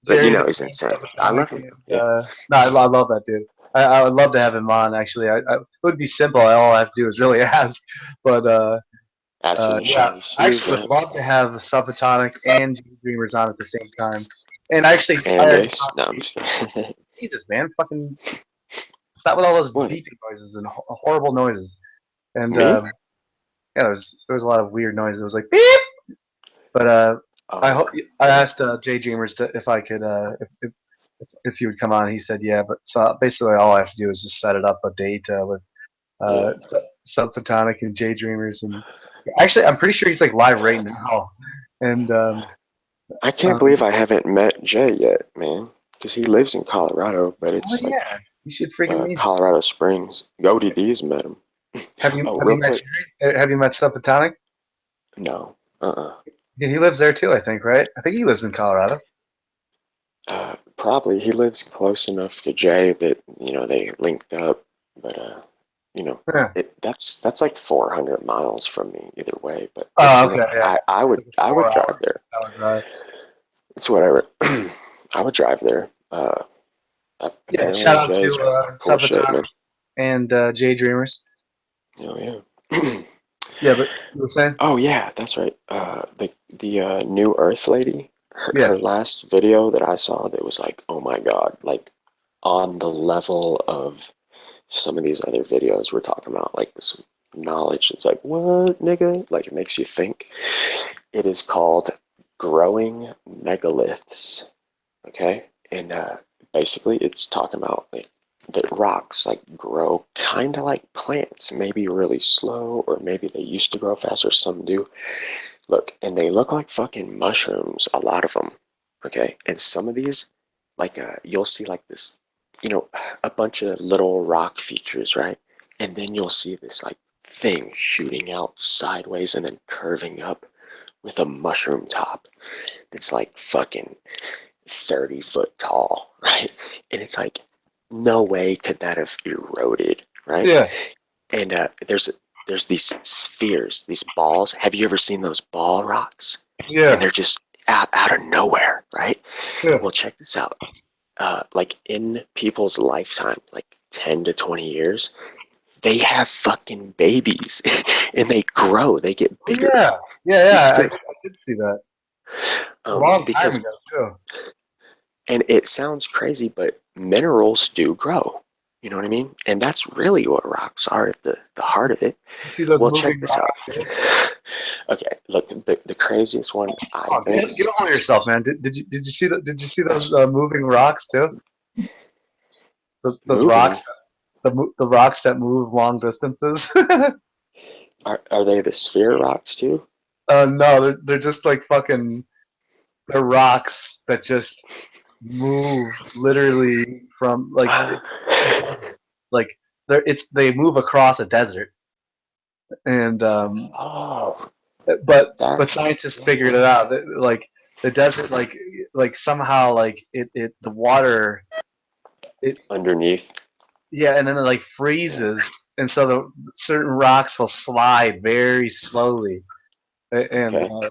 S4: But
S1: Jerry the
S4: he's
S1: Man
S4: insane. I
S1: Subatomic,
S4: love him.
S1: and
S4: Yeah.
S1: no, I love that dude. I would love to have him on. Actually, it would be simple. All I have to do is really ask. But
S4: Ask him to
S1: yeah,
S4: show him
S1: I
S4: sleeves,
S1: actually
S4: man.
S1: would love to have the Subatomic and G Dreamers on at the same time. And actually, I
S4: And
S1: already
S4: Ace.
S1: talked
S4: No,
S1: to
S4: I'm just kidding.
S1: Jesus, man, fucking stop with all those
S4: What?
S1: beeping noises and horrible noises. And
S4: Me?
S1: yeah, there was a lot of weird noises. It was like beep. But I
S4: Oh,
S1: hope I asked J Dreamers if I could if he would come on. He said yeah, but so basically all I have to do is just set it up a date with
S4: yeah.
S1: uh, Subphotonic and J Dreamers, and actually I'm pretty sure he's like live right now. And
S4: I can't believe I haven't met Jay yet, man. Because he lives in Colorado, but
S1: oh
S4: it's like
S1: yeah, you should freaking meet him.
S4: Colorado Springs. ODD's met him. Oh,
S1: Have you
S4: real
S1: met
S4: quick.
S1: Jerry? Have you met Subphotonic?
S4: No.
S1: Yeah, he lives there too, I think, right? I think he lives in Colorado.
S4: Probably he lives close enough to Jay that they linked up, but
S1: Yeah.
S4: that's like 400 miles from me either way. But it's
S1: Oh, okay, yeah.
S4: I would drive there.
S1: 4 hour drive.
S4: It's whatever. I would drive there.
S1: Yeah, shout
S4: Apparently
S1: out to
S4: Jay's cool shit, man.
S1: Subatomic and J Dreamers.
S4: Oh yeah.
S1: Yeah, but you were saying?
S4: Oh yeah, that's right. The New Earth lady,
S1: Yeah.
S4: her last video that I saw that was like, oh my god, like on the level of some of these other videos we're talking about, like with some knowledge. It's like, what, nigga? Like it makes you think. It is called Growing Megaliths. Okay, and basically it's talking about like that rocks like grow kind of like plants, maybe really slow, or maybe they used to grow faster. Some do. Look, and they look like fucking mushrooms, a lot of them. Okay, and some of these, like you'll see like this, a bunch of little rock features, right? And then you'll see this like thing shooting out sideways and then curving up with a mushroom top that's like fucking 30 foot tall, right? And it's like, no way could that have eroded, right?
S1: Yeah.
S4: And there's these spheres, these balls. Have you ever seen those ball rocks? And
S1: Yeah.
S4: they're just out of nowhere, right?
S1: Yeah.
S4: Well, check this out. Like in people's lifetime, like 10 to 20 years, they have fucking babies and they grow, they get
S1: Oh
S4: bigger.
S1: yeah. Yeah,
S4: These
S1: yeah. I
S4: spheres,
S1: did see that a long time
S4: because
S1: ago too.
S4: And it sounds crazy, but minerals do grow. You know what I mean? And that's really what rocks are at the heart of it.
S1: You see those
S4: Well, check
S1: moving
S4: this out.
S1: rocks too?
S4: Okay, look, the craziest one, I
S1: Oh,
S4: think.
S1: get on yourself, man. Did you see those moving rocks too? Those
S4: Moving.
S1: rocks, the rocks that move long distances.
S4: Are they the sphere rocks too?
S1: No, they're just like fucking. They're rocks that just move literally from like they move across a desert, and
S4: Oh,
S1: but
S4: that.
S1: scientists figured it out that, like the desert like somehow like it the water it
S4: Underneath.
S1: yeah, and then it like freezes, and so the certain rocks will slide very slowly, and
S4: Okay.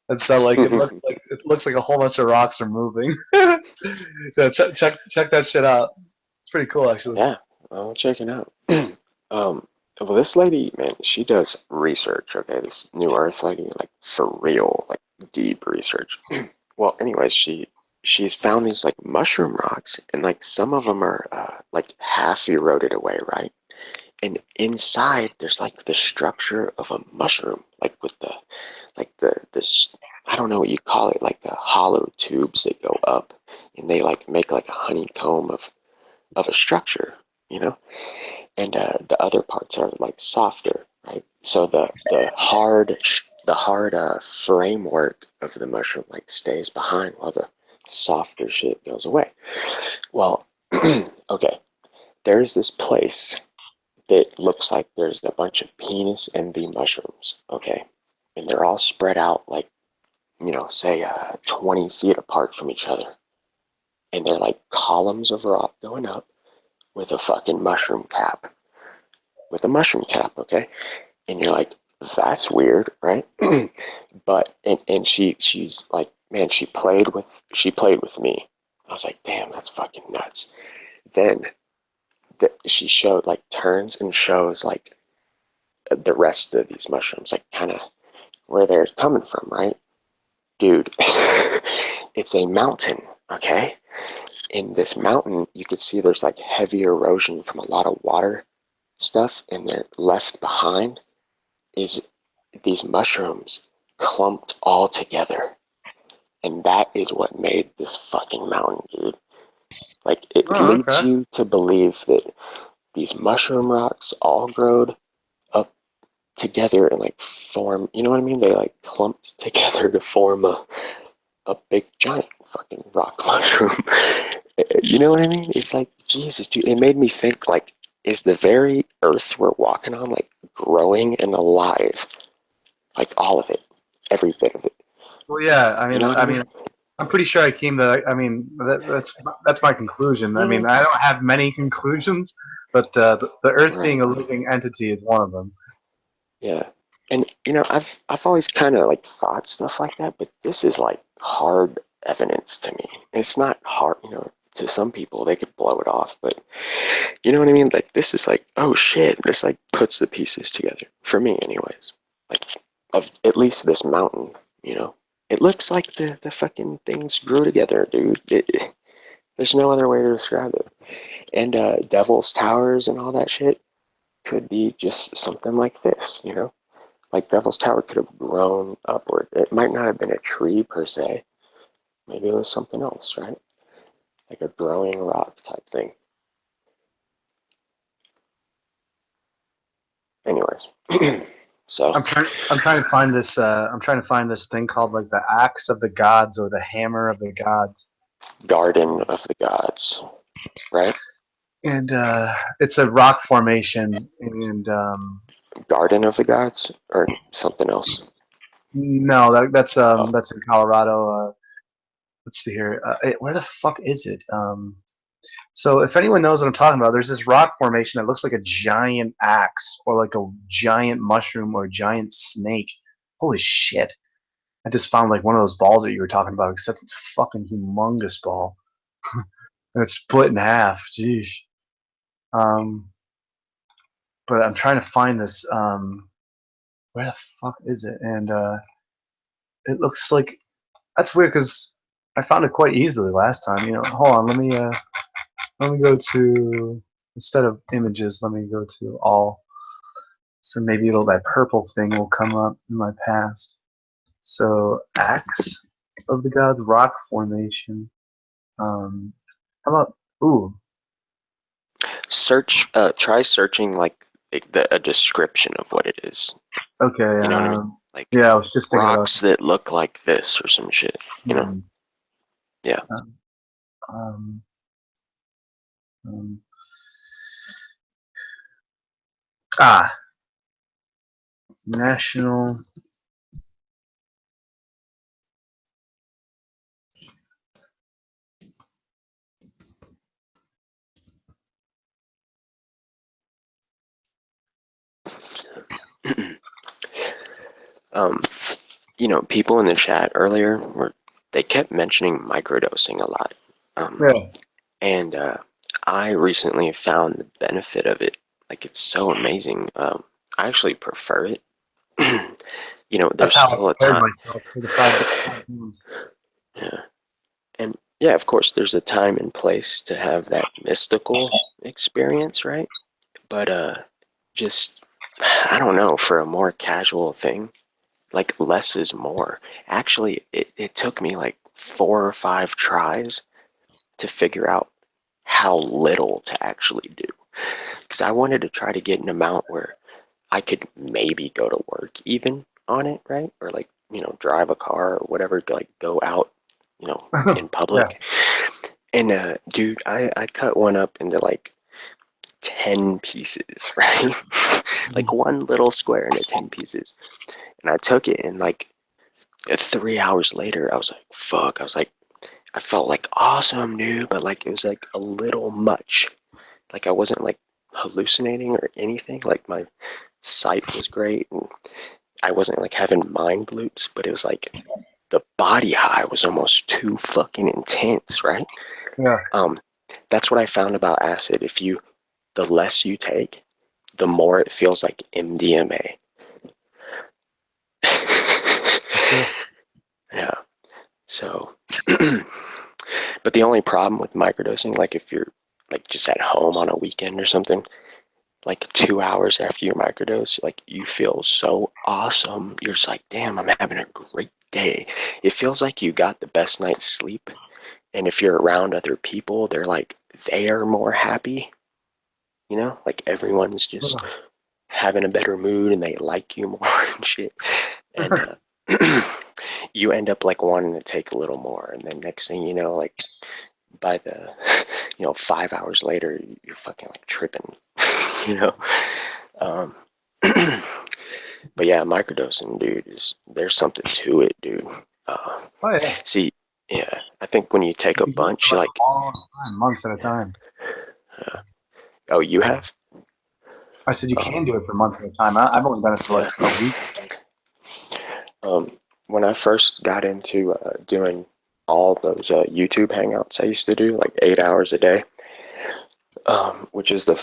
S1: and so like it looks like a whole bunch of rocks are moving. Yeah, check that shit out. It's pretty cool actually.
S4: Yeah, I'll check it out. Well, this lady, man, she does research, okay? This New Earth lady, like, for real, like, deep research. Well, anyways, she's found these, like, mushroom rocks, and, like, some of them are, like, half eroded away, right? And inside, there's, like, the structure of a mushroom, like, with the, like, this, I don't know what you call it, like, the hollow tubes that go up, and they, like, make, like, a honeycomb of a structure, you know? And the other parts are like softer, right? So the hard framework of the mushroom like stays behind while the softer shit goes away. Well, okay, there's this place that looks like there's a bunch of penis envy mushrooms, okay, and they're all spread out like, say 20 feet apart from each other, and they're like columns of rock going up with a fucking mushroom cap. With a mushroom cap, okay? And you're like, that's weird, right? But and she's like, man, she played with me. I was like, damn, that's fucking nuts. Then she showed, like, turns and shows like the rest of these mushrooms, like kind of where they're coming from, right? Dude, it's a mountain, okay? In this mountain, you could see there's like heavy erosion from a lot of water stuff, and they're left behind is these mushrooms clumped all together. And that is what made this fucking mountain, dude. Like, it
S1: Oh,
S4: leads
S1: okay.
S4: you to believe that these mushroom rocks all growed up together and, like, form, you know what I mean? They, like, clumped together to form a big giant fucking rock mushroom. You know what I mean? It's like, Jesus, dude, it made me think, like, is the very earth we're walking on, like, growing and alive? Like, all of it, every bit of it.
S1: Well, yeah. I
S4: You
S1: mean,
S4: know what I mean?
S1: I'm pretty sure I came to. I mean, that's my conclusion. I
S4: Yeah,
S1: mean, I don't have many conclusions, but the Earth
S4: right.
S1: being a living entity is one of them.
S4: Yeah. And I've always kind of like thought stuff like that, but this is like hard evidence to me. And it's not hard, to some people they could blow it off, but you know what I mean? Like, this is like, oh shit, this like puts the pieces together for me anyways. Like, of at least this mountain, you know. It looks like the fucking things grew together, dude. There's no other way to describe it. And Devil's Towers and all that shit could be just something like this, you know? Like, Devil's Tower could have grown upward. It might not have been a tree per se. Maybe it was something else, right? Like a growing rock type thing. Anyways, so
S1: I'm trying to find this. I'm trying to find this thing called like the axe of the gods or the hammer of the gods.
S4: Garden of the Gods, right?
S1: And it's a rock formation. And
S4: Garden of the Gods or something else.
S1: no,
S4: Oh,
S1: that's in Colorado. Let's see here. Where the fuck is it? So if anyone knows what I'm talking about, there's this rock formation that looks like a giant axe or like a giant mushroom or a giant snake. Holy shit. I just found like one of those balls that you were talking about, except it's a fucking humongous ball. And it's split in half. Jeez. Um, but I'm trying to find this. Where the fuck is it? And it looks like that's weird because I found it quite easily last time. You know, hold on. Let me go to instead of images. Let me go to all. So maybe that purple thing will come up in my past. So axe of the gods, rock formation. How about ooh?
S4: try searching like a description of what it is.
S1: Okay.
S4: You know what I mean? Like
S1: Yeah, I was just thinking about.
S4: rocks that look like this or some shit. You know?
S1: Hmm,
S4: Yeah.
S1: um, um, ah, national.
S4: um, people in the chat earlier they kept mentioning microdosing a lot.
S1: Yeah.
S4: And I recently found the benefit of it, Like, it's so amazing. I actually prefer it.
S1: That's
S4: There's
S1: how I
S4: still a
S1: prepared
S4: time.
S1: myself for the 5 games.
S4: Yeah. And yeah, of course, there's a time and place to have that mystical experience, right? But just I don't know, for a more casual thing, like less is more. Actually, it took me like 4 or 5 tries to figure out how little to actually do. Because I wanted to try to get an amount where I could maybe go to work even on it, right? Or like, drive a car or whatever, like go out, in
S1: Yeah.
S4: public. And dude, I cut one up into like 10 pieces, right? Like one little square into 10 pieces. And I took it, and like 3 hours later, I was like, fuck. I felt like awesome, dude, but like it was like a little much. Like I wasn't like hallucinating or anything. Like my sight was great, and I wasn't like having mind loops, but it was like the body high was almost too fucking intense, right?
S1: Yeah.
S4: Um, that's what I found about acid. The less you take, the more it feels like MDMA.
S1: That's cool.
S4: Yeah. So, but the only problem with microdosing, like if you're like just at home on a weekend or something, like 2 hours after your microdose, like you feel so awesome. You're just like, damn, I'm having a great day. It feels like you got the best night's sleep. And if you're around other people, they are more happy, like everyone's just having a better mood and they like you more and shit. And you end up like wanting to take a little more. And then next thing you know, like by the 5 hours later, you're fucking like tripping, you know. Um, but yeah, microdosing, dude, there's something to it, dude. Uh,
S1: Oh yeah.
S4: see, yeah, I think when you take
S1: You
S4: a
S1: can do it
S4: bunch,
S1: for
S4: you
S1: like
S4: like,
S1: a long time, months at a time.
S4: oh, you have?
S1: I said you
S4: Oh,
S1: can do it for months at a time. I've only done it for like a week.
S4: when I first got into doing all those YouTube hangouts I used to do, like 8 hours a day, which is the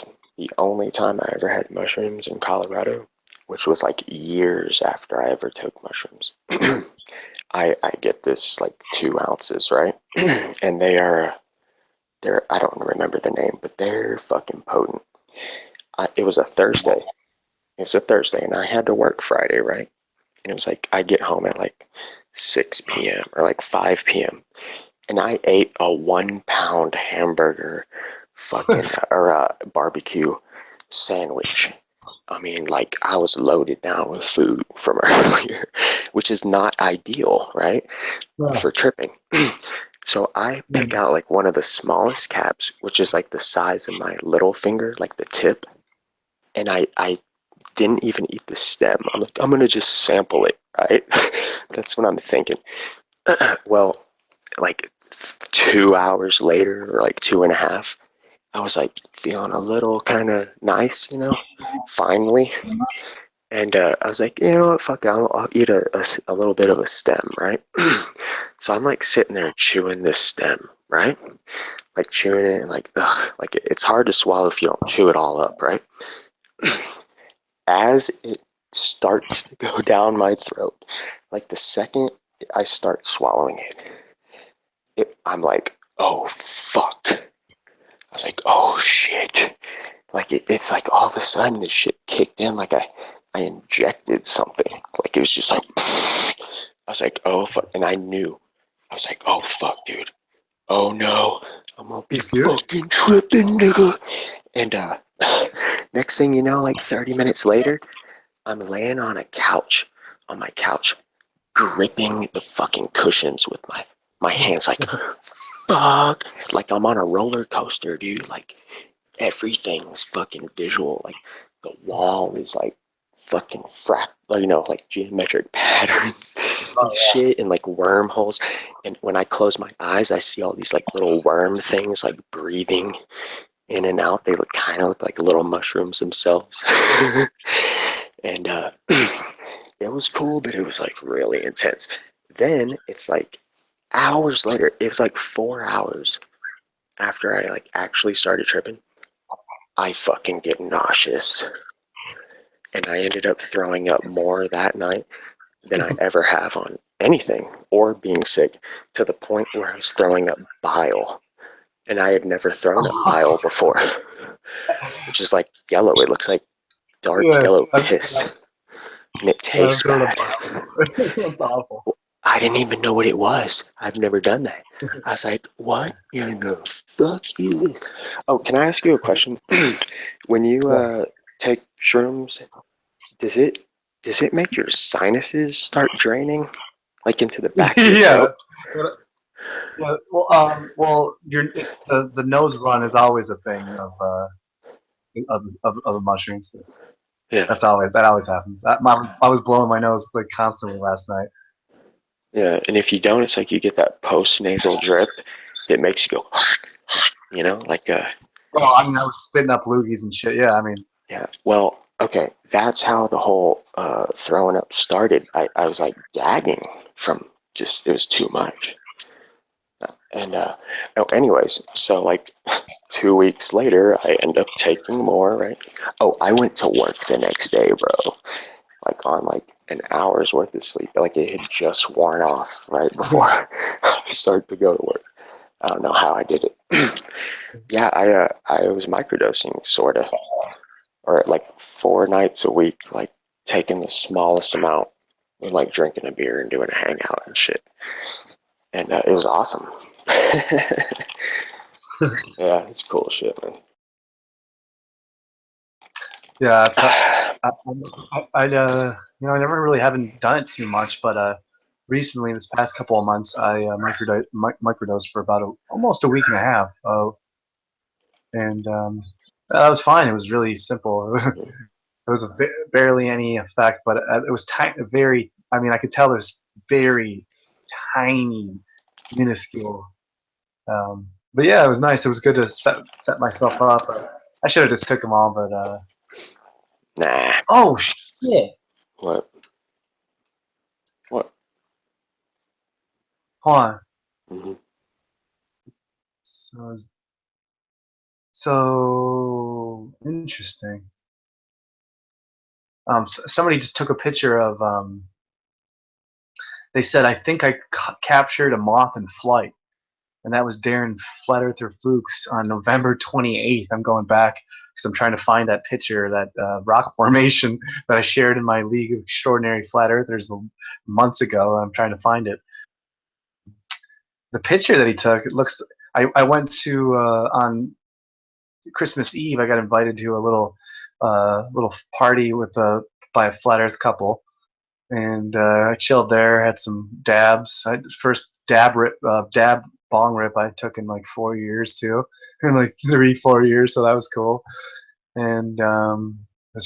S4: only time I ever had mushrooms in Colorado, which was like years after I ever took mushrooms. I get this like 2 ounces, right? And they're I don't remember the name, but they're fucking potent. It was a Thursday. It was a Thursday, and I had to work Friday, right? And it was like I get home at like 6 p.m. or like 5 p.m. and I ate a 1 pound hamburger, fucking or a barbecue sandwich. I mean, like I was loaded down with food from earlier, which is not ideal, right?
S1: Yeah.
S4: For tripping. So I pick out like one of the smallest caps, which is like the size of my little finger, like the tip, and I didn't even eat the stem. I'm like, I'm gonna just sample it, right? That's what I'm thinking. Well, like 2 hours later, or like 2.5, I was like feeling a little kind of nice, finally. And I was like, you know what, fuck it, I'll eat a little bit of a stem, right? So I'm like sitting there chewing this stem, right? Like chewing it and like, ugh, like it's hard to swallow if you don't chew it all up, right? As it starts to go down my throat, like the second I start swallowing I'm like, oh fuck. I was like, oh shit. Like it's like all of a sudden this shit kicked in, like I injected something. Like it was just like, I was like, oh fuck. And I knew. I was like, oh fuck, dude. Oh no. I'm gonna be fucking tripping, nigga. And next thing you know, like 30 minutes later, I'm laying on my couch, gripping the fucking cushions with my hands, like, fuck. Like I'm on a roller coaster, dude. Like everything's fucking visual. Like the wall is like fucking like geometric patterns and shit, and like wormholes. And when I close my eyes, I see all these like little worm things like breathing in and out. They kind of look like little mushrooms themselves. And it was cool, but it was like really intense. Then it's like hours later, it was like 4 hours after I like actually started tripping. I fucking get nauseous. And I ended up throwing up more that night than I ever have on anything or being sick, to the point where I was throwing up bile. And I had never thrown up bile before, which is like yellow. It looks like dark
S1: Yeah,
S4: yellow
S1: I've,
S4: piss. And it
S1: yeah, I've
S4: tastes
S1: thrown
S4: bad.
S1: up. That's awful.
S4: I didn't even know what it was. I've never done that. I was like, what in the fuck is this? Oh, can I ask you a question? When you take shrooms, does it make your sinuses start draining, like into the back of your
S1: Yeah.
S4: throat?
S1: Yeah. Well, the nose run is always a thing of the mushrooms.
S4: Yeah,
S1: That always happens. I was blowing my nose like constantly last night.
S4: yeah. And if you don't, it's like you get that post-nasal drip that makes you go, like
S1: Well, I mean, I was spitting up loogies and shit. Yeah, I mean,
S4: yeah. Well, okay, that's how the whole throwing up started. I was like gagging from just, it was too much. And anyways, so like 2 weeks later, I end up taking more, right? Oh, I went to work the next day, bro. Like on like an hour's worth of sleep. Like it had just worn off right before I started to go to work. I don't know how I did it. Yeah, I was microdosing sorta, or like 4 nights a week, like taking the smallest amount and like drinking a beer and doing a hangout and shit. And it was awesome. Yeah, it's cool shit, man.
S1: yeah, it's I I never really haven't done it too much, but recently, this past couple of months, I microdosed for about almost a week and a half. And that was fine. It was really simple. It was barely any effect, but it was very. I mean, I could tell there's very tiny, minuscule. But yeah, it was nice. It was good to set myself up. I should have just took them all, but
S4: Nah.
S1: oh shit!
S4: What? What?
S1: Hold on.
S4: Mm-hmm.
S1: So, so interesting. Somebody just took a picture of. They said, "I think I captured a moth in flight." And that was Darren Flat Earther Fuchs on November 28th. I'm going back because I'm trying to find that picture, that rock formation that I shared in my League of Extraordinary Flat Earthers months ago. I'm trying to find it. The picture that he took, it looks. I went to on Christmas Eve. I got invited to a little party by a flat Earth couple, and I chilled there. Had some dabs. First dab bong rip I took in like 4 years too, in like 3-4 years. So that was cool. And that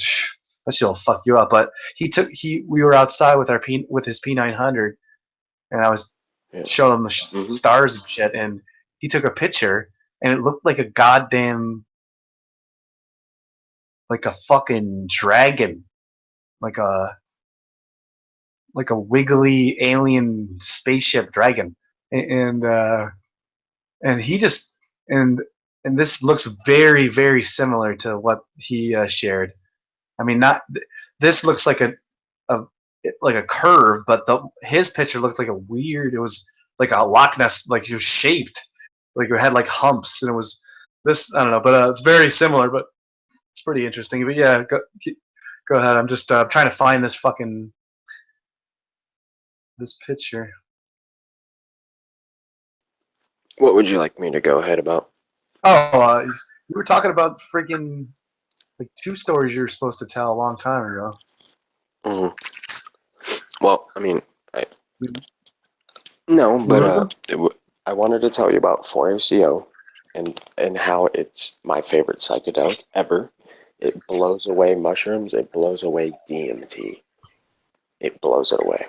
S1: shit'll fuck you up. But we were outside with with his P900, and I was showing him the stars and shit. And he took a picture, and it looked like a goddamn like a fucking dragon, like a wiggly alien spaceship dragon, and he just and this looks very very similar to what he shared. I mean, not this looks a like a curve, but his picture looked like a weird. It was like a Loch Ness, like it was shaped, like it had like humps, and it was this. I don't know, but it's very similar, but it's pretty interesting. But yeah, go ahead. I'm just trying to find this picture.
S4: What would you like me to go ahead about?
S1: Oh, you were talking about freaking like 2 stories you were supposed to tell a long time ago.
S4: Well, I mean, I wanted to tell you about 4ACO and how it's my favorite psychedelic ever. It blows away mushrooms. It blows away DMT. It blows it away.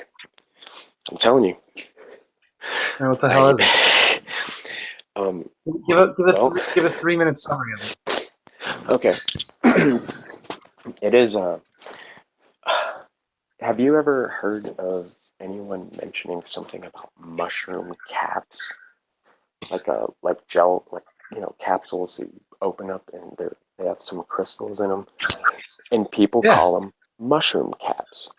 S4: I'm telling you.
S1: And what the hell is it? Give a 3-minute summary of it.
S4: Okay. It is. Have you ever heard of anyone mentioning something about mushroom caps? Like gel, like capsules that you open up and they're They have some crystals in them, and people
S1: Yeah.
S4: call them mushroom caps,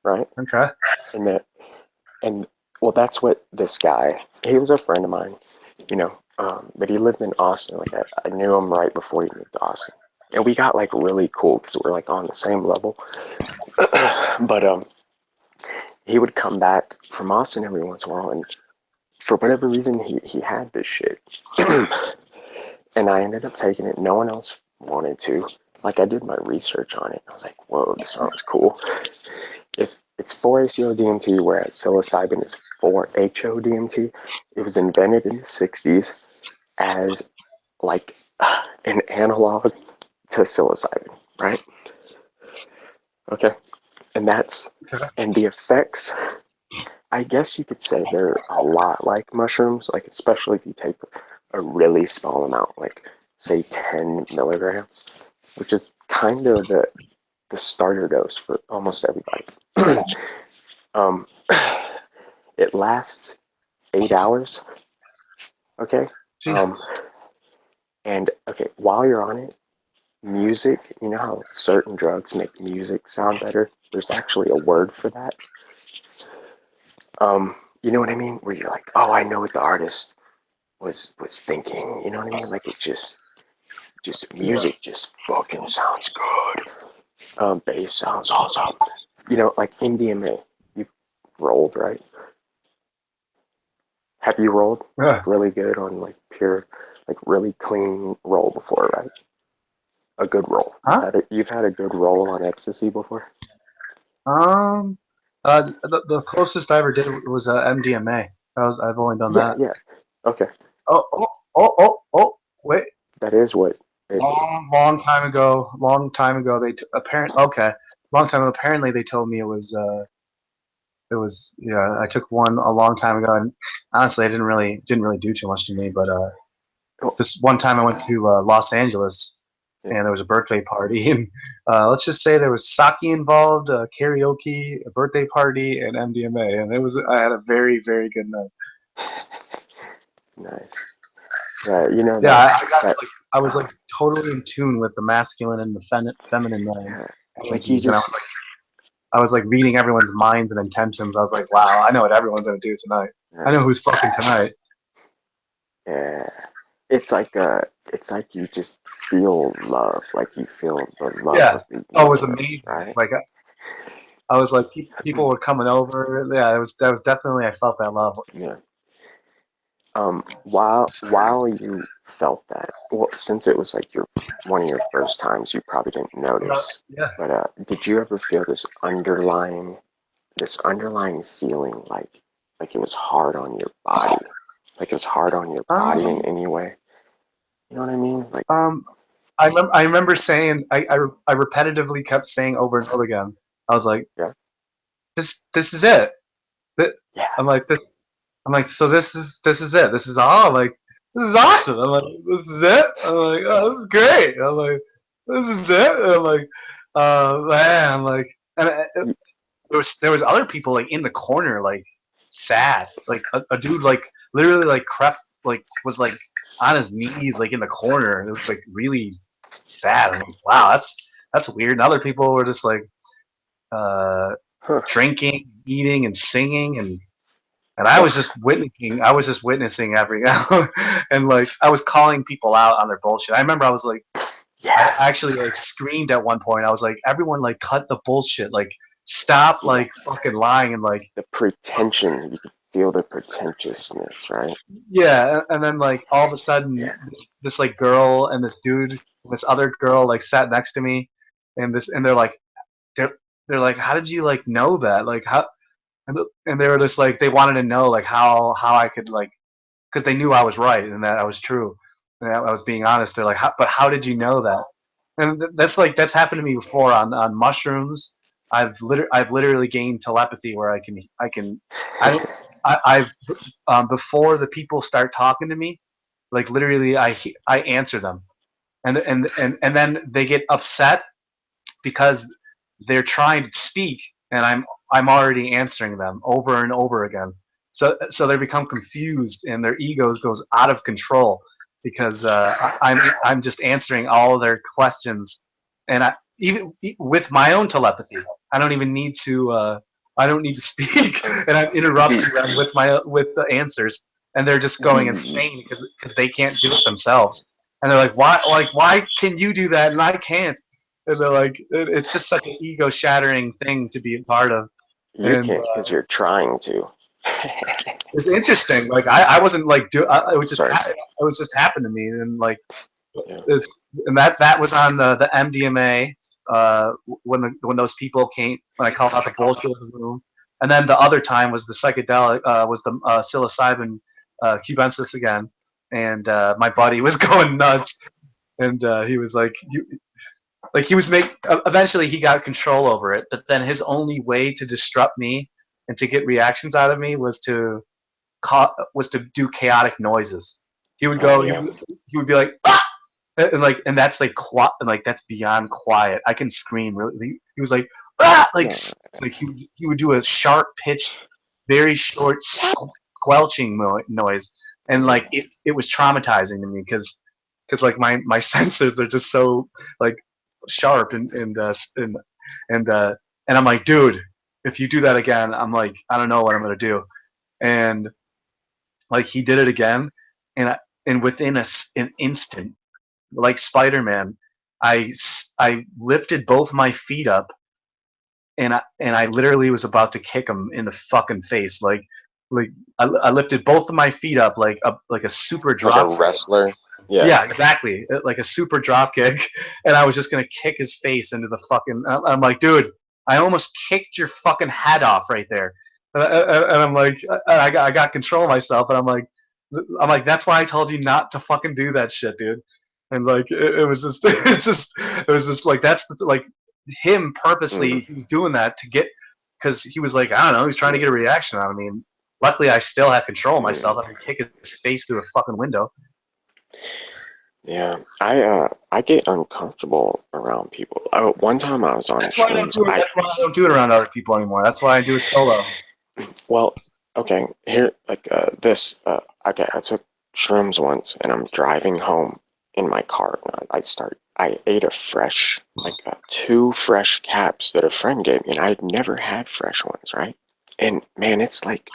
S4: right?
S1: Okay.
S4: And well, that's what this guy. He was a friend of mine, but he lived in Austin. Like I knew him right before he moved to Austin, and we got like really cool because we're like on the same level. But he would come back from Austin every once in a while, and for whatever reason, he had this shit. And I ended up taking it. No one else wanted to. Like, I did my research on it. I was like, whoa, this sounds cool. It's 4-ACO-DMT, whereas psilocybin is 4-HO-DMT. It was invented in the 60s as, like, an analog to psilocybin, right? Okay. And the effects, I guess you could say they're a lot like mushrooms, like, especially if you take a really small amount, like, say 10 milligrams, which is kind of the starter dose for almost everybody. um, it lasts 8 hours. Okay.
S1: Jesus.
S4: And okay, while you're on it, music, you know how certain drugs make music sound better? There's actually a word for that. You know what I mean? Where you're like, oh, I know what the artist was thinking. You know what I mean? Like, it's just music just fucking sounds good. Bass sounds awesome. Like MDMA. You rolled, right? Have you rolled
S1: Yeah.
S4: like really good on like pure, like really clean roll before, right? A good roll.
S1: Huh?
S4: You've had a good roll on ecstasy before?
S1: The closest I ever did was MDMA. I've only done that.
S4: Yeah. Okay.
S1: Wait.
S4: That is what it is.
S1: Long time ago. Long time ago, apparently they told me it was yeah. I took one a long time ago, and honestly, I didn't really do too much to me. But this one time I went to Los Angeles, and there was a birthday party, and let's just say there was sake involved, karaoke, a birthday party, and MDMA, and I had a very, very good night.
S4: Nice. Yeah,
S1: Yeah, I was like totally in tune with the masculine and the feminine
S4: like you
S1: energies, and I was like reading everyone's minds and intentions. I was like, wow, I know what everyone's gonna do tonight. I know who's fucking tonight.
S4: Yeah. It's like you just feel love, like you feel the love
S1: Yeah.
S4: of the
S1: Oh, it was
S4: universe,
S1: amazing.
S4: right?
S1: Like I was like, people were coming over. Yeah, that was definitely, I felt that love.
S4: Yeah. While you felt that, well, since it was like one of your first times, you probably didn't notice.
S1: Yeah.
S4: But did you ever feel this underlying feeling like it was hard on your body, like it was hard on your body in any way? You know what I mean? Like
S1: I remember saying, I repetitively kept saying over and over again. I was like,
S4: yeah,
S1: this is it.
S4: yeah.
S1: I'm like, so this is it. This is all. I'm like, this is awesome. I'm like, this is it. I'm like, oh, this is great. I'm like, this is it. And I'm like, man, I'm like, and there was other people like in the corner, like sad, like a dude like literally like crept, like was like on his knees, like in the corner. It was like really sad. I'm like, wow, that's weird. And other people were just like drinking, eating, and singing, and I was just witnessing every and like I was calling people out on their bullshit. I remember I was like,
S4: Yes.
S1: I actually like screamed at one point. I was like, everyone like cut the bullshit, like stop like fucking lying, and like
S4: the pretension. You could feel the pretentiousness, right?
S1: yeah. And then like all of a sudden, this like girl and this dude and this other girl like sat next to me, and they're like how did you like know that, like how, and they were just like, they wanted to know like how I could like, because they knew I was right and that I was true and I was being honest. They're like, but how did you know that? And that's happened to me before on mushrooms. I've literally gained telepathy where I've before the people start talking to me, like literally I answer them, and then they get upset because they're trying to speak and I'm already answering them over and over again. So they become confused and their egos goes out of control. because I'm just answering all their questions, and even with my own telepathy, I don't even need to. I don't need to speak, and I'm interrupting them with the answers, and they're just going insane because they can't do it themselves, and they're like, why can you do that and I can't? And they're like, it's just such an ego shattering thing to be a part of.
S4: You
S1: And
S4: can't because you're trying to.
S1: it's interesting. Like I wasn't like it was just
S4: Sorry.
S1: it was just happened to me, and like
S4: Yeah.
S1: and that was on the MDMA when those people came, when I called out the bullshit in the room, and then the other time was the psychedelic was the psilocybin cubensis again, and my buddy was going nuts, and he was like he was eventually he got control over it, but then his only way to disrupt me and to get reactions out of me was to do chaotic noises. He would go.
S4: Yeah.
S1: He would be like, ah! and that's like and like that's beyond quiet. I can scream. Really, he was like, ah! Like he would do a sharp pitched, very short squelching noise, and like it was traumatizing to me because like my senses are just so like sharp and I'm like, dude, if you do that again, I'm like, I don't know what I'm gonna do, and like he did it again, and within an instant, like Spider-Man, I lifted both my feet up, and I literally was about to kick him in the fucking face, like I lifted both of my feet up like a super drop,
S4: like a wrestler.
S1: Yeah, exactly, like a super drop kick, and I was just gonna kick his face into the fucking. I'm like, dude, I almost kicked your fucking head off right there, and I'm like, I got control of myself, and I'm like, that's why I told you not to fucking do that shit, dude. And like, it was just, it was just like that's like him purposely he was doing that to get, because he was like, I don't know, he's trying to get a reaction out of me. And luckily, I still have control of myself. I can kick his face through a fucking window.
S4: Yeah, I get uncomfortable around people. One time I was on
S1: That's why I don't do it. That's why I don't do it around other people anymore. That's why I do it solo.
S4: Well, okay, here, like this. Okay, I took shrooms once, and I'm driving home in my car. And I ate a fresh, like 2 fresh caps that a friend gave me, and I'd never had fresh ones, right? And man, it's like,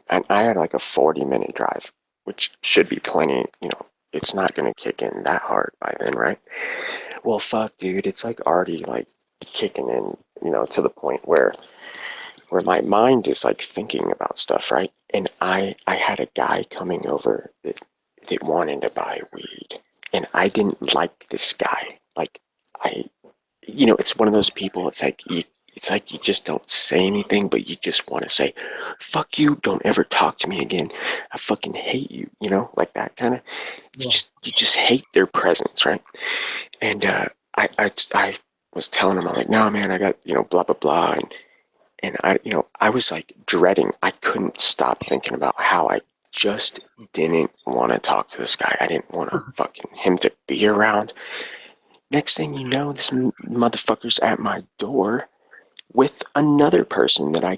S4: and I had like a 40-minute drive, which should be plenty, you know. It's not gonna kick in that hard by then, right? Well, fuck, dude, it's like already like kicking in, you know, to the point where my mind is like thinking about stuff, right? And I had a guy coming over that wanted to buy weed, and I didn't like this guy. Like you know, it's one of those people. It's like you just don't say anything, but you just want to say, "Fuck you! Don't ever talk to me again. I fucking hate you." You know, like that kind of. You just hate their presence, right? And I was telling him, I'm like, no, man, I got, you know, blah blah blah, and I was like dreading. I couldn't stop thinking about how I just didn't want to talk to this guy. I didn't want him to be around. Next thing you know, this motherfucker's at my door with another person that I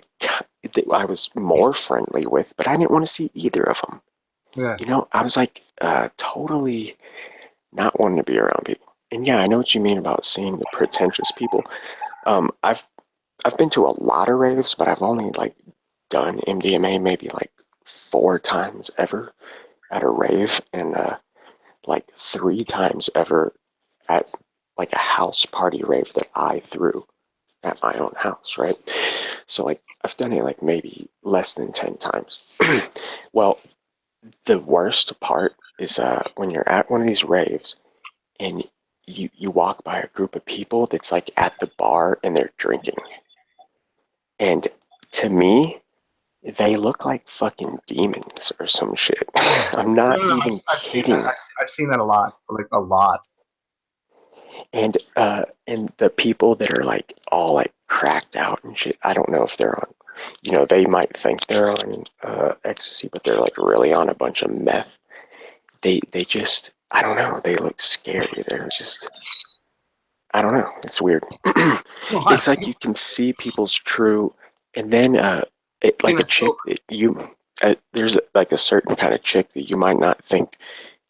S4: was more friendly with, but I didn't want to see either of them.
S1: Yeah.
S4: You know, I was like totally not wanting to be around people. And yeah, I know what you mean about seeing the pretentious people. I've been to a lot of raves, but I've only like done MDMA maybe like 4 times ever at a rave, and like 3 times ever at like a house party rave that I threw at my own house, right? So like I've done it like maybe less than 10 times. Well, the worst part is when you're at one of these raves and you walk by a group of people that's like at the bar and they're drinking. And to me, they look like fucking demons or some shit. I'm not even kidding.
S1: I've seen that a lot, like a lot.
S4: And the people that are like all like cracked out and shit, I don't know if they're on, you know, they might think they're on ecstasy, but they're like really on a bunch of meth. They just, I don't know, they look scary. They're just, I don't know, it's weird. It's like you can see people's true, and then like a chick that there's like a certain kind of chick that you might not think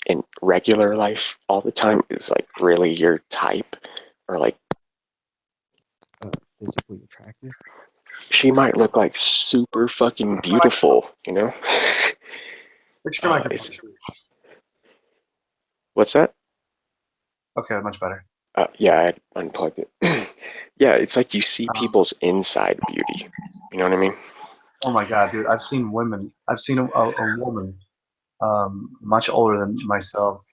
S4: in regular life all the time is like really your type or like physically attractive, she might look like super fucking beautiful, you know?
S1: Fix your microphone.
S4: It's, what's that?
S1: Okay, much better.
S4: Yeah, I unplugged it. Yeah, it's like you see people's inside beauty. You know what I mean?
S1: Oh my god, dude! I've seen women. I've seen a woman, much older than myself,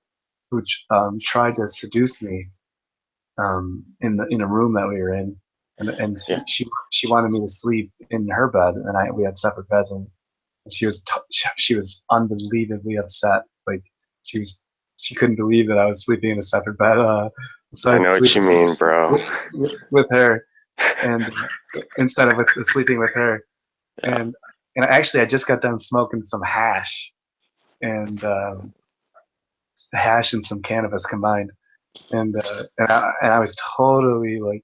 S1: who tried to seduce me, in a room that we were in, and
S4: Yeah.
S1: she wanted me to sleep in her bed, and we had separate beds, and she was unbelievably upset. Like she couldn't believe that I was sleeping in a separate bed. So
S4: I
S1: I'd
S4: know what
S1: sleep
S4: you mean, bro.
S1: with her, and instead of sleeping with her,
S4: Yeah.
S1: and actually I just got done smoking some hash, and hash and some cannabis combined, and I was totally like,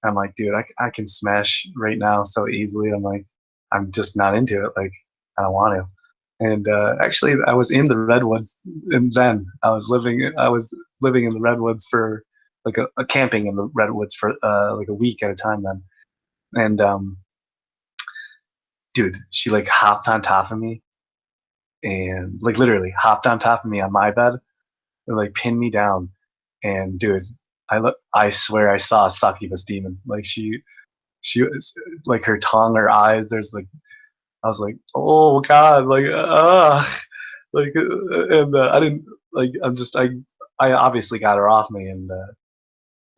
S1: I'm like, dude, I can smash right now so easily. I'm like, I'm just not into it. Like, I don't want to. And actually, I was in the redwoods, and then I was living in the redwoods for like a camping in the redwoods for like a week at a time then. And dude, she like hopped on top of me, and like literally hopped on top of me on my bed and like pinned me down. And dude, I swear I saw a succubus demon. Like she was like her tongue, her eyes. There's like I was like, oh god, like like and I didn't like. I obviously got her off me, and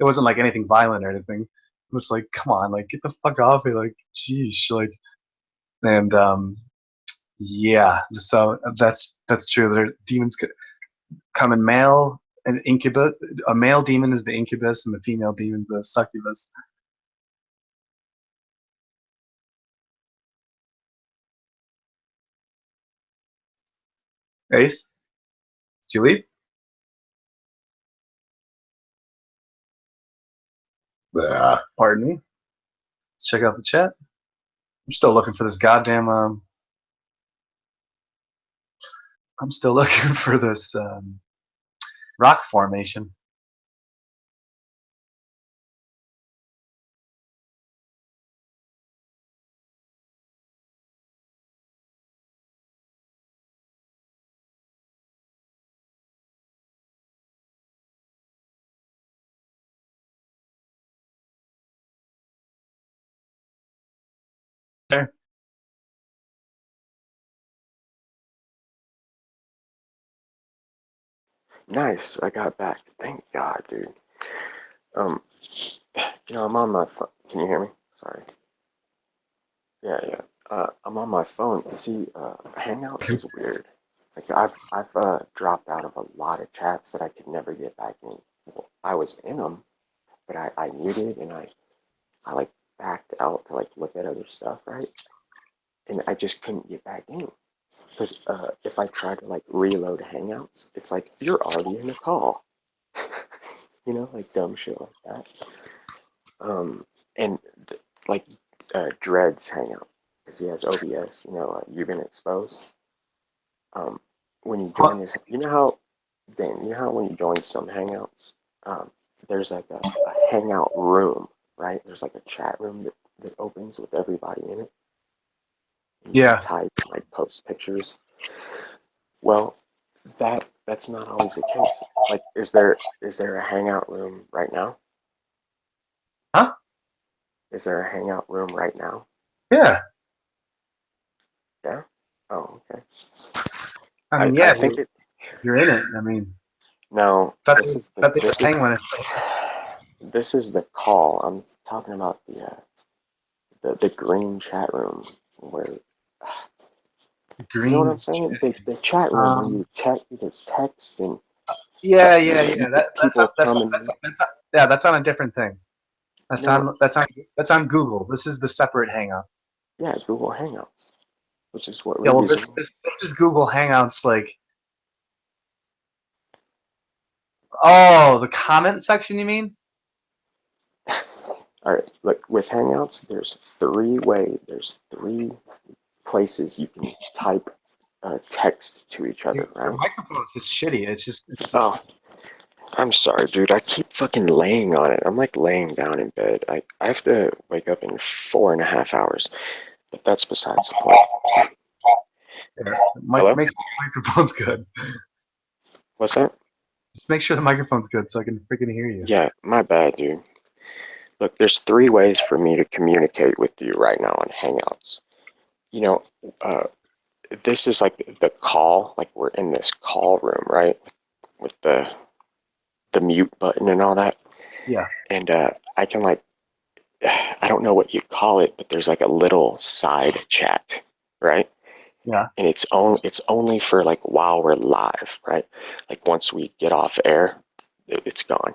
S1: it wasn't like anything violent or anything. It was like, come on, like get the fuck off me, like geez, like and yeah. So that's true. There demons come in male and incubus. A male demon is the incubus, and the female demon the succubus. Ace, did you leave? Pardon me. Let's check out the chat. I'm still looking for this goddamn. I'm still looking for this rock formation. There.
S4: Nice. I got back. Thank God, dude. Um, I'm on my phone. Can you hear me? Sorry. Yeah, yeah. I'm on my phone. See, Hangouts is weird. Like I've dropped out of a lot of chats that I could never get back in. Well, I was in them, but I muted and I like backed out to like look at other stuff, right? And I just couldn't get back in. Because if I try to like reload Hangouts, it's like you're already in the call. Like dumb shit like that. And like Dread's Hangout, because he has OBS. You've been exposed. When you join this, Dan, you know how when you join some Hangouts, there's like a Hangout room, right? There's like a chat room that opens with everybody in it. And you
S1: Yeah.
S4: can type, like post pictures. Well, that's not always the case. Like, is there a Hangout room right now?
S1: Huh?
S4: Is there a Hangout room right now?
S1: Yeah.
S4: Yeah. Oh, okay.
S1: I mean,
S4: I
S1: yeah.
S4: think
S1: You're in it. I mean,
S4: no.
S1: this is
S4: This is the call. I'm talking about the green chat room where
S1: green.
S4: You know what I'm saying? The chat room where there's text and
S1: yeah. That's on a different thing. That's on Google. This is the separate Hangout.
S4: Yeah, Google Hangouts, which is what
S1: Yeah,
S4: we're
S1: well,
S4: using.
S1: this is Google Hangouts. Like, oh, the comment section. You mean?
S4: All right, look, with Hangouts, there's three places you can type text to each other,
S1: Dude, your
S4: right?
S1: microphone is just shitty. It's just.
S4: Oh, I'm sorry, dude. I keep fucking laying on it. I'm like laying down in bed. I have to wake up in 4.5 hours, but that's besides the point.
S1: Yeah,
S4: Hello?
S1: make sure the microphone's good.
S4: What's that?
S1: Just make sure the microphone's good so I can freaking hear you.
S4: Yeah, my bad, dude. Look, there's 3 ways for me to communicate with you right now on Hangouts. You know, uh, this is like the call, like we're in this call room, right? With the mute button and all that.
S1: Yeah.
S4: And I can like, I don't know what you call it, but there's like a little side chat, right?
S1: Yeah.
S4: And it's only for like while we're live, right? Like once we get off air, it's gone.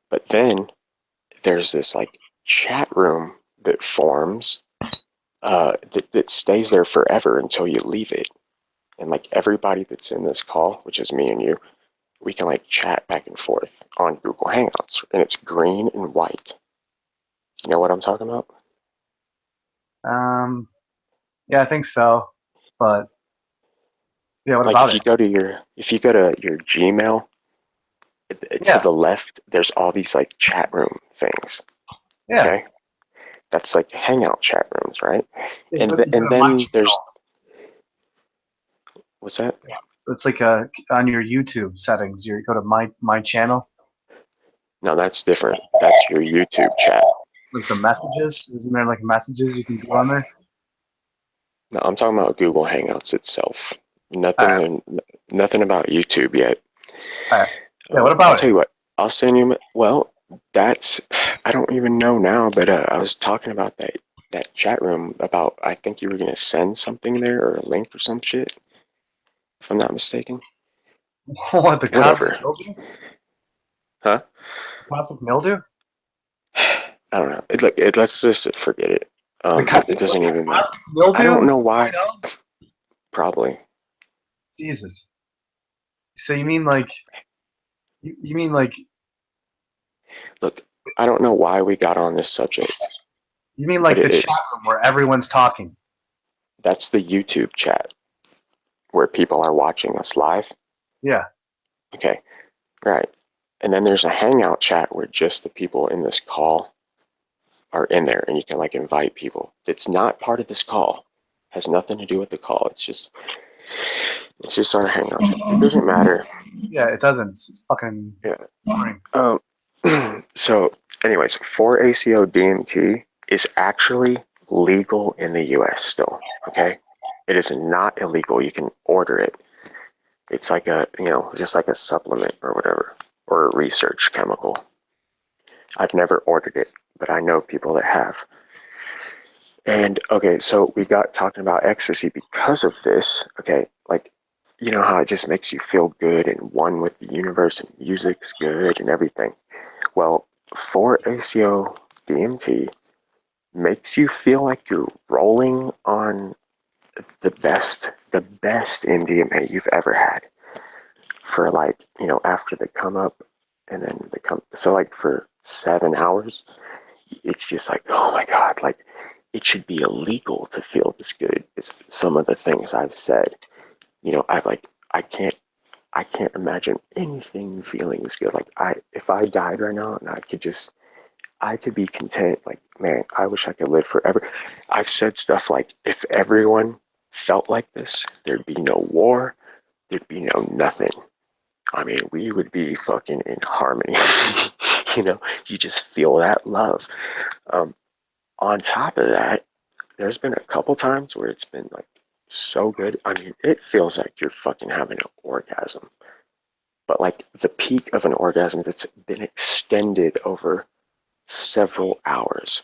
S4: But then there's this like chat room that forms that stays there forever until you leave it. And like everybody that's in this call, which is me and you, we can like chat back and forth on Google Hangouts, and it's green and white. You know what I'm talking about?
S1: Yeah, I think so. But yeah, what
S4: Like
S1: about
S4: if
S1: it?
S4: you go to your Gmail, to
S1: Yeah.
S4: the left, there's all these like chat room things.
S1: Yeah.
S4: Okay, that's like Hangout chat rooms, right?
S1: You
S4: And
S1: go to my
S4: then there's
S1: channel.
S4: what's that?
S1: It's like on your YouTube settings. You go to my channel,
S4: No, that's different. That's your YouTube chat.
S1: like the messages. Isn't there like messages you can do on there?
S4: No, I'm talking about Google Hangouts itself.
S1: All right.
S4: Nothing about YouTube yet.
S1: All right. Yeah. What
S4: I'll
S1: about it?
S4: tell you what. I'll send you. Well, that's. I don't even know now, but I was talking about that chat room about. I think you were gonna send something there or a link or some shit, if I'm not mistaken.
S1: What, the cosmic
S4: Whatever.
S1: mildew?
S4: Huh?
S1: Cosmic mildew?
S4: I don't know. Let's just forget it.
S1: The
S4: It doesn't even matter.
S1: cosmic
S4: I
S1: mildew?
S4: don't know why.
S1: 2.0?
S4: Probably.
S1: Jesus. So you mean like you mean like
S4: Look, I don't know why we got on this subject, but
S1: the chat room where everyone's talking?
S4: that's the YouTube chat where people are watching us live.
S1: Yeah.
S4: Okay, right. And then there's a Hangout chat where just the people in this call are in there, and you can like invite people. It's not part of this call. Has nothing to do with the call. It's just our Hangout chat. It doesn't matter.
S1: Yeah, it doesn't. It's fucking
S4: Yeah.
S1: boring.
S4: So, anyways, 4-ACO DMT is actually legal in the U.S. still. Okay, it is not illegal. You can order it. It's like just like a supplement or whatever, or a research chemical. I've never ordered it, but I know people that have. And okay, so we got talking about ecstasy because of this. Okay, like you know how it just makes you feel good and one with the universe and music's good and everything. Well, 4-ACO DMT makes you feel like you're rolling on the best MDMA you've ever had for like, after the come up and then the come. So like for 7 hours, it's just like, oh my God, like it should be illegal to feel this good. It's some of the things I've said. I can't imagine anything feeling this good. Like if I died right now and I could be content. Like, man, I wish I could live forever. I've said stuff like, if everyone felt like this, there'd be no war, there'd be no nothing. I mean, we would be fucking in harmony. You just feel that love. Um, on top of that, there's been a couple times where it's been like so good. I mean, it feels like you're fucking having an orgasm, but like the peak of an orgasm that's been extended over several hours.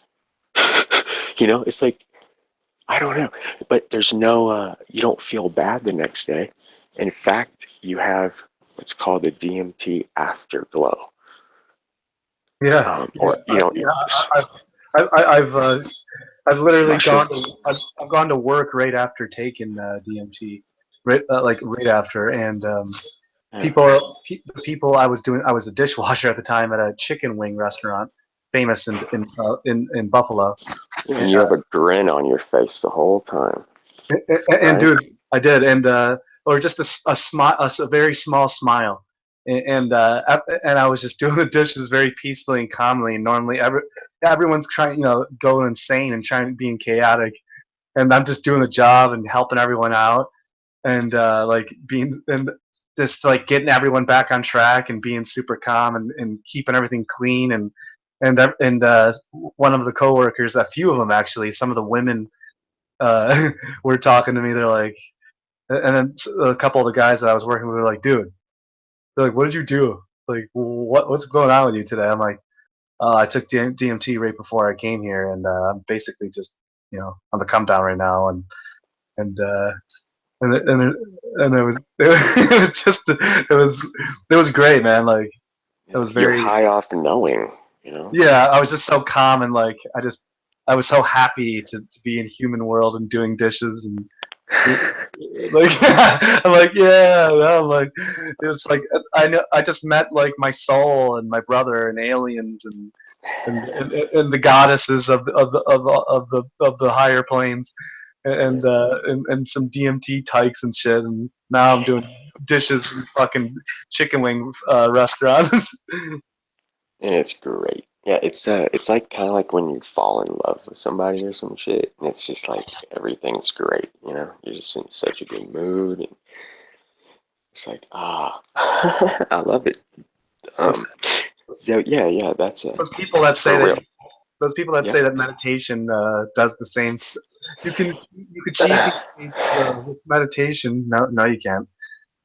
S4: It's like, I don't know, but there's no, you don't feel bad the next day. In fact, you have what's called a DMT afterglow.
S1: Yeah.
S4: Or,
S1: I've literally
S4: mushrooms.
S1: I've gone to work right after taking DMT, right right after, and
S4: Yeah.
S1: the people I was a dishwasher at the time at a chicken wing restaurant, famous in Buffalo,
S4: And you have a grin on your face the whole time,
S1: and
S4: right?
S1: dude, I did, and or just a smile, a very small smile, and I was just doing the dishes very peacefully and calmly. And normally, everyone's trying, going insane and trying being chaotic, and I'm just doing the job and helping everyone out, and like being and just like getting everyone back on track and being super calm and keeping everything clean and one of the coworkers, a few of them actually, some of the women were talking to me. They're like, and then a couple of the guys that I was working with were like, dude, they're like, what did you do? Like, what's going on with you today? I'm like, I took DMT right before I came here, and I'm basically just, on the come down right now, and and it was it was just it was great, man. Like it was
S4: You're
S1: very
S4: high off knowing, you know.
S1: yeah. I was just so calm and like I was so happy to be in human world and doing dishes and like I'm like yeah, I'm like it was like I know I just met like my soul and my brother and aliens and the goddesses of the higher planes and some DMT tykes and shit, and now I'm doing dishes in fucking chicken wing restaurants.
S4: And it's great. Yeah, it's like kind of like when you fall in love with somebody or some shit, and it's just like everything's great, you know. You're just in such a good mood, and it's like I love it. Um, so yeah, that's
S1: those people that say
S4: for real.
S1: that those people that
S4: Yeah.
S1: say that meditation does the same. You could cheat these things, with meditation. No, you can't.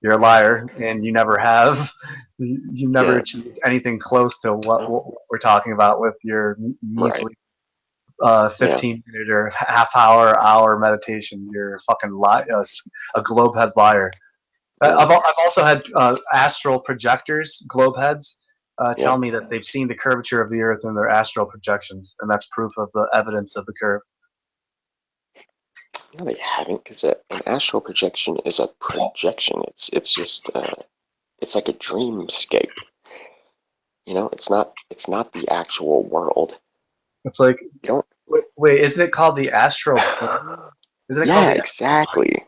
S1: You're a liar, and you never have. You never
S4: Yeah.
S1: achieved anything close to
S4: No.
S1: what we're talking about with your
S4: Right.
S1: measly
S4: Yeah.
S1: 15-minute or hour meditation. You're a fucking a globe head liar.
S4: Yeah.
S1: I've also had astral projectors, globe heads,
S4: Yeah.
S1: tell me that they've seen the curvature of the Earth in their astral projections, and that's proof of the evidence of the curve.
S4: No, they haven't, because an astral projection is a projection. It's just it's like a dreamscape. You know, it's not the actual world.
S1: It's like,
S4: You don't.
S1: wait, isn't it called the astral plane? Isn't it called
S4: Yeah,
S1: the
S4: exactly.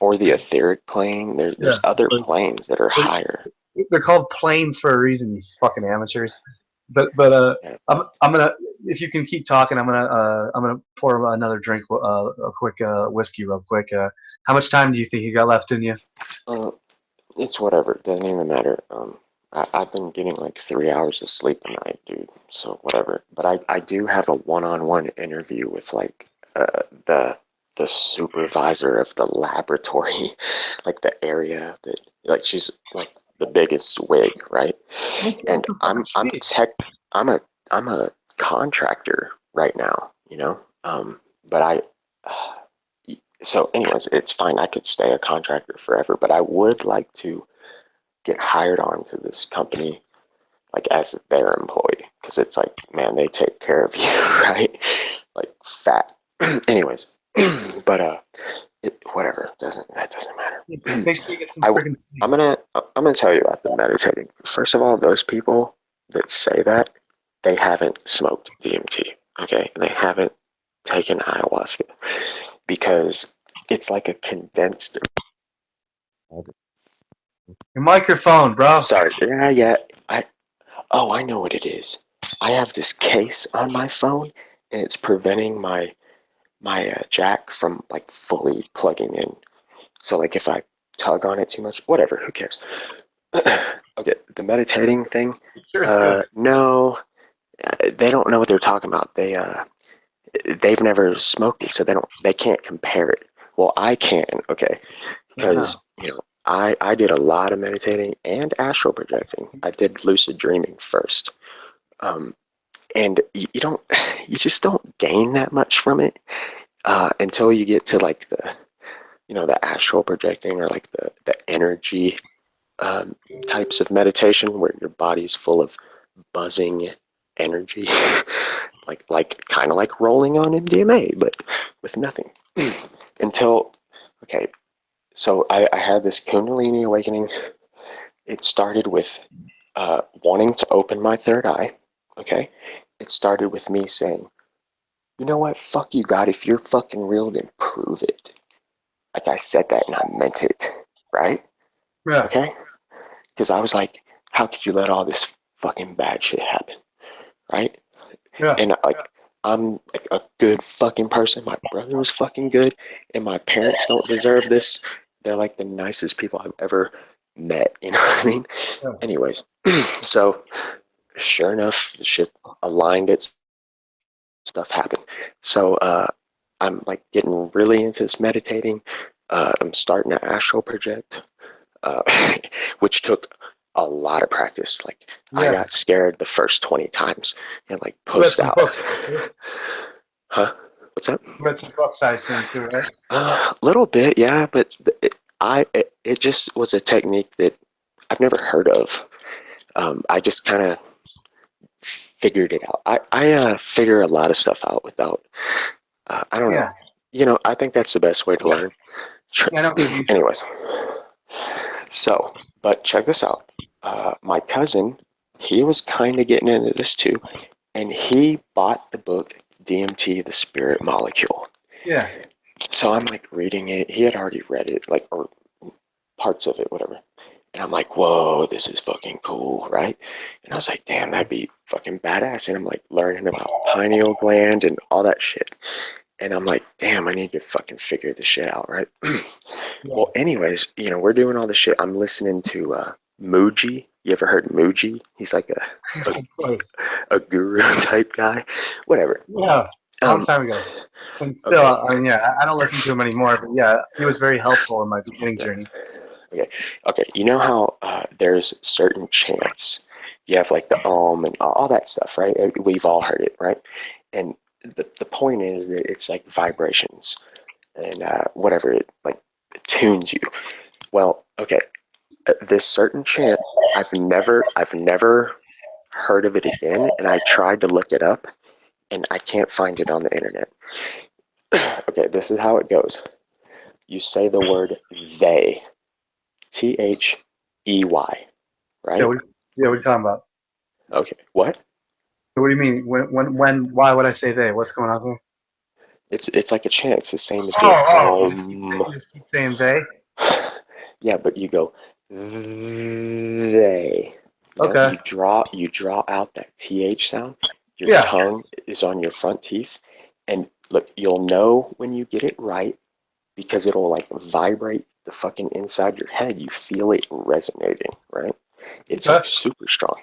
S4: Or the etheric plane.
S1: yeah?
S4: There's other
S1: Like,
S4: planes that are higher.
S1: they're called planes for a reason, you fucking amateurs. But
S4: Yeah.
S1: I'm gonna if you can keep talking, I'm gonna pour another drink, a quick whiskey, real quick. How much time do you think you got left in you?
S4: Uh, it's whatever. It doesn't even matter. I've been getting like 3 hours of sleep a night, dude. So whatever. But I do have a one-on-one interview with like the supervisor of the laboratory, like the area that like she's like the biggest wig, right? And
S1: That's fucking sweet.
S4: I'm a I'm a contractor right now, you know. But I so anyways, it's fine. I could stay a contractor forever, but I would like to get hired on to this company like as their employee, because it's like, man, they take care of you, right? Like fat. Anyways, but whatever, that doesn't matter.
S1: Just make sure you get some
S4: I
S1: freaking sleep.
S4: I'm gonna tell you about the meditating. First of all, those people that say that, they haven't smoked DMT, okay? They haven't taken ayahuasca, because it's like a condensed.
S1: Your microphone, bro.
S4: Sorry, yeah. I know what it is. I have this case on my phone, and it's preventing my jack from like fully plugging in. So like if I tug on it too much, whatever, who cares? Okay, the meditating thing.
S1: Sure, it's good.
S4: No, they don't know what they're talking about. They've never smoked it, so they can't compare it. Well, I can, okay, because
S1: Wow.
S4: I did a lot of meditating and astral projecting. I did lucid dreaming first. Um, and you don't you just don't gain that much from it until you get to like the astral projecting, or like the energy types of meditation, where your body's full of buzzing energy, like kind of like rolling on MDMA, but with nothing. Until okay, so I had this Kundalini awakening. It started with wanting to open my third eye. Okay, it started with me saying, you know what, fuck you, God, if you're fucking real, then prove it. like I said that and I meant it, right?
S1: Yeah.
S4: Okay? Because I was like, how could you let all this fucking bad shit happen, right?
S1: Yeah.
S4: And like, I'm like a good fucking person. My brother was fucking good, and my parents don't deserve this. They're like the nicest people I've ever met. You know what I mean?
S1: Yeah.
S4: Anyways, so sure enough, the shit aligned. It stuff happened. So I'm like getting really into this meditating. I'm starting to astral project, uh, which took a lot of practice. Like I
S1: Yeah.
S4: got scared the first 20 times and like
S1: You read
S4: pussed
S1: some
S4: out.
S1: books.
S4: Huh? What's that?
S1: You read some books, I assume, too, right?
S4: A little bit, yeah, but it just was a technique that I've never heard of. I just kind of figured it out. I figure a lot of stuff out without. I don't know.
S1: Yeah.
S4: You know, I think that's the best way to learn.
S1: Yeah, I know. You should.
S4: Anyways, so but check this out. My cousin, he was kind of getting into this too, and he bought the book DMT: The Spirit Molecule.
S1: Yeah.
S4: So I'm like reading it. He had already read it, like, or parts of it, whatever. And I'm like, whoa, this is fucking cool, right? And I was like, damn, that'd be fucking badass. And I'm like learning about pineal gland and all that shit. And I'm like, damn, I need to fucking figure this shit out, right? Well, anyways, you know, we're doing all this shit. I'm listening to Muji. You ever heard Muji? He's like
S1: Of course.
S4: a guru type guy. Whatever.
S1: Yeah. Long time ago. And still,
S4: Okay.
S1: I mean, yeah, I don't listen to him anymore, but yeah, he was very helpful in my beginning
S4: Yeah.
S1: journeys.
S4: Okay. You know how there's certain chants. You have like the and all that stuff, right? We've all heard it, right? And the point is that it's like vibrations and whatever it like tunes you. Well, okay. This certain chant, I've never heard of it again, and I tried to look it up, and I can't find it on the internet. Okay, this is how it goes. You say the word they, THEY,
S1: Yeah,
S4: right?
S1: what are you talking about?
S4: Okay, what?
S1: What do you mean? Why would I say they? What's going on here?
S4: It's like a chant. It's the same as doing
S1: Oh, you just keep saying they?
S4: Yeah, but you go they. You know,
S1: Okay.
S4: you draw out that th sound. Your
S1: Yeah.
S4: tongue is on your front teeth, and look, you'll know when you get it right because it'll like vibrate the fucking inside your head. You feel it resonating, right? It's
S1: Okay.
S4: like super strong.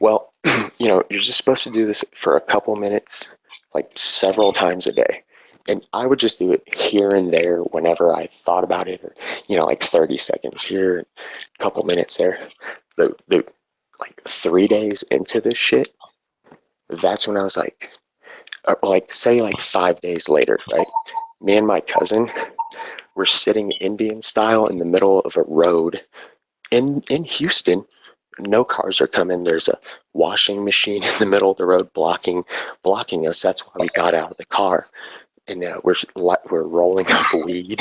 S4: Well, you know, you're just supposed to do this for a couple minutes, like several times a day. And I would just do it here and there whenever I thought about it, or, you know, like 30 seconds here, a couple minutes there. The like 3 days into this shit, that's when I was like, say like 5 days later, right? Me and my cousin were sitting Indian style in the middle of a road in Houston. No cars are coming. There's a washing machine in the middle of the road blocking us. That's why we got out of the car, and we're rolling up weed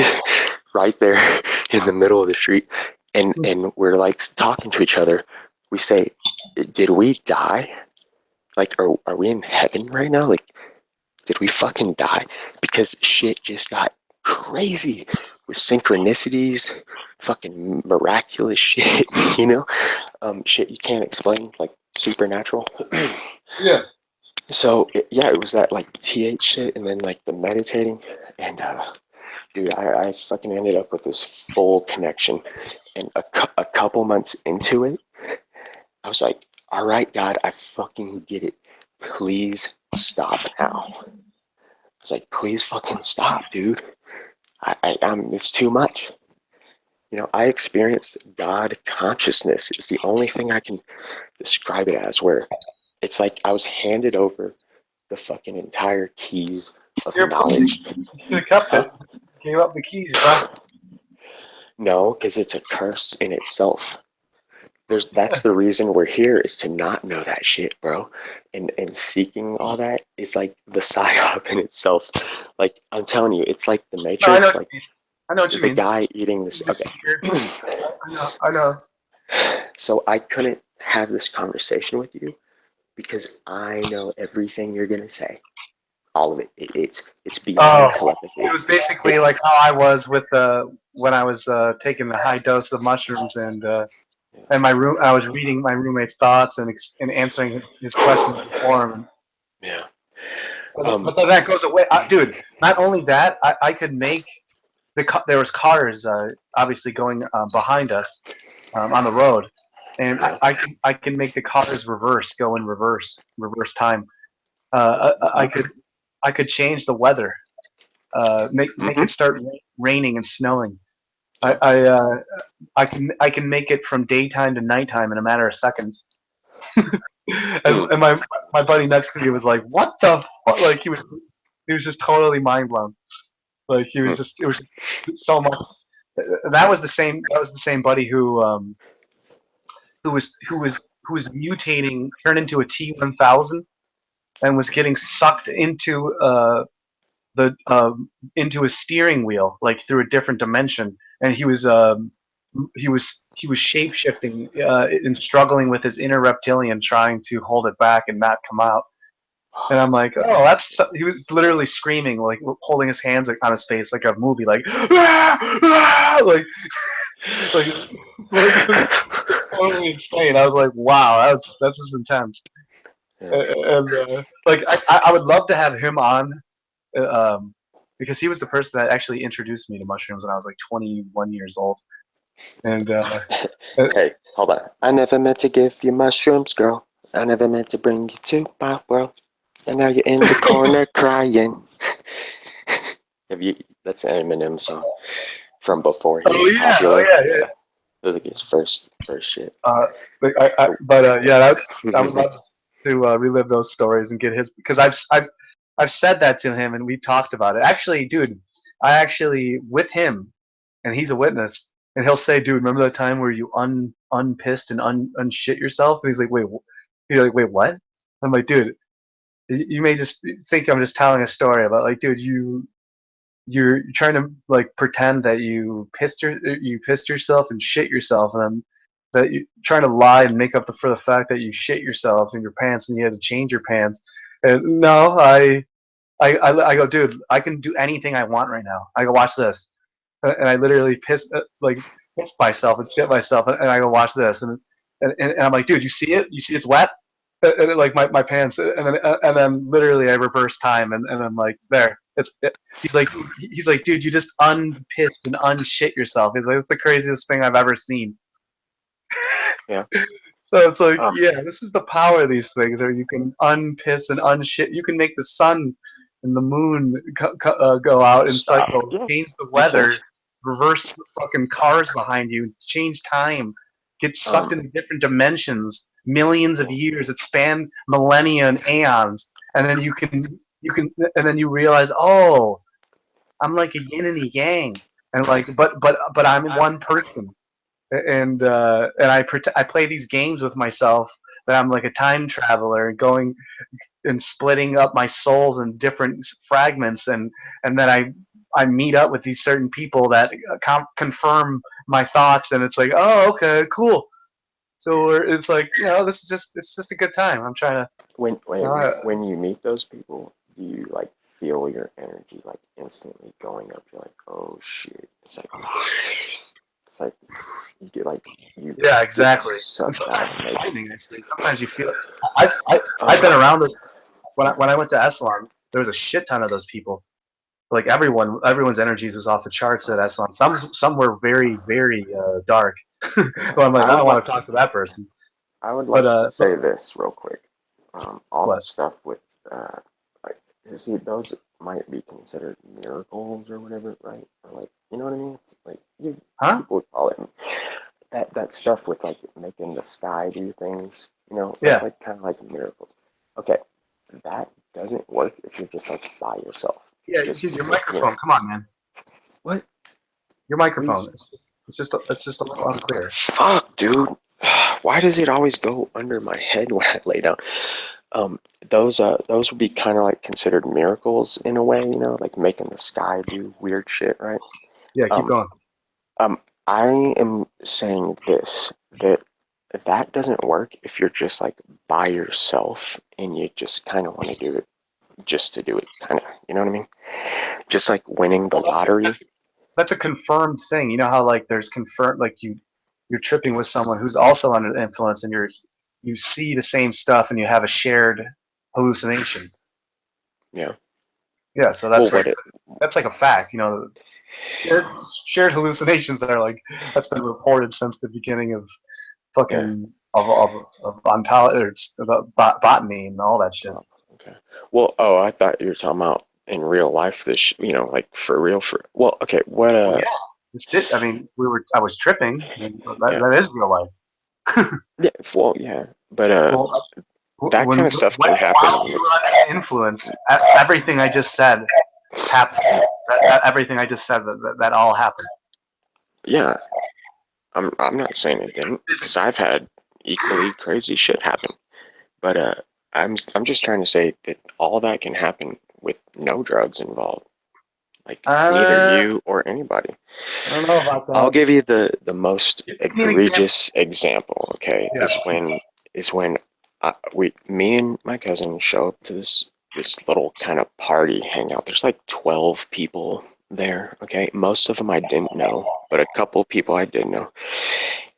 S4: right there in the middle of the street, and we're like talking to each other. We say, "Did we die? Like, are we in heaven right now? Like, did we fucking die?" Because shit just got crazy with synchronicities, fucking miraculous shit, you know? Shit you can't explain, like supernatural.
S1: Yeah.
S4: So, yeah, it was that like TH shit and then like the meditating. And, dude, I fucking ended up with this full connection. And a couple months into it, I was like, all right, God, I fucking get it. Please stop now. I was like, please fucking stop, dude. It's too much. You know, I experienced God consciousness. It's the only thing I can describe it as, where it's like I was handed over the fucking entire keys of
S1: You're a pussy.
S4: knowledge.
S1: You should have kept
S4: Huh?
S1: it. Gave up the keys, bro.
S4: No, because it's a curse in itself. That's the reason we're here, is to not know that shit, bro. And seeking all that is like the psyop in itself. Like I'm telling you, it's like the
S1: No, I know
S4: Matrix,
S1: what
S4: like
S1: you mean. I know what you
S4: the
S1: mean.
S4: guy eating this.
S1: The
S4: Okay.
S1: seeker. I know. I know.
S4: So I couldn't have this conversation with you because I know everything you're gonna say. all of it. It's
S1: Oh,
S4: beyond telepathy.
S1: it was basically like how I was with when I was taking the high dose of mushrooms and my room. I was reading my roommate's thoughts and answering his questions for him.
S4: Yeah.
S1: But then that goes away, dude. Not only that, I could make there was cars obviously going behind us on the road, and I can make the cars go in reverse time. I could change the weather, make
S4: Mhm.
S1: it start raining and snowing.
S4: Yeah.
S1: I can make it from daytime to nighttime in a matter of seconds.
S4: Mm.
S1: And my buddy next to me was like, "What the fuck?" Like he was just totally mind blown. Like he was
S4: Mm.
S1: just it was so much. That was the same buddy who was mutating, turned into a T-1000, and was getting sucked the into a steering wheel, like through a different dimension, and he was shape shifting and struggling with his inner reptilian, trying to hold it back and not come out. And I'm like, oh, he was literally screaming, like holding his hands on his face like a movie, like, ah, ah! Like, totally insane. I was like, wow, that's just intense.
S4: Yeah.
S1: And like, I would love to have him on, because he was the person that actually introduced me to mushrooms when I was like 21 years old. And
S4: Hey, hold on. I never meant to give you mushrooms, girl. I never meant to bring you to my world. And now you're in the corner crying. Have you? That's an Eminem song from before he was popular.
S1: yeah.
S4: It was like his first shit.
S1: Yeah, I would love to relive those stories and get his, because I've said that to him and we talked about it. Actually, dude, I actually with him, and he's a witness, and he'll say, "Dude, remember that time where you unpissed and unshit yourself?" And he's like, "Wait, what?" I'm like, "Dude, you may just think I'm just telling a story about, like, dude, you're trying to like pretend that you pissed yourself and shit yourself, and then that you trying to lie and make up for the fact that you shit yourself in your pants and you had to change your pants." And no, I go, dude, I can do anything I want right now. I go, watch this, and I literally pissed myself and shit myself, and I go, watch this, and I'm like, dude, you see it? You see it's wet? And like my pants, and then literally I reverse time, and I'm like, there, he's like, dude, you just unpissed and unshit yourself. He's like, it's the craziest thing I've ever seen.
S4: Yeah.
S1: So it's like, yeah, this is the power of these things, where you can unpiss and unshit. You can make the sun and the moon go out in cycles,
S4: Yeah.
S1: change the weather, reverse the fucking cars behind you, change time, get sucked into different dimensions, millions of years that span millennia and aeons, and then and then you realize, oh, I'm like a yin and a yang, and like, but I'm one person, and I play these games with myself that I'm like a time traveler and going and splitting up my souls in different fragments, and then I meet up with these certain people that confirm my thoughts, and it's like, oh, okay, cool. So it's like, it's just a good time. I'm trying to.
S4: When you meet those people, you like feel your energy like instantly going up. You're like, oh shit! It's like you get like you.
S1: Yeah, exactly.
S4: Sucked out.
S1: Actually, sometimes you feel. I've been around this when I went to Esalen. There was a shit ton of those people. Like everyone's energies was off the charts at Esalen. Some were very very dark. Well, I'm like, I don't want to talk to that person.
S4: I would like to say
S1: but
S4: this real quick. All
S1: what?
S4: the stuff with like, see, those might be considered miracles or whatever, right? Or like, you know what I mean? Like,
S1: Huh?
S4: people would call it that stuff with like making the sky do things. You know,
S1: Yeah.
S4: that's like kind of like miracles. Okay, that doesn't work if you're just like by yourself.
S1: Yeah,
S4: Just,
S1: your microphone. Come on, man.
S4: What?
S1: Your microphone. It's just a little unclear.
S4: Fuck, dude. Why does it always go under my head when I lay down? Those would be kind of like considered miracles in a way, you know, like making the sky do weird shit, right?
S1: Yeah, keep going.
S4: I am saying that doesn't work if you're just like by yourself and you just kind of want to do it just to do it, kind of. You know what I mean? Just like winning the lottery.
S1: That's a confirmed thing. You know how like there's confirmed like you're tripping with someone who's also under influence, and you see the same stuff, and you have a shared hallucination.
S4: Yeah.
S1: Yeah, so
S4: Well,
S1: that's like a fact. You know, shared hallucinations are like that's been reported since the beginning of
S4: yeah.
S1: fucking of ontology or botany and all that shit.
S4: Oh, okay. Well, I thought you were talking about in real life. This, like for real. Well, okay. What?
S1: Well, yeah, this did. I mean, I was tripping. And
S4: Yeah.
S1: that is real life.
S4: Yeah. Well, yeah. But
S1: Well,
S4: that kind of stuff can happen.
S1: while you were under influence, everything I just said happened. Everything I just said that all happened.
S4: Yeah. I'm not saying it didn't, because I've had equally crazy shit happen. But I'm just trying to say that all that can happen with no drugs involved. Like neither
S1: Uh,
S4: you or anybody.
S1: I don't know about
S4: I'll
S1: that.
S4: give you the most
S1: Give me an example.
S4: egregious example. Okay,
S1: Yeah.
S4: is when me and my cousin show up to this little kind of party hangout. There's like 12 people there. Okay, most of them I didn't know, but a couple people I did know.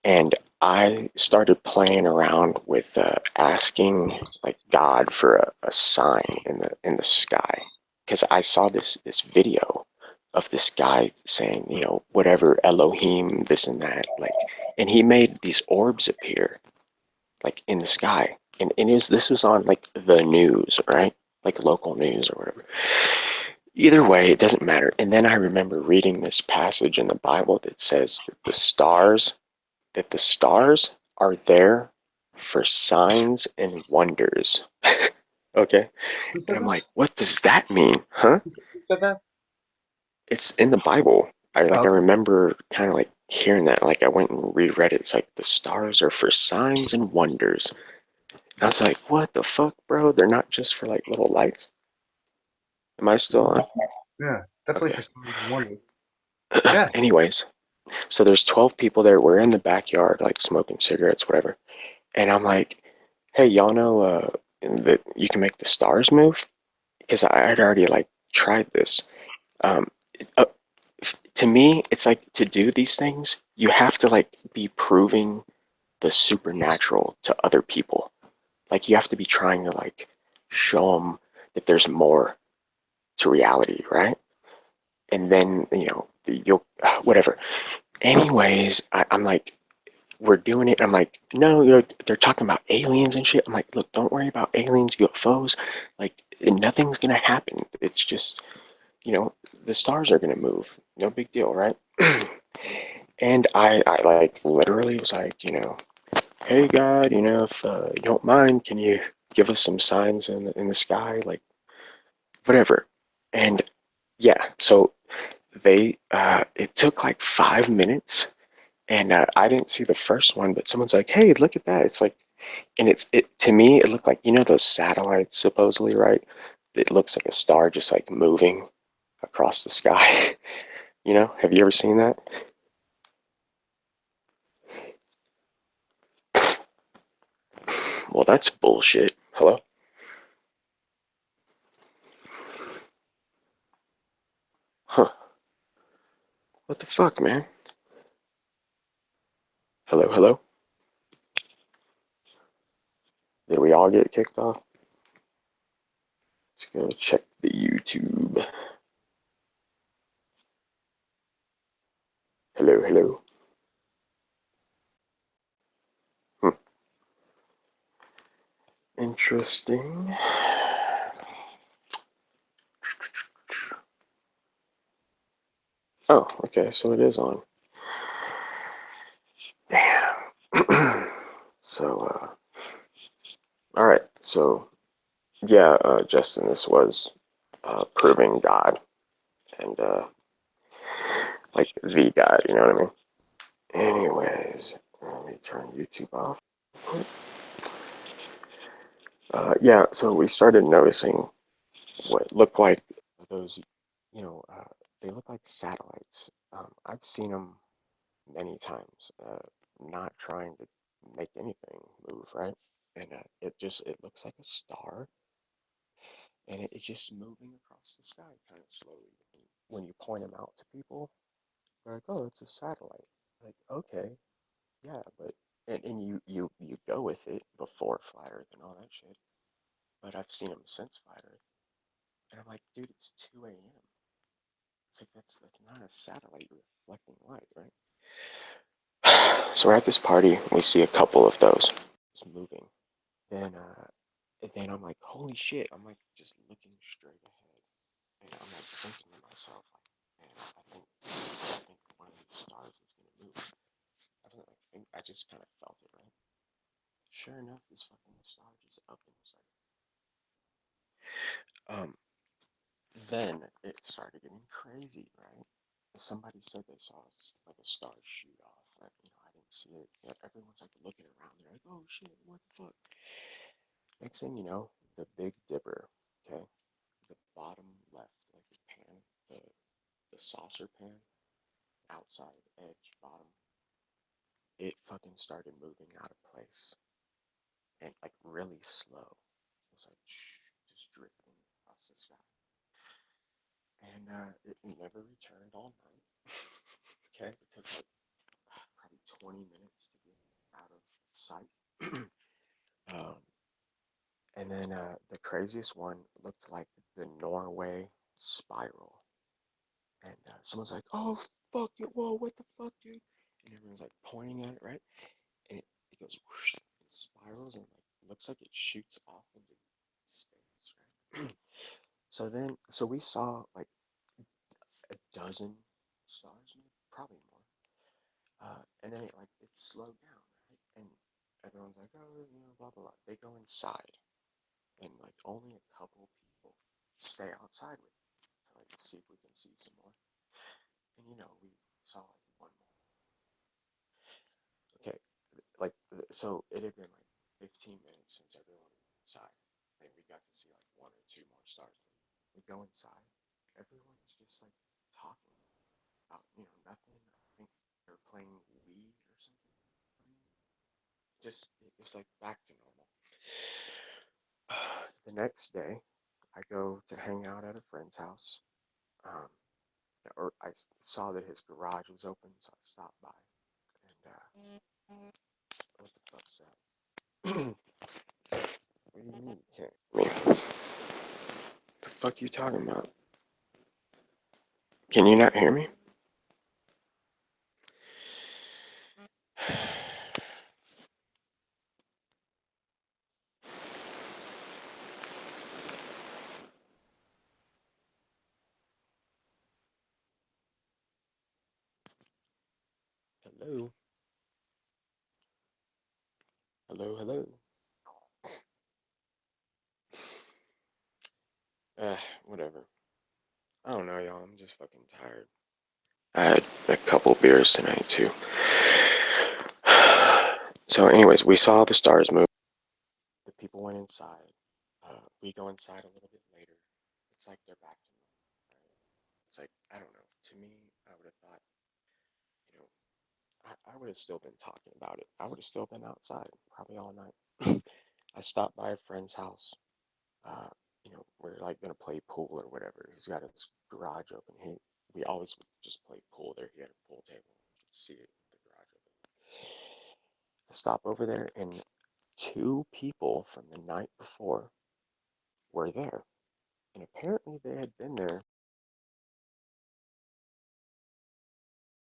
S4: And I started playing around with asking like God for a sign in the sky, because I saw this video of this guy saying, whatever Elohim, this and that, like, and he made these orbs appear like in the sky, and this was on like the news, right? Like local news or whatever. Either way, it doesn't matter. And then I remember reading this passage in the Bible that says that the stars are there for signs and wonders. Okay.
S1: Who
S4: And
S1: said
S4: I'm like,
S1: this?
S4: what does that mean? Huh?
S1: Who said that?
S4: It's in the Bible.
S1: Oh,
S4: I
S1: okay.
S4: remember kind of like hearing that. Like I went and reread it. It's like the stars are for signs and wonders. And I was like, what the fuck, bro? They're not just for like little lights. Am I still on?
S1: Yeah, definitely
S4: Okay.
S1: for some wonders. Yeah.
S4: Anyways, so there's 12 people there. We're in the backyard, like smoking cigarettes, whatever. And I'm like, hey, y'all know that you can make the stars move? Because I had already like tried this. Um, uh, to me, it's like to do these things, you have to like be proving the supernatural to other people. Like you have to be trying to like show them that there's more to reality, right? And then you'll whatever. Anyways, I'm like, we're doing it. I'm like, no, they're talking about aliens and shit. I'm like, look, don't worry about aliens, UFOs. Like, nothing's gonna happen. It's just, you know, the stars are gonna move. No big deal, right? And I like literally was like, hey God, if you don't mind, can you give us some signs in the sky, like whatever. And yeah, so it took like 5 minutes. And I didn't see the first one, but someone's like, "Hey, look at that!" It's like, and it to me, it looked like those satellites supposedly, right? It looks like a star just like moving across the sky. Have you ever seen that? Well, that's bullshit. Hello? Huh? What the fuck, man? Hello, hello? Did we all get kicked off? Let's go check the YouTube. Hello, hello. Hmm. Interesting. Oh, okay, so it is on. Damn. So, all right. So, yeah, Justin, this was proving God and like the God. You know what I mean? Anyways, let me turn YouTube off. Yeah. So we started noticing what looked like those. You know, they look like satellites. I've seen them many times. Not trying to make anything move, right? And it looks like a star, and it's just moving across the sky kind of slowly. And when you point them out to people, they're like, "Oh, it's a satellite." Like, okay, yeah, but and you go with it before Flat Earth and all that shit. But I've seen them since Flat Earth, and I'm like, dude, it's 2 a.m. It's like that's not a satellite reflecting light, right? So we're at this party, we see a couple of those just moving. Then I'm like, holy shit! I'm like just looking straight ahead, and I'm like thinking to myself, like, man, I think one of these stars is gonna move. I don't like think I just kind of felt it, right? Sure enough, this fucking star just up and started. Then it started getting crazy, right? Somebody said they saw like a star shoot off. I didn't see it. Everyone's like looking around. They're like, "Oh shit, what the fuck?" Next thing you know, the Big Dipper, okay, the bottom left, like the pan, the saucer pan, outside edge, bottom, it fucking started moving out of place and like really slow. It was like just drifting across the sky, and it never returned all night. Okay, it took like probably 20 minutes to get out of sight. um, and then the craziest one looked like the Norway spiral. And someone's like, "Oh, fuck it, whoa, what the fuck, dude?" And everyone's like pointing at it, right? And it goes whoosh, and spirals and like looks like it shoots off into space, right? So we saw like a dozen stars, probably more. And then it slowed down, right? And everyone's like, "Oh, blah blah blah." They go inside, and like only a couple people stay outside with it to like see if we can see some more. And we saw like one more. Okay, like so it had been like 15 minutes since everyone went inside, and we got to see like one or two more stars. We go inside, everyone's just like talking about nothing. I think they're playing Wii or something. Just it was like back to normal. The next day, I go to hang out at a friend's house. Um, or I saw that his garage was open, so I stopped by. And what the fuck's that? What do you mean you can't hear me? The fuck you talking about? Can you not hear me? Hello? Hello, hello. Whatever. I don't know, y'all. I'm just fucking tired. I had a couple beers tonight, too. So, anyways, we saw the stars move. The people went inside. We go inside a little bit later. It's like they're back to normal. Right? It's like, I don't know. To me, I would have thought, you know, I would have still been talking about it. I would have still been outside probably all night. I stopped by a friend's house. Uh, we're like gonna play pool or whatever. He's got his garage open. We always would just play pool there. He had a pool table. You could see it with the garage open. I stop over there, and two people from the night before were there, and apparently they had been there